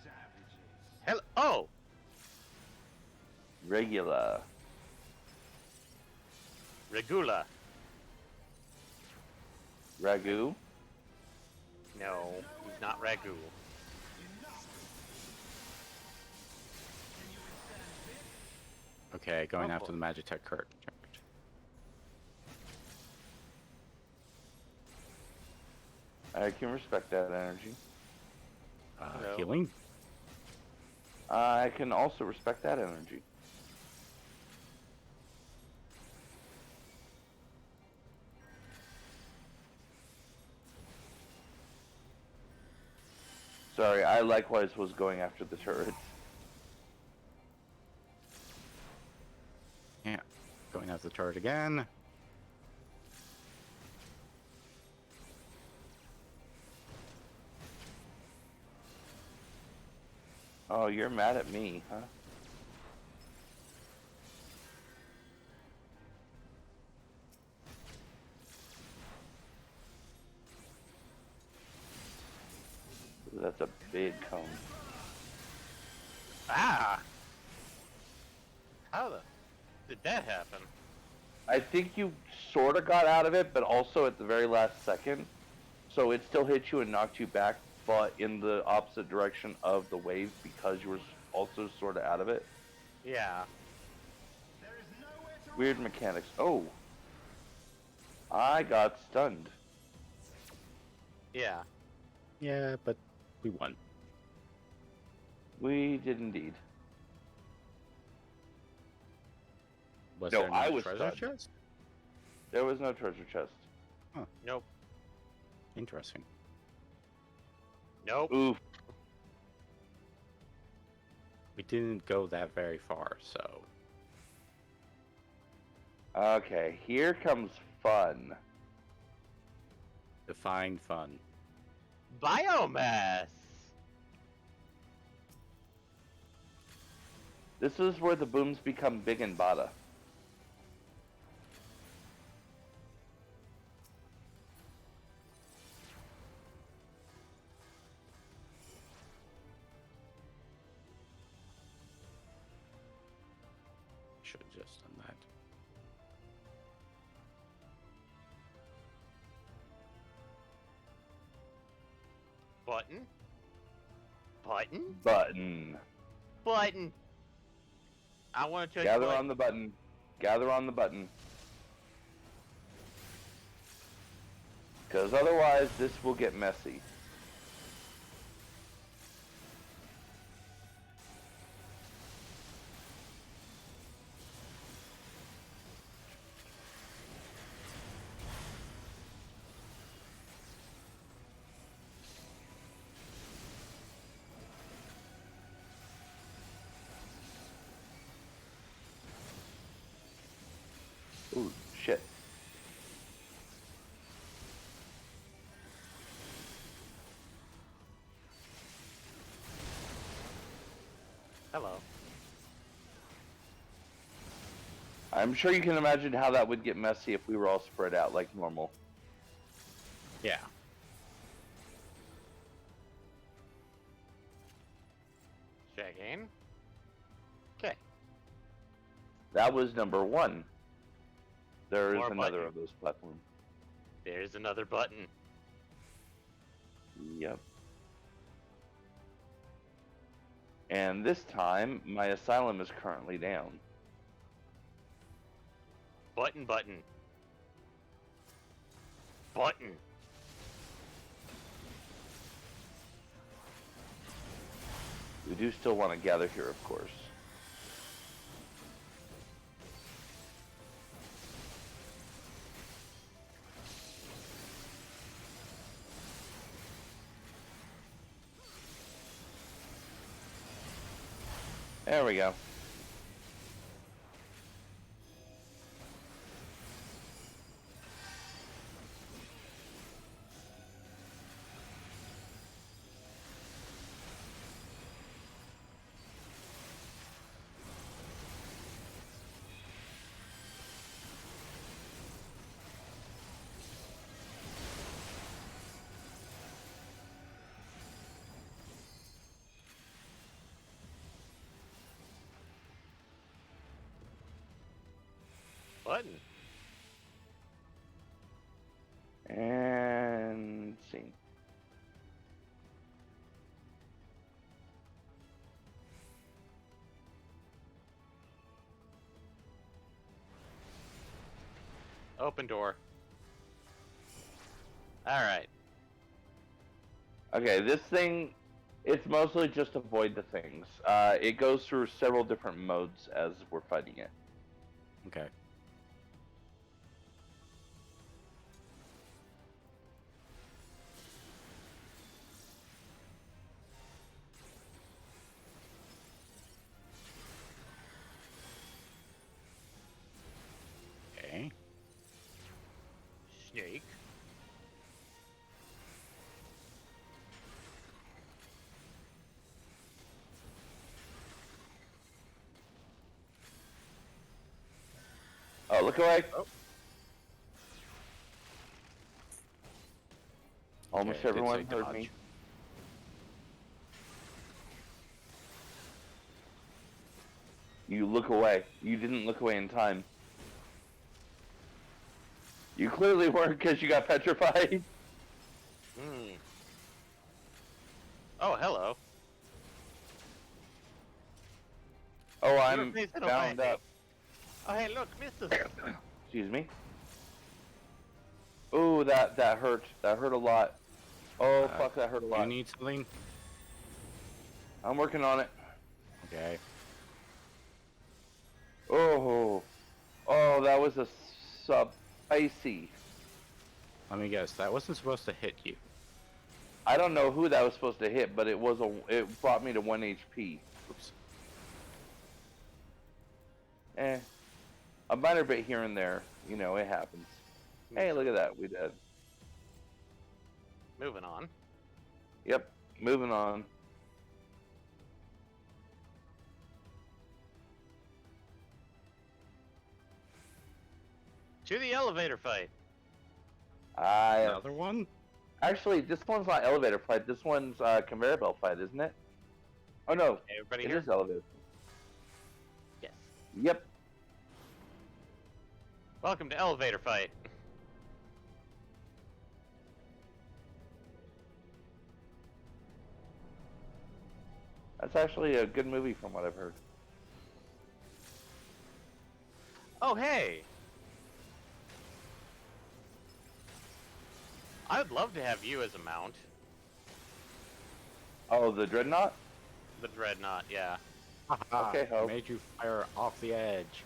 Savages. hell. Oh, Regular. Regula. Ragu. No, he's not Ragu. Okay, going Oh, after the Magitech Kurt. I can respect that energy. No. Healing? I can also respect that energy. Sorry, I likewise was going after the turrets. Yeah. Going after the turret again. Oh, you're mad at me, huh? Ooh, that's a big cone. Ah. How the did that happen? I think you sort of got out of it, but also at the very last second. So it still hit you and knocked you back, but in the opposite direction of the wave because you were also sort of out of it. Yeah. Weird mechanics. Oh. I got stunned. Yeah. Yeah, but we won. We did indeed. Was No, there no I was treasure stunned. chest? There was no treasure chest. Nope. Interesting. Nope. Oof. We didn't go that very far, so... Okay, here comes fun. Define fun. Biomass. This is where the booms become big and bada. Should have just done that. Button. Button. Button. Button. I want to touch Gather button. on the button. Gather on the button. Because otherwise, this will get messy. Ooh, shit. Hello. I'm sure you can imagine how that would get messy if we were all spread out like normal. Yeah. Checking. Okay. That was number one. There is More another button. of those platforms. There's another button. Yep. And this time, my asylum is currently down. Button. Button. Button. We do still want to gather here, of course. There we go. Button. And scene. Open door. Alright. Okay, this thing, it's mostly just avoid the things. It goes through several different modes as we're fighting it. Okay. Okay. Snake. Oh, look away. Oh. Almost Okay, I did everyone say heard dodge. me. You look away. You didn't look away in time. You clearly weren't because you got petrified. Hmm. Oh, hello. Oh, You were I'm facing bound away. up. Oh, hey, look, Mr. Excuse me. Oh, that hurt. That hurt a lot. Oh, fuck, that hurt a You lot. need something? I'm working on it. Okay. Oh, oh, that was a spicy. Let me guess. That wasn't supposed to hit you. I don't know who that was supposed to hit, but it brought me to 1 HP. Oops. A minor bit here and there. You know, it happens. Hey, look at that. We did. Moving on. Yep. Moving on. To the elevator fight. Another one? Actually, this one's not elevator fight. This one's conveyor belt fight, isn't it? Oh no, Everybody it here? is elevator. Yes. Yep. Welcome to elevator fight. That's actually a good movie from what I've heard. Oh, hey. I would love to have you as a mount. Oh, the Dreadnought? The Dreadnought, yeah. Okay, Hope. Made you fire off the edge.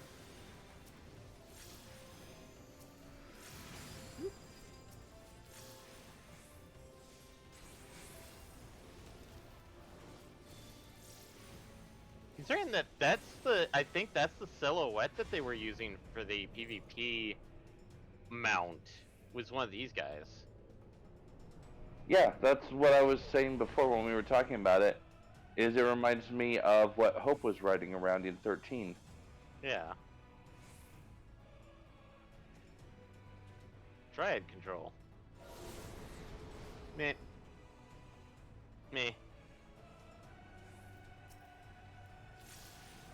Considering that I think that's the silhouette that they were using for the PvP mount, was one of these guys. Yeah, that's what I was saying before when we were talking about it. Is it reminds me of what Hope was riding around in 13. Yeah. Triad control. Meh. Meh.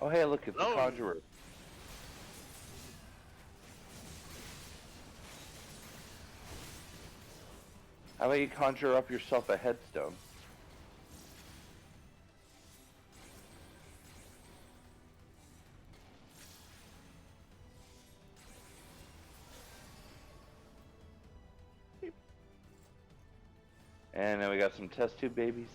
Oh, hey, look, it's Oh. the Conjurer. How about you conjure up yourself a headstone? And then we got some test tube babies.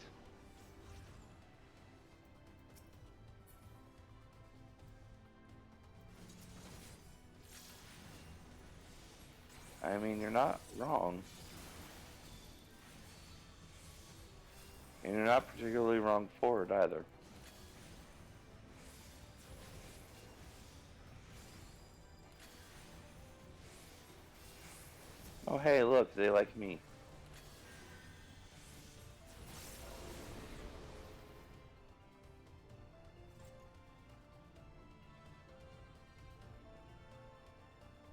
I mean, you're not wrong. And you're not particularly wrong for it either. Oh, hey, look, they like me.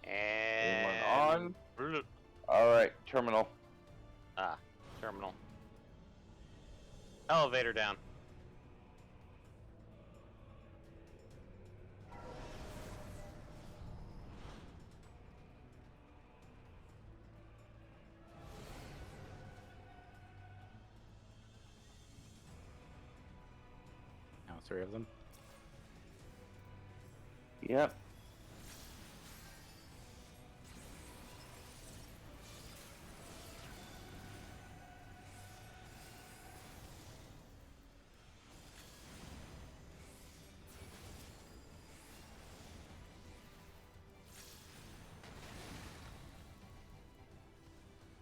Anyone And on? Alright, terminal. terminal. Elevator down. Now 3 of them. Yep.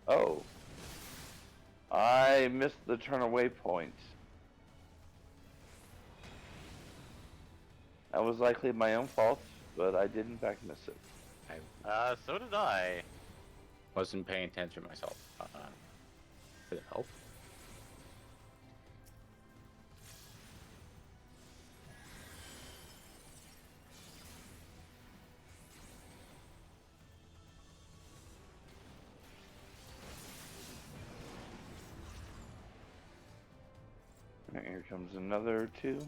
Oh. I missed the turn away point. That was likely my own fault, but I did in fact miss it. I So did I. wasn't paying attention myself. Did it help? Alright, here comes another 2.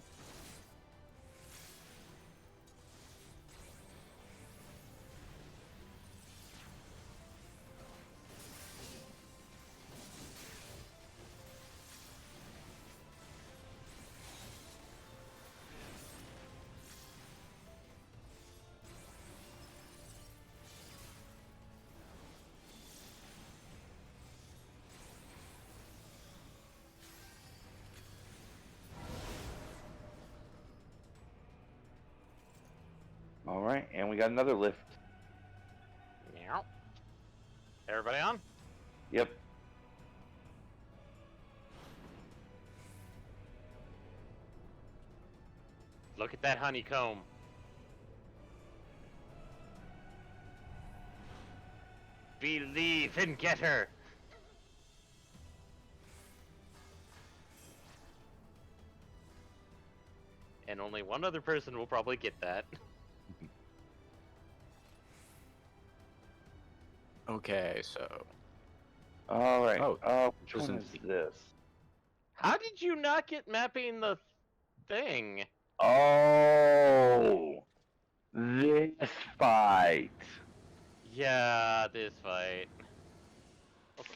Alright, and we got another lift. Meow. Everybody on? Yep. Look at that honeycomb. Believe and get her. And only one other person will probably get that. Okay, so Alright. Oh, Which one isn't is the- this? How did you not get mapping the thing? Oh! This fight! Yeah, this fight.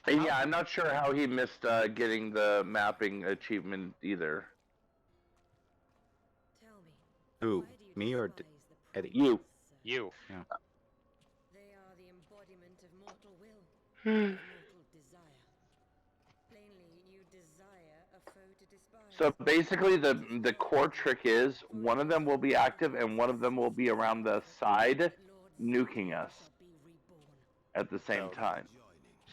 Yeah, I'm not sure how he missed getting the mapping achievement either. Tell me, who? why do you Me or despise the Eddie? You. You. Yeah. They are the embodiment of mortal will, of mortal desire. Plainly, you desire a foe to despise. So basically, the core trick is one of them will be active and one of them will be around the side, nuking us at the same time.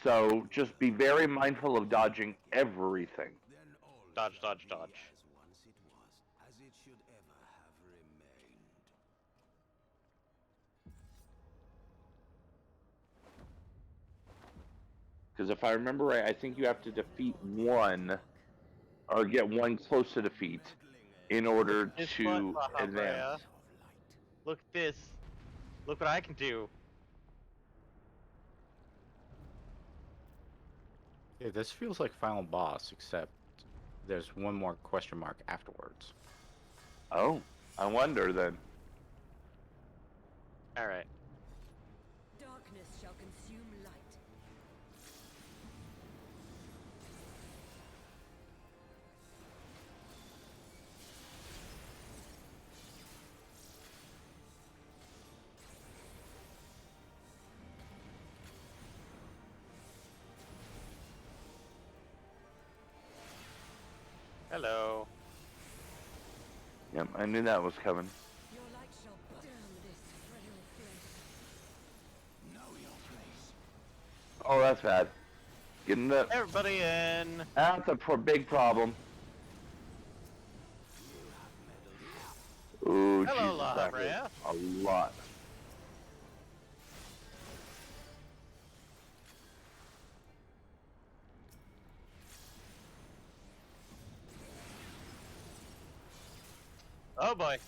So just be very mindful of dodging everything. Dodge, dodge, dodge. Because if I remember right, I think you have to defeat one, or get one close to defeat, in order This to butt, advance. Brea. Look at this. Look what I can do. Yeah, this feels like final boss, except there's one more question mark afterwards. Oh, I wonder then. Alright. Darkness shall consume light. Hello. Yep, I knew that was coming. Your light shall burn this frail flesh. Know your place. Oh, that's bad. Getting the. Everybody in. That's a big problem. Ooh, Hello, Jesus, that Brea. hurt a lot. Oh boy.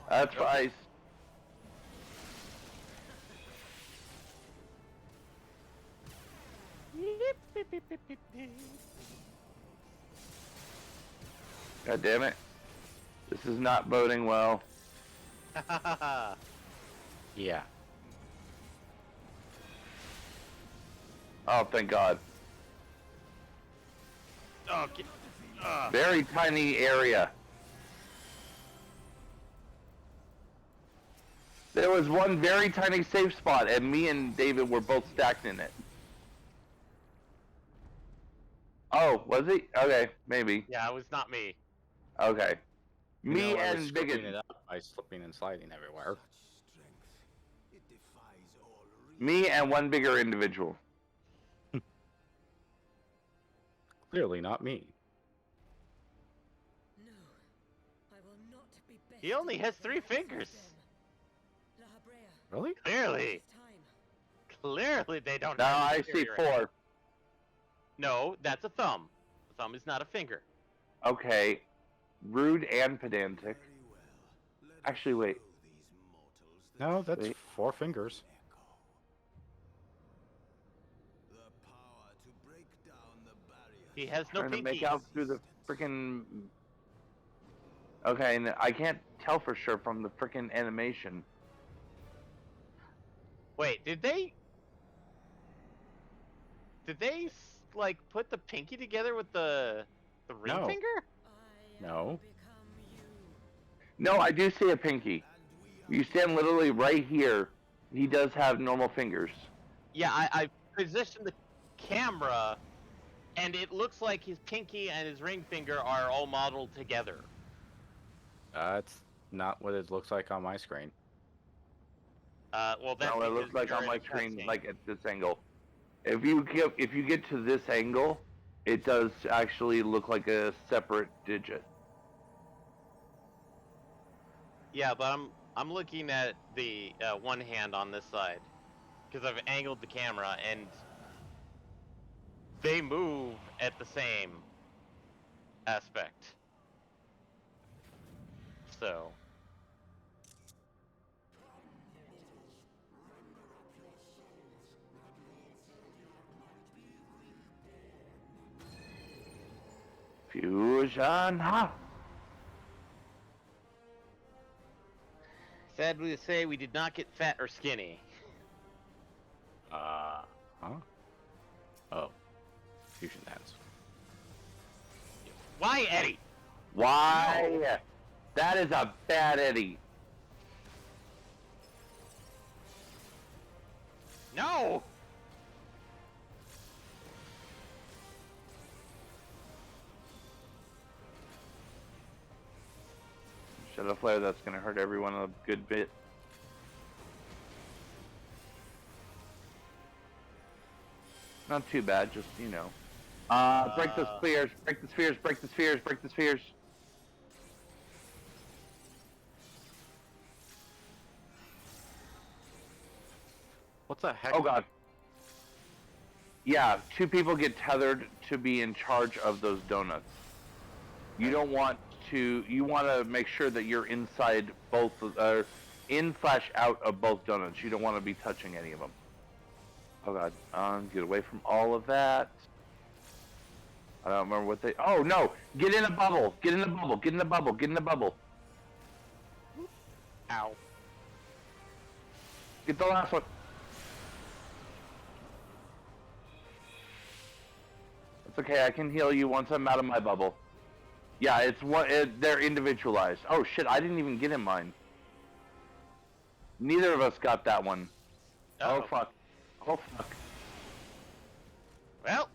That's Nope. ice. God damn it. This is not boding well. Yeah. Oh, thank God. Oh, Very tiny area. There was one very tiny safe spot, and me and David were both stacked in it. Oh, was he? Okay, maybe. yeah, it was not me. Okay. You Me know, I was and screwing Bigot. it up by slipping and sliding everywhere. Me and one bigger individual. Clearly not me. No, I will not be best. He only has 3 fingers. La Habrea, Really? Clearly. it's time. Clearly they don't No, have I the see superior- 4. No, that's a thumb. A thumb is not a finger. Okay. Rude and pedantic. Actually, wait. No, that's Wait. 4 fingers. He has no Trying to make pinkies. out through the freaking. Okay, and I can't tell for sure from the freaking animation. Wait, did they like put the pinky together with the ring No. finger? No. No, I do see a pinky. You stand literally right here. He does have normal fingers. Yeah, I positioned the camera, and it looks like his pinky and his ring finger are all modeled together. That's not what it looks like on my screen. Well, that's No, it because looks like you're on in my a screen, cutscene. like at this angle. If you get to this angle, it does actually look like a separate digit. Yeah, but I'm looking at the one hand on this side because I've angled the camera, and they move at the same aspect. So. Fusion, ha! Sadly to say, we did not get fat or skinny. Huh? Oh. Fusion dance. Why, Eddie? Why? That is a bad Eddie. No! Shadow Flare, that's gonna hurt everyone a good bit. Not too bad, just, you know. Break the spheres, break the spheres, break the spheres, break the spheres. What the heck? Oh god. Yeah, 2 people get tethered to be in charge of those donuts. You don't want to, you want to make sure that you're inside both, in/out of both donuts. You don't want to be touching any of them. Oh god, get away from all of that. I don't remember what they, oh no! Get in a bubble! Get in a bubble! Get in a bubble! Get in a bubble! Ow. Get the last one! It's okay, I can heal you once I'm out of my bubble. Yeah, it's what they're individualized. Oh shit, I didn't even get in mine. Neither of us got that one. Oh fuck. Oh fuck. Well,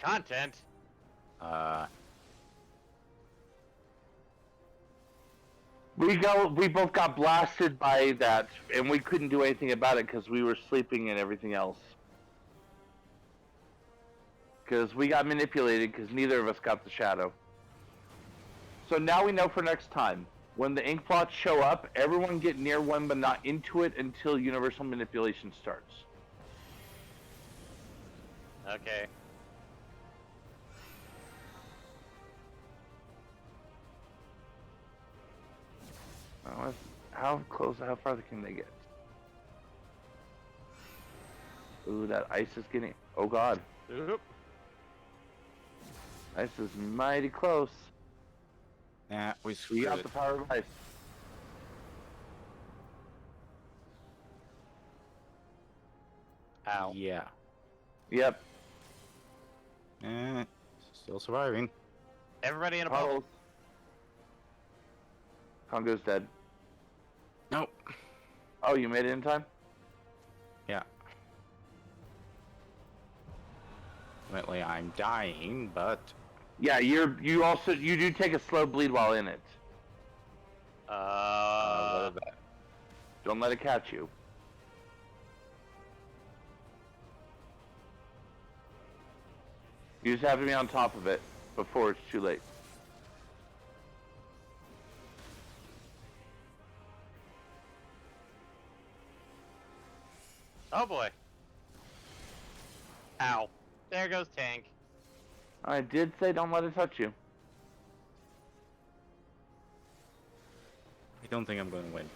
content. We both got blasted by that, and we couldn't do anything about it because we were sleeping and everything else. Because we got manipulated because neither of us got the shadow. So now we know for next time. When the ink plots show up, everyone get near one but not into it until universal manipulation starts. Okay. How close? How far can they get? Ooh, that ice is getting. Oh God, Oop. ice is mighty close. Nah, we We screwed got it. the power of ice. Ow. Yeah. Yep. Still surviving. Everybody in a bubble. Puddles. Congo's dead. Nope. Oh, you made it in time? Yeah. Ultimately, I'm dying, but Yeah, you do take a slow bleed while in it. what about Don't let it catch you. You just have to be on top of it before it's too late. Oh boy. Ow. There goes Tank. I did say don't let it touch you. I don't think I'm going to win.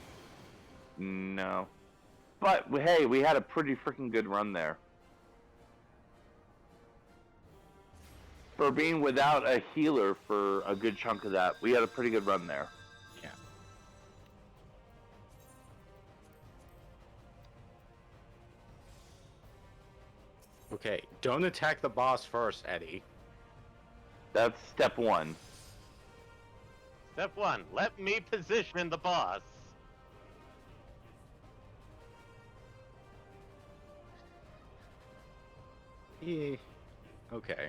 No. But, hey, we had a pretty freaking good run there. For being without a healer for a good chunk of that, we had a pretty good run there. Yeah. Okay, don't attack the boss first, Eddie. That's step one. Step 1. Let me position the boss. Okay.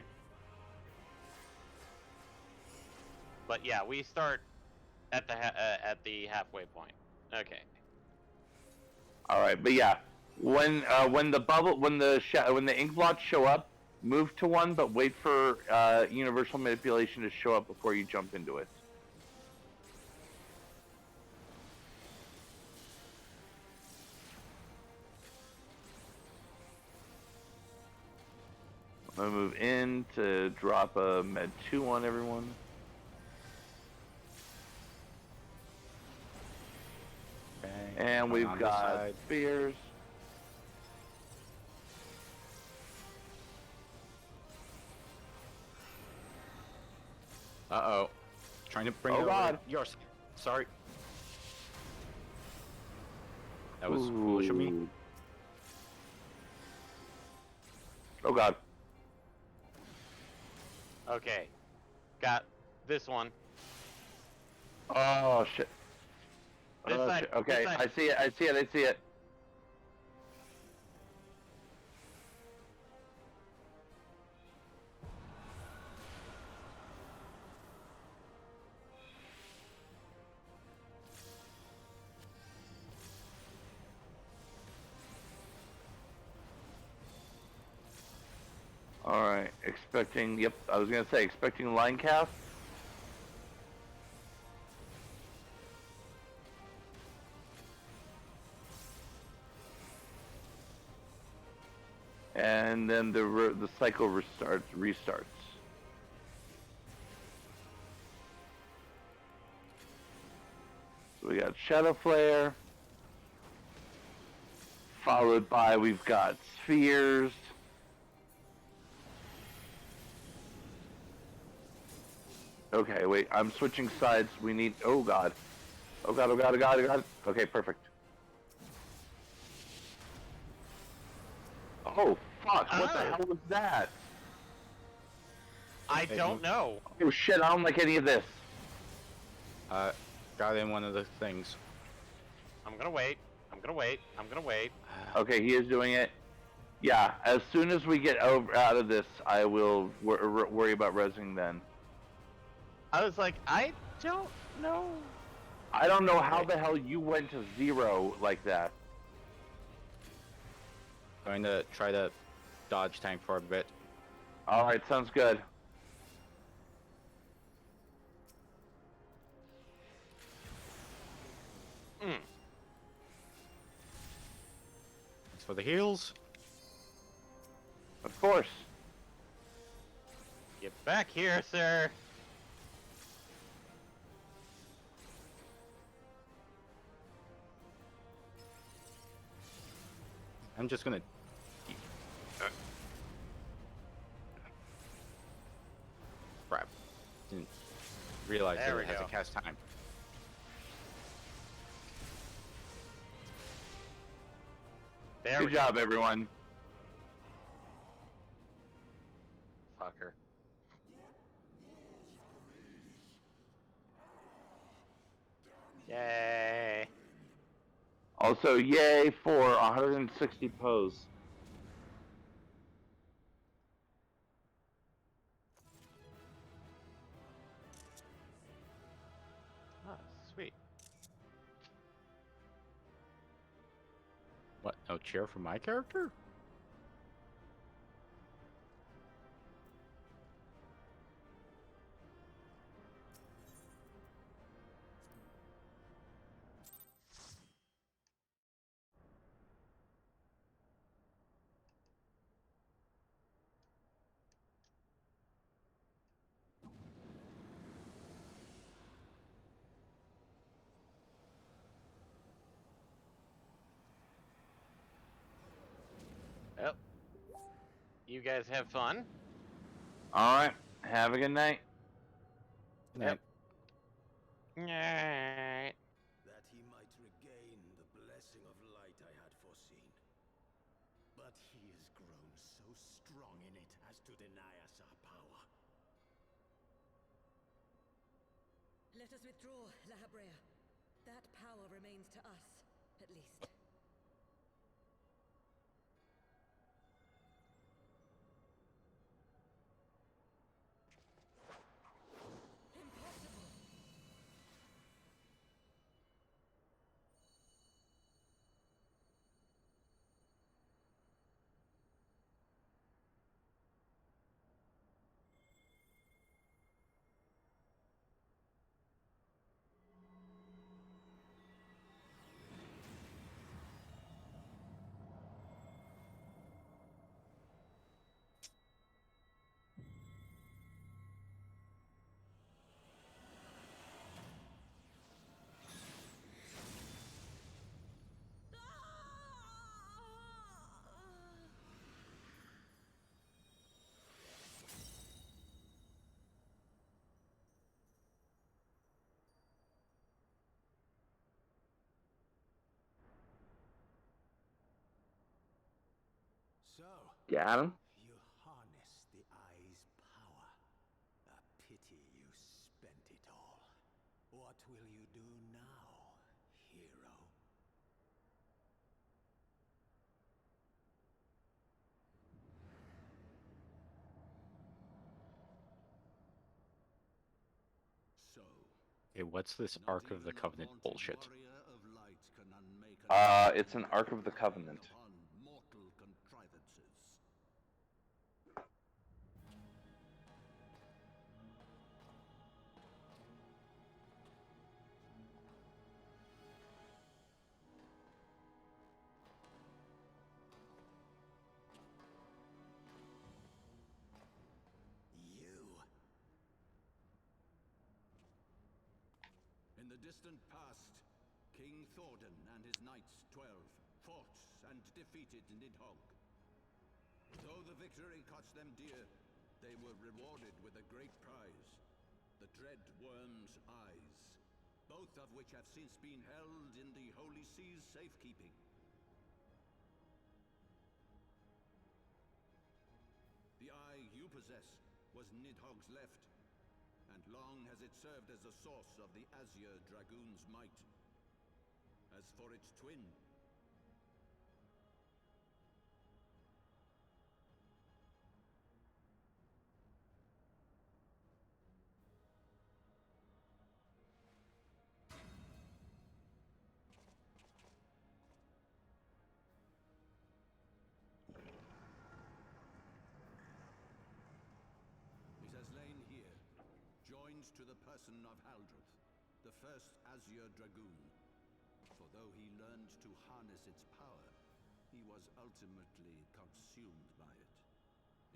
But yeah, we start at the halfway point. Okay. All right, but yeah, when the ink blots show up, move to one, but wait for universal manipulation to show up before you jump into it. I'm gonna move in to drop a med 2 on everyone. Okay. And going we've on this got side. spears. Uh-oh. Trying to bring Oh, it over God. your side. Sorry. That was foolish of me. Ooh. Oh God. Okay. Got this one. Oh shit. This Oh, side. shit. Okay, This side. I see it. I see it. I see it. All right. Expecting. Yep. I was gonna say expecting line cast. And then the cycle restarts. So we got Shadow Flare, followed by we've got Spheres. Okay, wait, I'm switching sides. We need. Oh God. Oh God. Oh God. Oh God. Oh God. Okay, perfect. Oh fuck! What the Oh. hell was that? I don't know. Oh shit! I don't like any of this. Got in one of the things. I'm gonna wait. I'm gonna wait. I'm gonna wait. Okay, he is doing it. Yeah, as soon as we get out of this, I will worry about resing then. I was like, I don't know. I don't know how the hell you went to 0 like that. Going to try to dodge tank for a bit. Alright, sounds good. Mm. Thanks for the heals. Of course. Back here, sir. I'm just gonna. Crap. Didn't realize There that we it has go. a cast time. There Good we job, everyone. go. Fucker. Yay. Also, yay for 160 pose. Oh, sweet. What? No cheer for my character? Well, you guys have fun. All right. Have a good night. Yep. Alright. That he might regain the blessing of light I had foreseen. But he has grown so strong in it as to deny us our power. Let us withdraw, La Habrea. That power remains to us, at least. Impossible! So, Got him. you harness the eye's power. A pity you spent it all. What will you do now, hero? So, Hey, what's this not Ark of the even a Covenant vaunted bullshit? warrior of light can unmake an It's an Ark of the Covenant. upon mortal contrivances. You. In the distant past, King Thordan and his knights 12 fought and defeated Nidhogg. Though the victory cost them dear, they were rewarded with a great prize, the Dread Worm's Eyes, both of which have since been held in the Holy Sea's safekeeping. The eye you possess was Nidhogg's left, and long has it served as a source of the Azure Dragoon's might. As for its twin, it has lain here, joined to the person of Haldreth, the first Azure Dragoon. For though he learned to harness its power, he was ultimately consumed by it.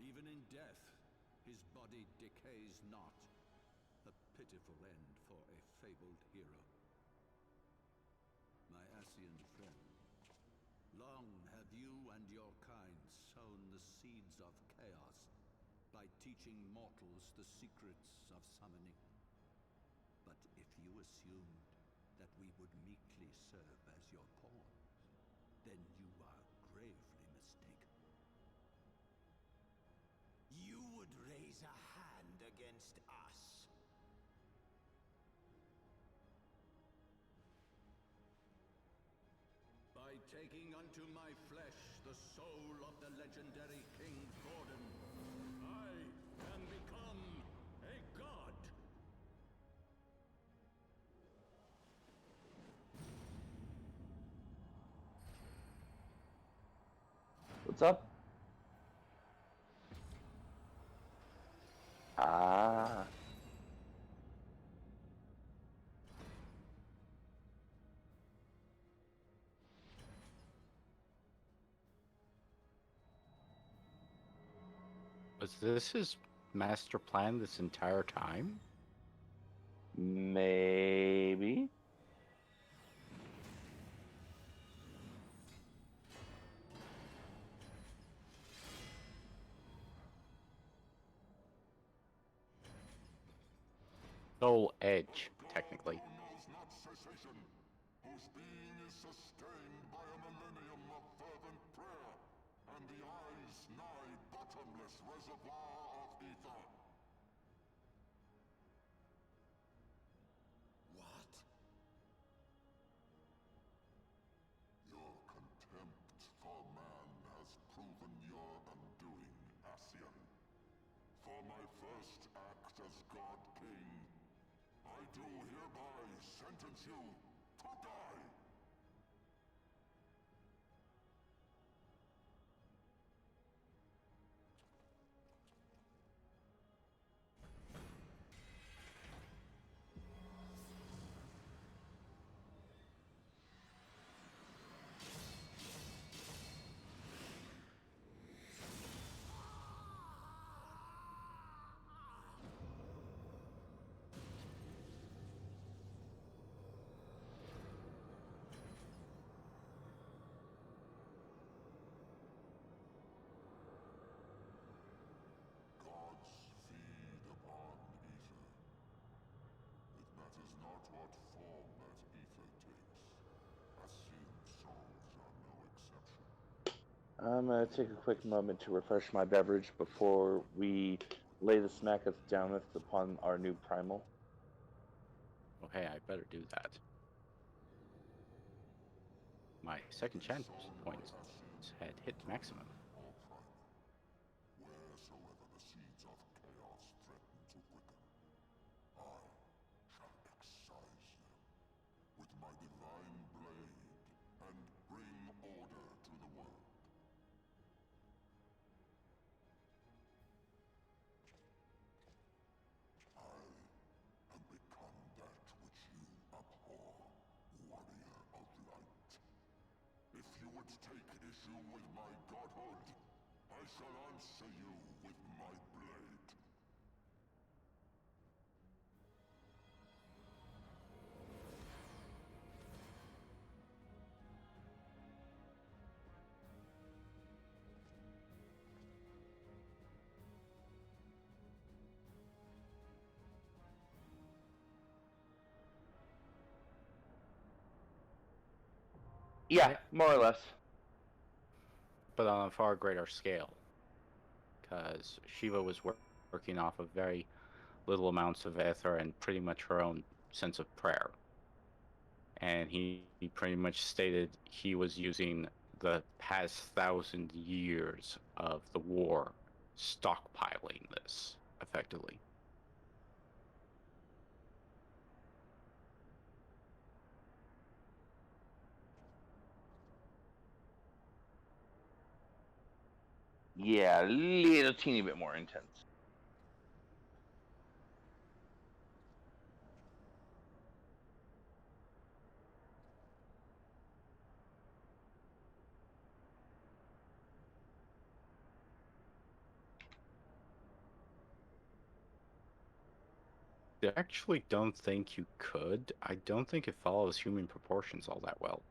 Even in death, His body decays not. A pitiful end for a fabled hero. My Asian friend, long have you and your kind sown the seeds of chaos by teaching mortals the secrets of summoning. But if you assumed that we would meekly serve as your pawns, then you are gravely mistaken. You would raise a hand against us. By taking unto my flesh the soul of the legendary King Gordon, I can become a god! What's up? Ah. Was this his master plan this entire time? Maybe. Soul Edge, technically. Knows not cessation, whose being is sustained by a millennium of fervent prayer, and the eye's nigh bottomless reservoir of ether. What? Your contempt for man has proven your undoing, Asian. For my first act as God King, I do hereby sentence you to die! Gods feed upon ether. It matters not what form that ether takes. Asian souls are no exception. I'm gonna take a quick moment to refresh my beverage before we lay the smack of downeth upon our new primal. Okay, I better do that. My second chance points had hit maximum. Or primal. Wheresoever the seeds of chaos threaten to quicken, I shall excise them with my divine blade and bring order to the world. I have become that which you abhor, warrior of light. If you would take issue with my godhood, I shall answer you with my blade. Yeah, more or less. But on a far greater scale. Because Shiva was working off of very little amounts of ether and pretty much her own sense of prayer. And he pretty much stated he was using the past 1,000 years of the war stockpiling this, effectively. Yeah, a little teeny bit more intense. I actually don't think you could. I don't think it follows human proportions all that well.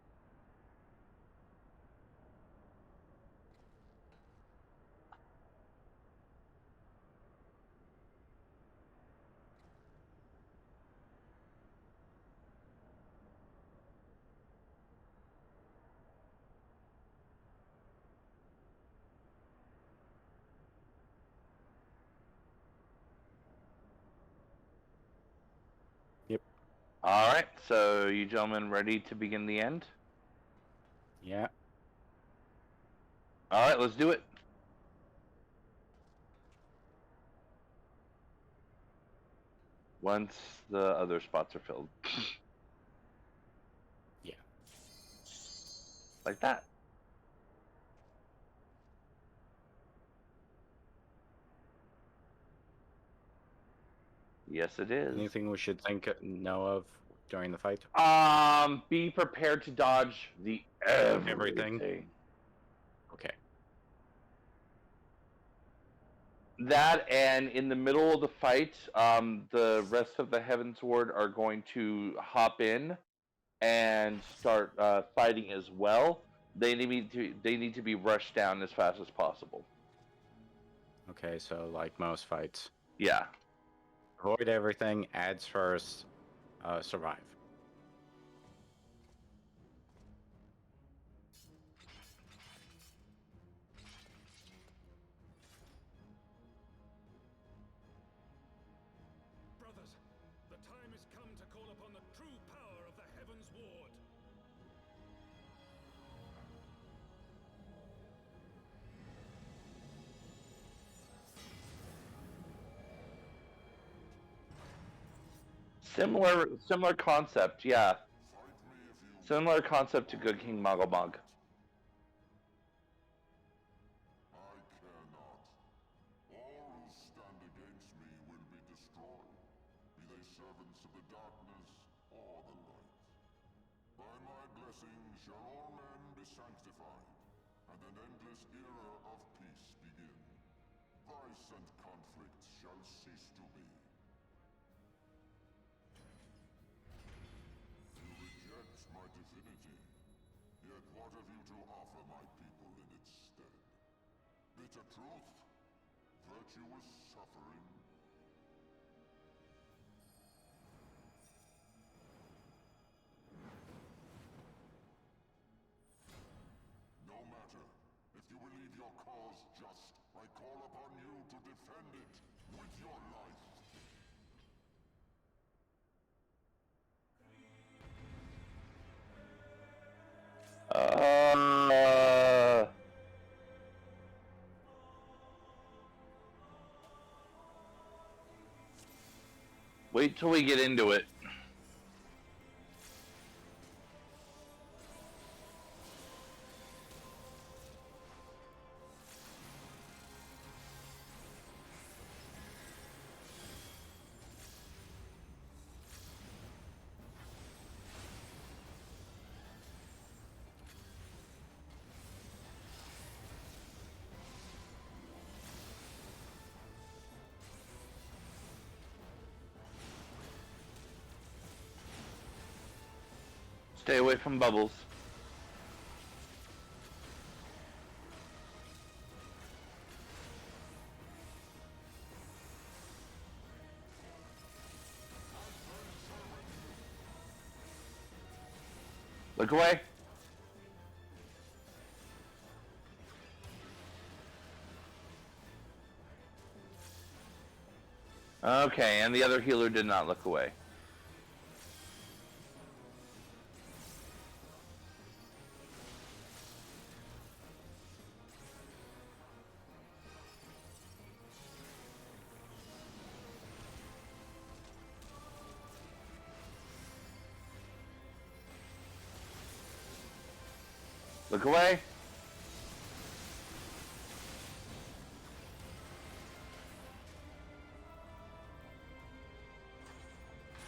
Yep. All right, so you gentlemen ready to begin the end? Yeah. All right, let's do it. Once the other spots are filled. Yeah. Like that. Yes, it is. Anything we should know of during the fight? Be prepared to dodge the everything. Okay. That, and in the middle of the fight, the rest of the Heaven's Ward are going to hop in and start fighting as well. They need to be rushed down as fast as possible. Okay, so like most fights. Yeah. Avoid everything, adds first, survive. Brothers, the time has come to call upon the true power of the Heaven's Ward. Similar concept, yeah. Similar concept to Good King Magomag. I care not. All who stand against me will be destroyed, be they servants of the darkness or the light. By my blessing shall all men be sanctified, and an endless era of peace begin. Vice and conflict shall cease to be. You reject my divinity, yet what have you to offer my people in its stead? Bitter truth? Virtuous suffering? No matter. If you believe your cause just, I call upon you to defend it with your life. Wait till we get into it. Stay away from bubbles. Look away. Okay, and the other healer did not look away. Look away.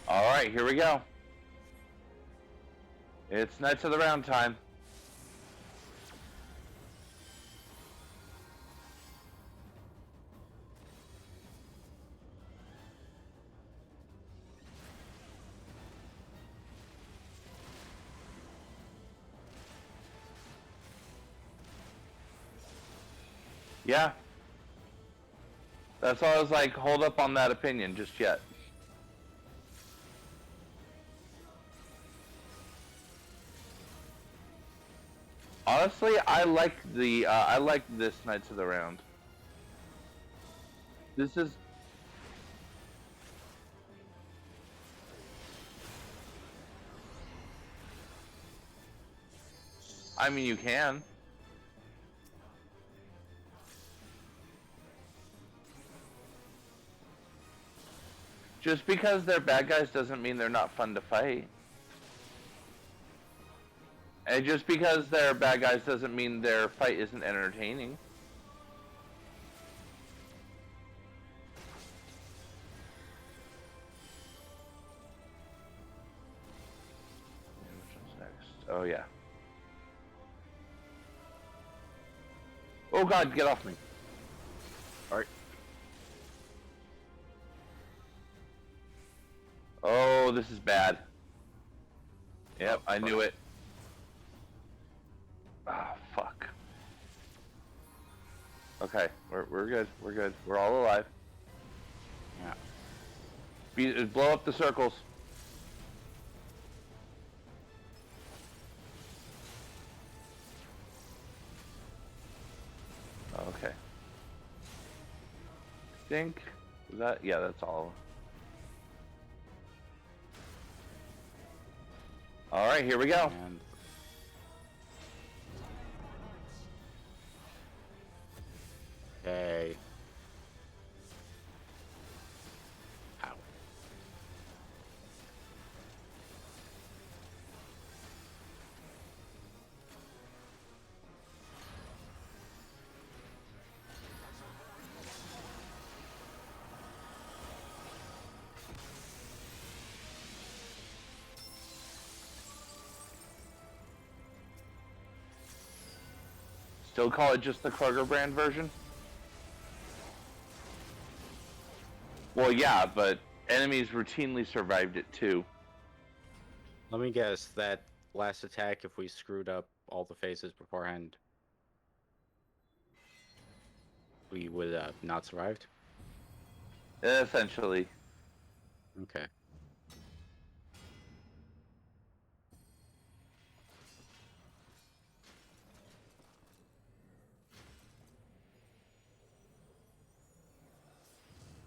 Alright, here we go. It's Knights of the Round time. Yeah. That's why I was like, hold up on that opinion just yet. Honestly, I like this Knights of the Round. This is. I mean, you can. Just because they're bad guys doesn't mean they're not fun to fight. And just because they're bad guys doesn't mean their fight isn't entertaining. Which one's next? Oh yeah. Oh god, get off me. Alright. Oh, this is bad. Yep, I knew it. Ah, fuck. Okay, we're good. We're good. We're all alive. Yeah. Blow up the circles. Okay. Think that yeah, that's all. All right, here we go. And okay. Ow. Still call it just the Kroger brand version? Well, yeah, but enemies routinely survived it too. Let me guess, that last attack, if we screwed up all the phases beforehand, we would have not survived? Essentially. Okay.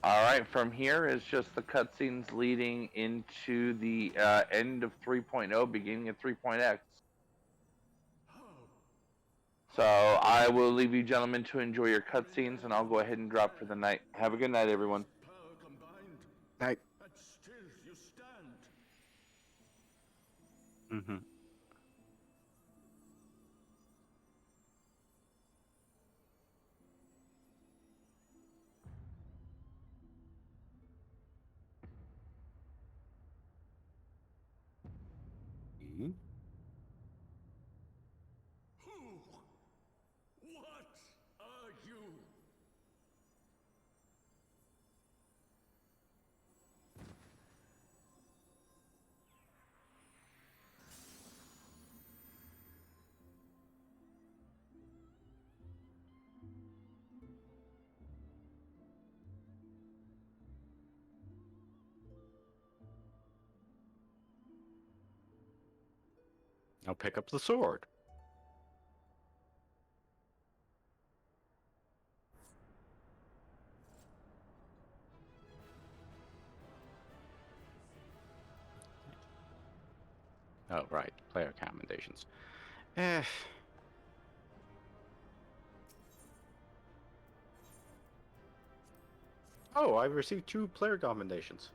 Alright, from here is just the cutscenes leading into the end of 3.0, beginning of 3.x. So I will leave you gentlemen to enjoy your cutscenes, and I'll go ahead and drop for the night. Have a good night, everyone. Night. And still you stand. Mm-hmm. Mm-hmm. Who? What are you? Now pick up the sword. Oh, right. Player commendations. Eh. Oh, I received 2 player commendations.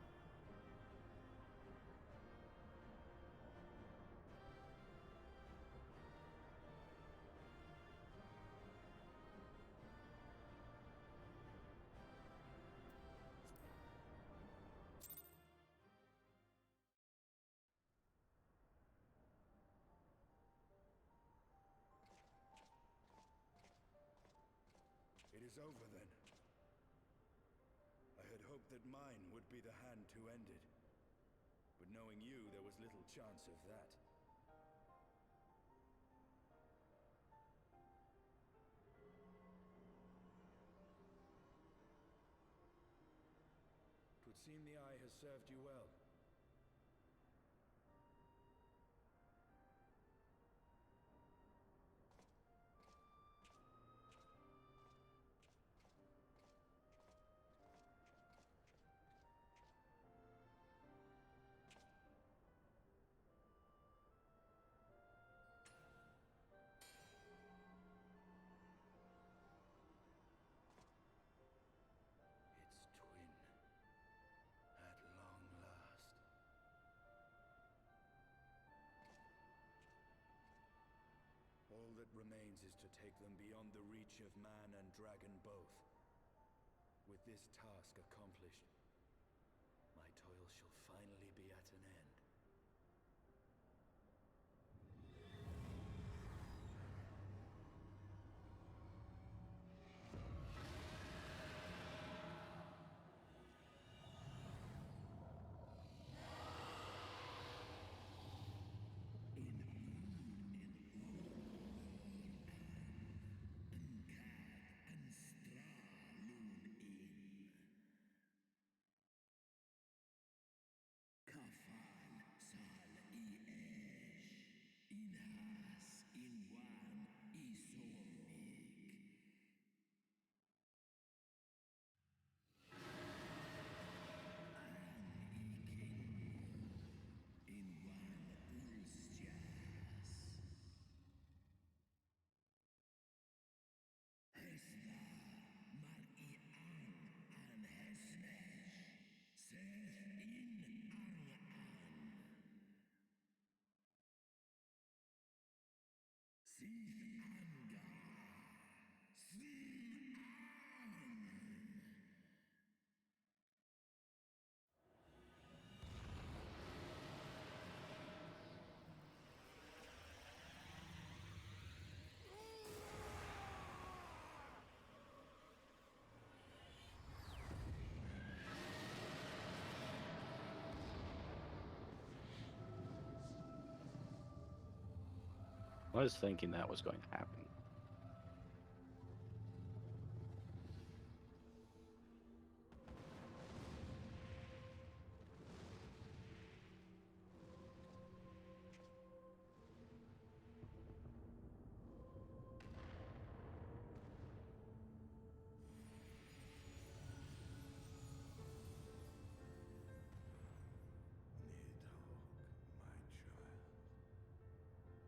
It is over then. I had hoped that mine would be the hand to end it. But knowing you, there was little chance of that. seem the eye has served you well. All that remains is to take them beyond the reach of man and dragon both. With this task accomplished, my toil shall finally be at an end. I was thinking that was going to happen.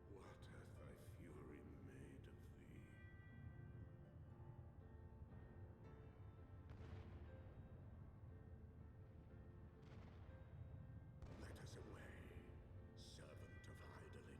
What hath thy fury made of thee? Let us away, servant of Hydaelyn.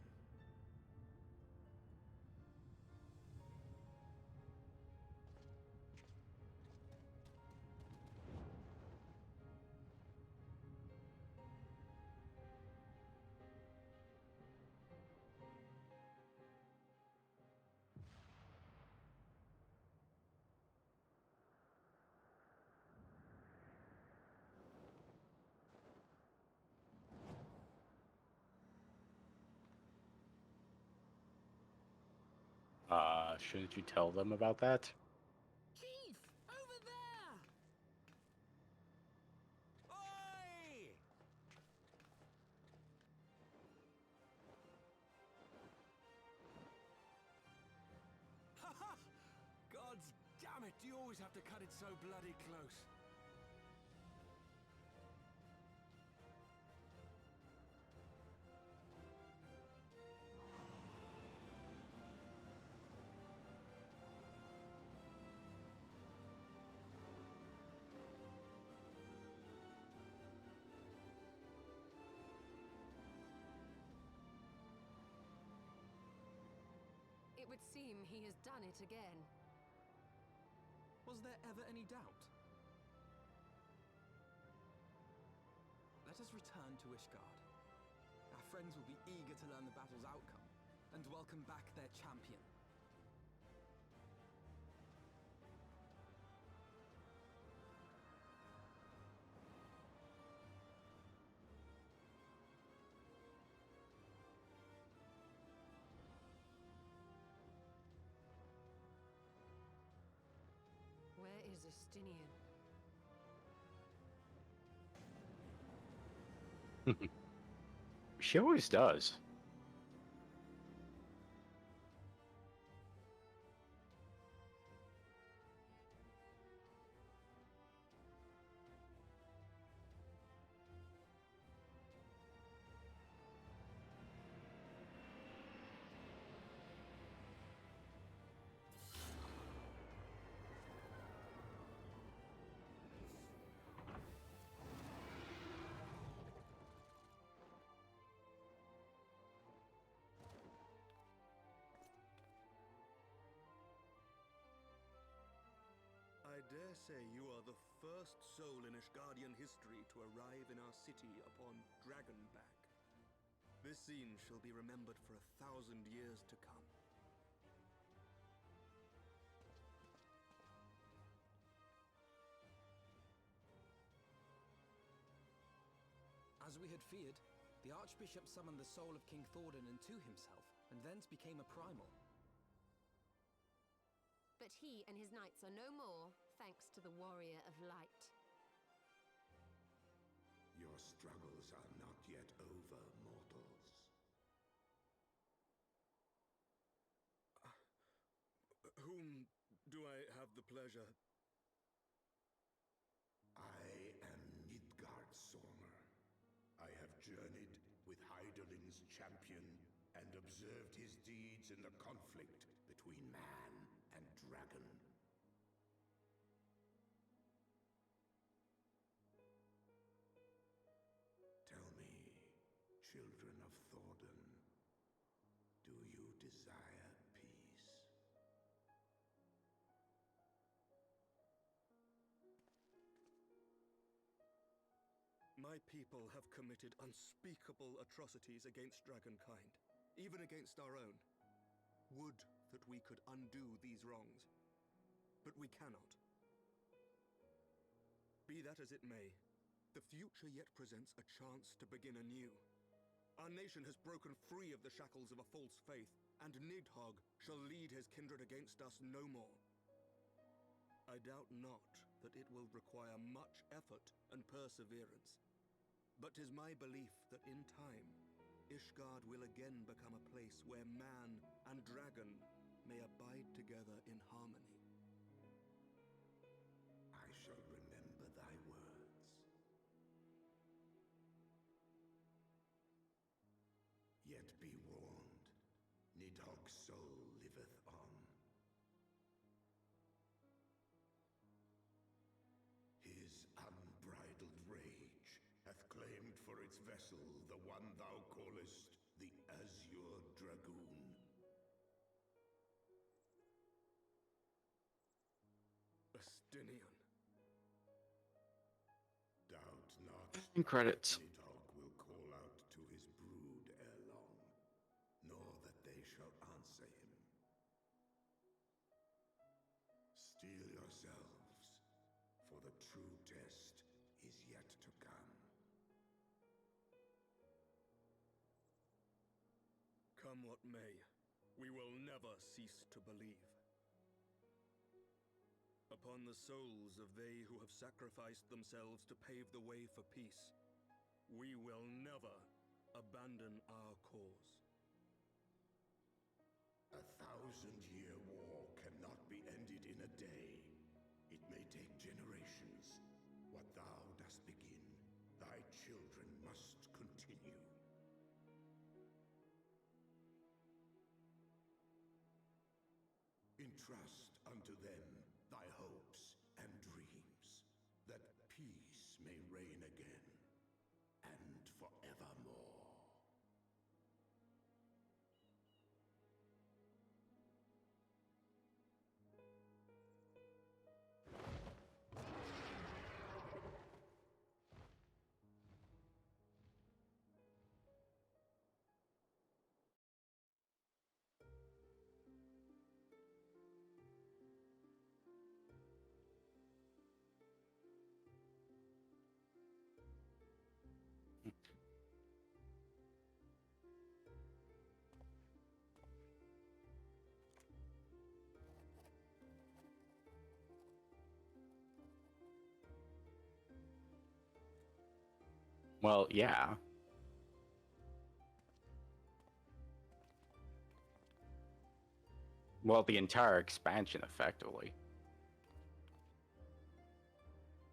Shouldn't you tell them about that? Chief! Over there! Oi! Haha! Gods damn it, you always have to cut it so bloody close. It would seem he has done it again. Was there ever any doubt? Let us return to Ishgard. Our friends will be eager to learn the battle's outcome and welcome back their champion. Where is Estinian? She always does. I dare say you are the first soul in Ishgardian history to arrive in our city upon Dragonback. This scene shall be remembered for 1,000 years to come. As we had feared, the Archbishop summoned the soul of King Thordan into himself, and thence became a primal. But he and his knights are no more, thanks to the Warrior of Light. Your struggles are not yet over, mortals. Whom do I have the pleasure? I am Midgard Sormer. I have journeyed with Hyderlin's champion and observed his deeds in the conflict between man and dragon. Tell me, children of Thordan, do you desire peace? My people have committed unspeakable atrocities against dragonkind, even against our own. Would that we could undo these wrongs, but we cannot. Be that as it may, the future yet presents a chance to begin anew. Our nation has broken free of the shackles of a false faith, and Nidhogg shall lead his kindred against us no more. I doubt not that it will require much effort and perseverance, but 'tis my belief that in time, Ishgard will again become a place where man and dragon may abide together in harmony. I shall remember thy words. Yet be warned, Nidhogg's soul liveth on. His unbridled rage hath claimed for its vessel the one thou callest the Azure Dragoon. Astinian. Doubt not. In credits. Nidhogg will call out to his brood ere long, nor that they shall answer him. Steel yourselves, for the true test is yet to come. Come what may, we will never cease to believe. Upon the souls of they who have sacrificed themselves to pave the way for peace, we will never abandon our cause. 1,000-year war cannot be ended in a day. It may take generations. What thou dost begin, thy children must continue. Entrust unto them thy hopes and dreams, that peace may reign again, and forevermore. Well, yeah. Well, the entire expansion, effectively.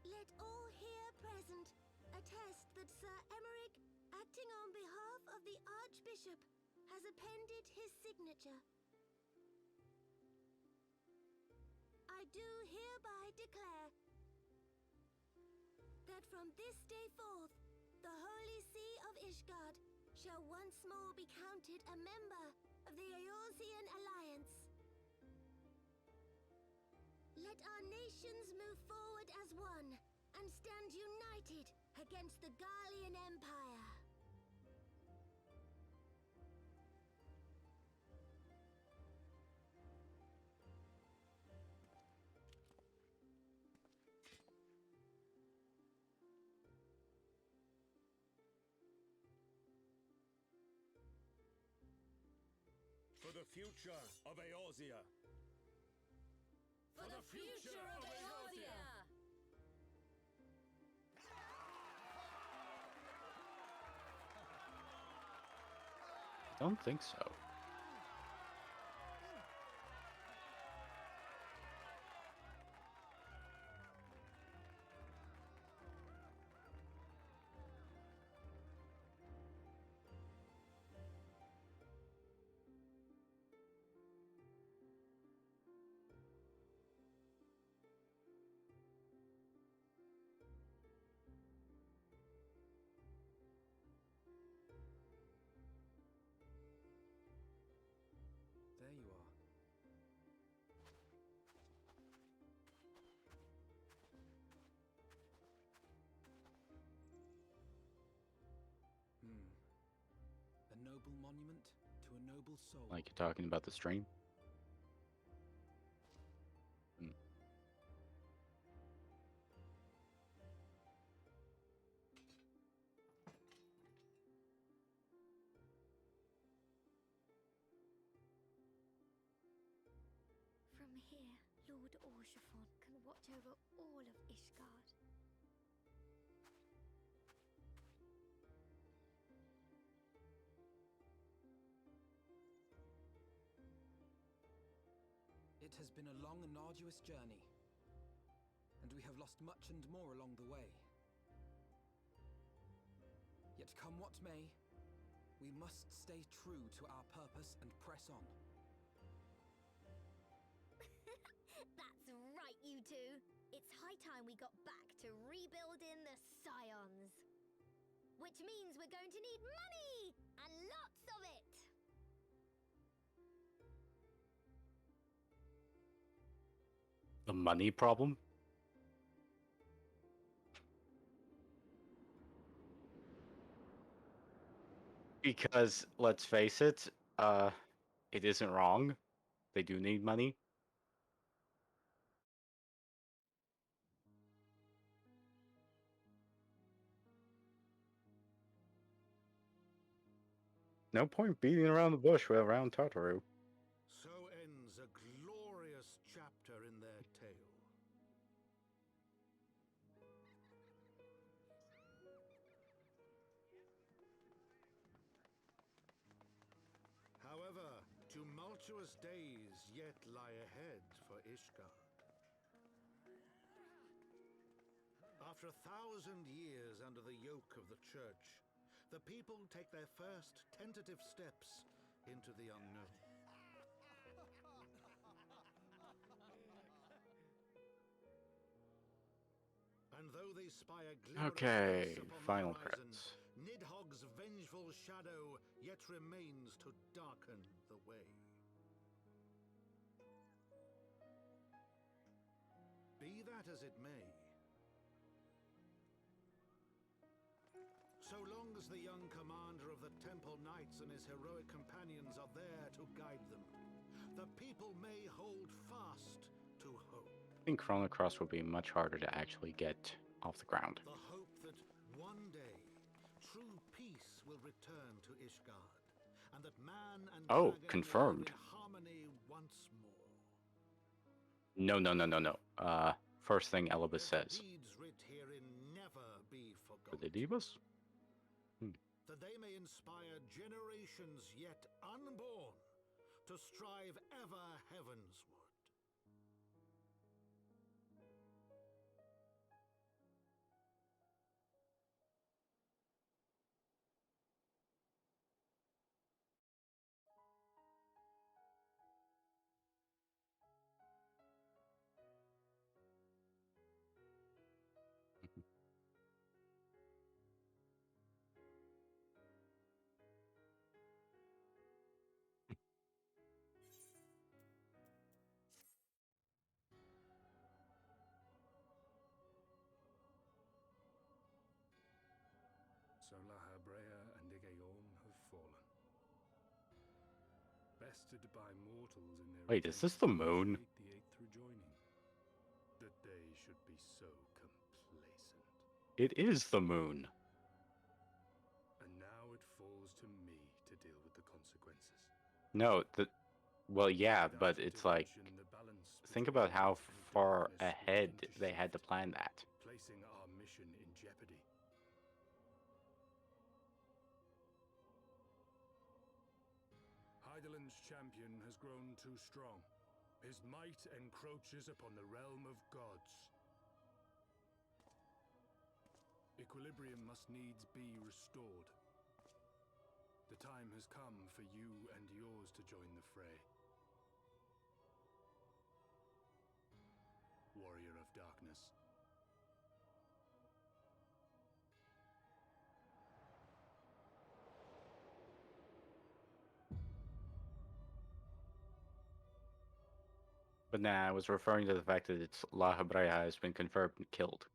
Let all here present attest that Sir Emmerich, acting on behalf of the Archbishop, has appended his signature. I do hereby declare that from this day forth, the Holy See of Ishgard shall once more be counted a member of the Eorzean Alliance. Let our nations move forward as one and stand united against the Garlean Empire. For the future of Eorzea. For the future of Eorzea! Don't think so. There you are. A noble monument to a noble soul. Like you're talking about the stream? From here, Lord Orshafon can watch over all of Ishgard. It has been a long and arduous journey, and we have lost much and more along the way. Yet come what may, we must stay true to our purpose and press on. That's right, you two. It's high time we got back to rebuilding the Scions. Which means we're going to need money! And lots of it! The money problem? Because, let's face it, it isn't wrong. They do need money. No point beating around the bush around Tartaru. So ends a glorious chapter in their tale. However, tumultuous days yet lie ahead for Ishgard. After 1,000 years under the yoke of the Church, the people take their first tentative steps into the unknown. And though they spy a glimmering Okay, face upon final the horizon, credits. Nidhogg's vengeful shadow yet remains to darken the way. Be that as it may, so long as the young commander of the Temple Knights and his heroic companions are there to guide them, the people may hold fast to hope. I think Chrono Cross will be much harder to actually get off the ground. The hope that one day true peace will return to Ishgard, and that man and Oh, dragon confirmed. will live in harmony once more. No. First thing Elibus says. Deeds writ herein never be For forgotten. the Divas? That they may inspire generations yet unborn to strive ever heavensward. So Lahabrea and Igayorn have fallen. Bested by mortals in their Wait, is this the attempts to moon? initiate the Eighth rejoining. That they should be so complacent. It is the moon. And now it falls to me to deal with the consequences. No, well, yeah, but it's like, The balance think between about how light and far darkness will ahead begin to they had to shift, plan that. placing our mission in jeopardy. Hydaelyn's champion has grown too strong. His might encroaches upon the realm of gods. Equilibrium must needs be restored. The time has come for you and yours to join the fray. Warrior of Darkness. But nah, I was referring to the fact that it's La Habrea has been confirmed killed.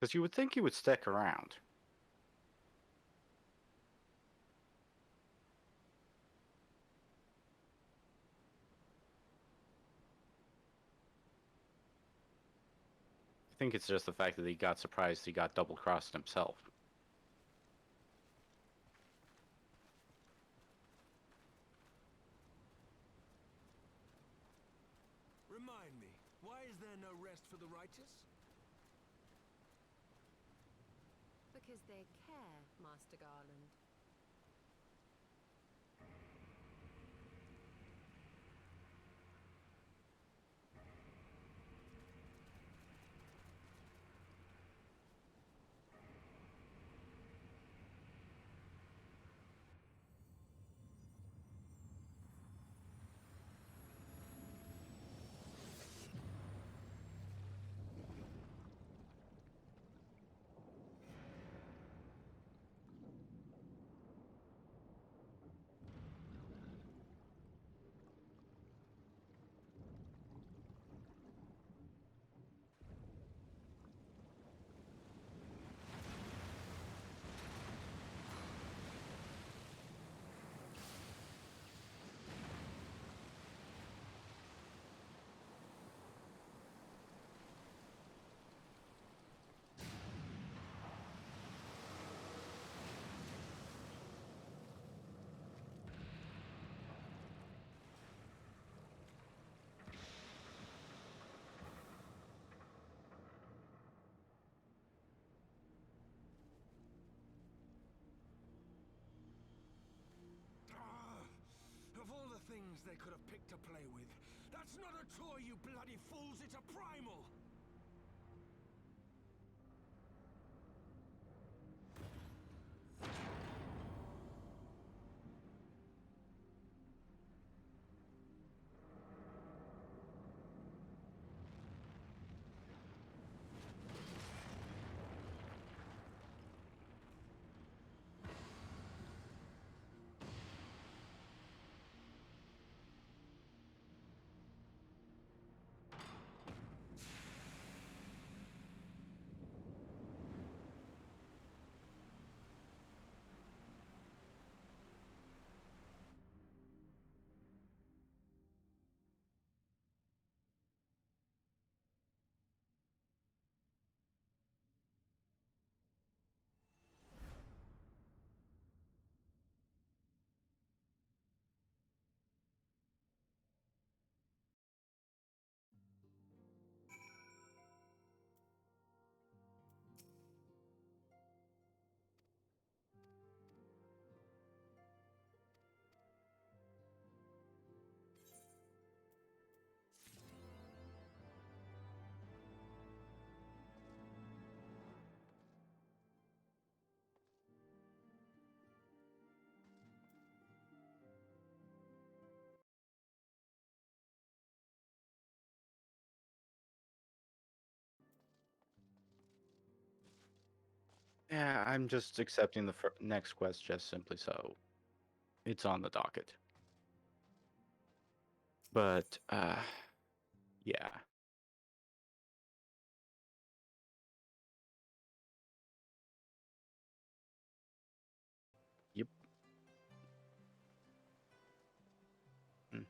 Because you would think he would stick around. I think it's just the fact that he got surprised he got double-crossed himself. Remind me, why is there no rest for the righteous? Because they care, Master Garland. Of all the things they could have picked to play with, that's not a toy, you bloody fools, it's a primal! Yeah, I'm just accepting the next quest just simply so it's on the docket. But, yeah. Yep. Mm.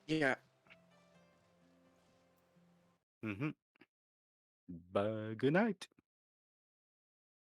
Yeah. Mm-hmm. Bye. Good night.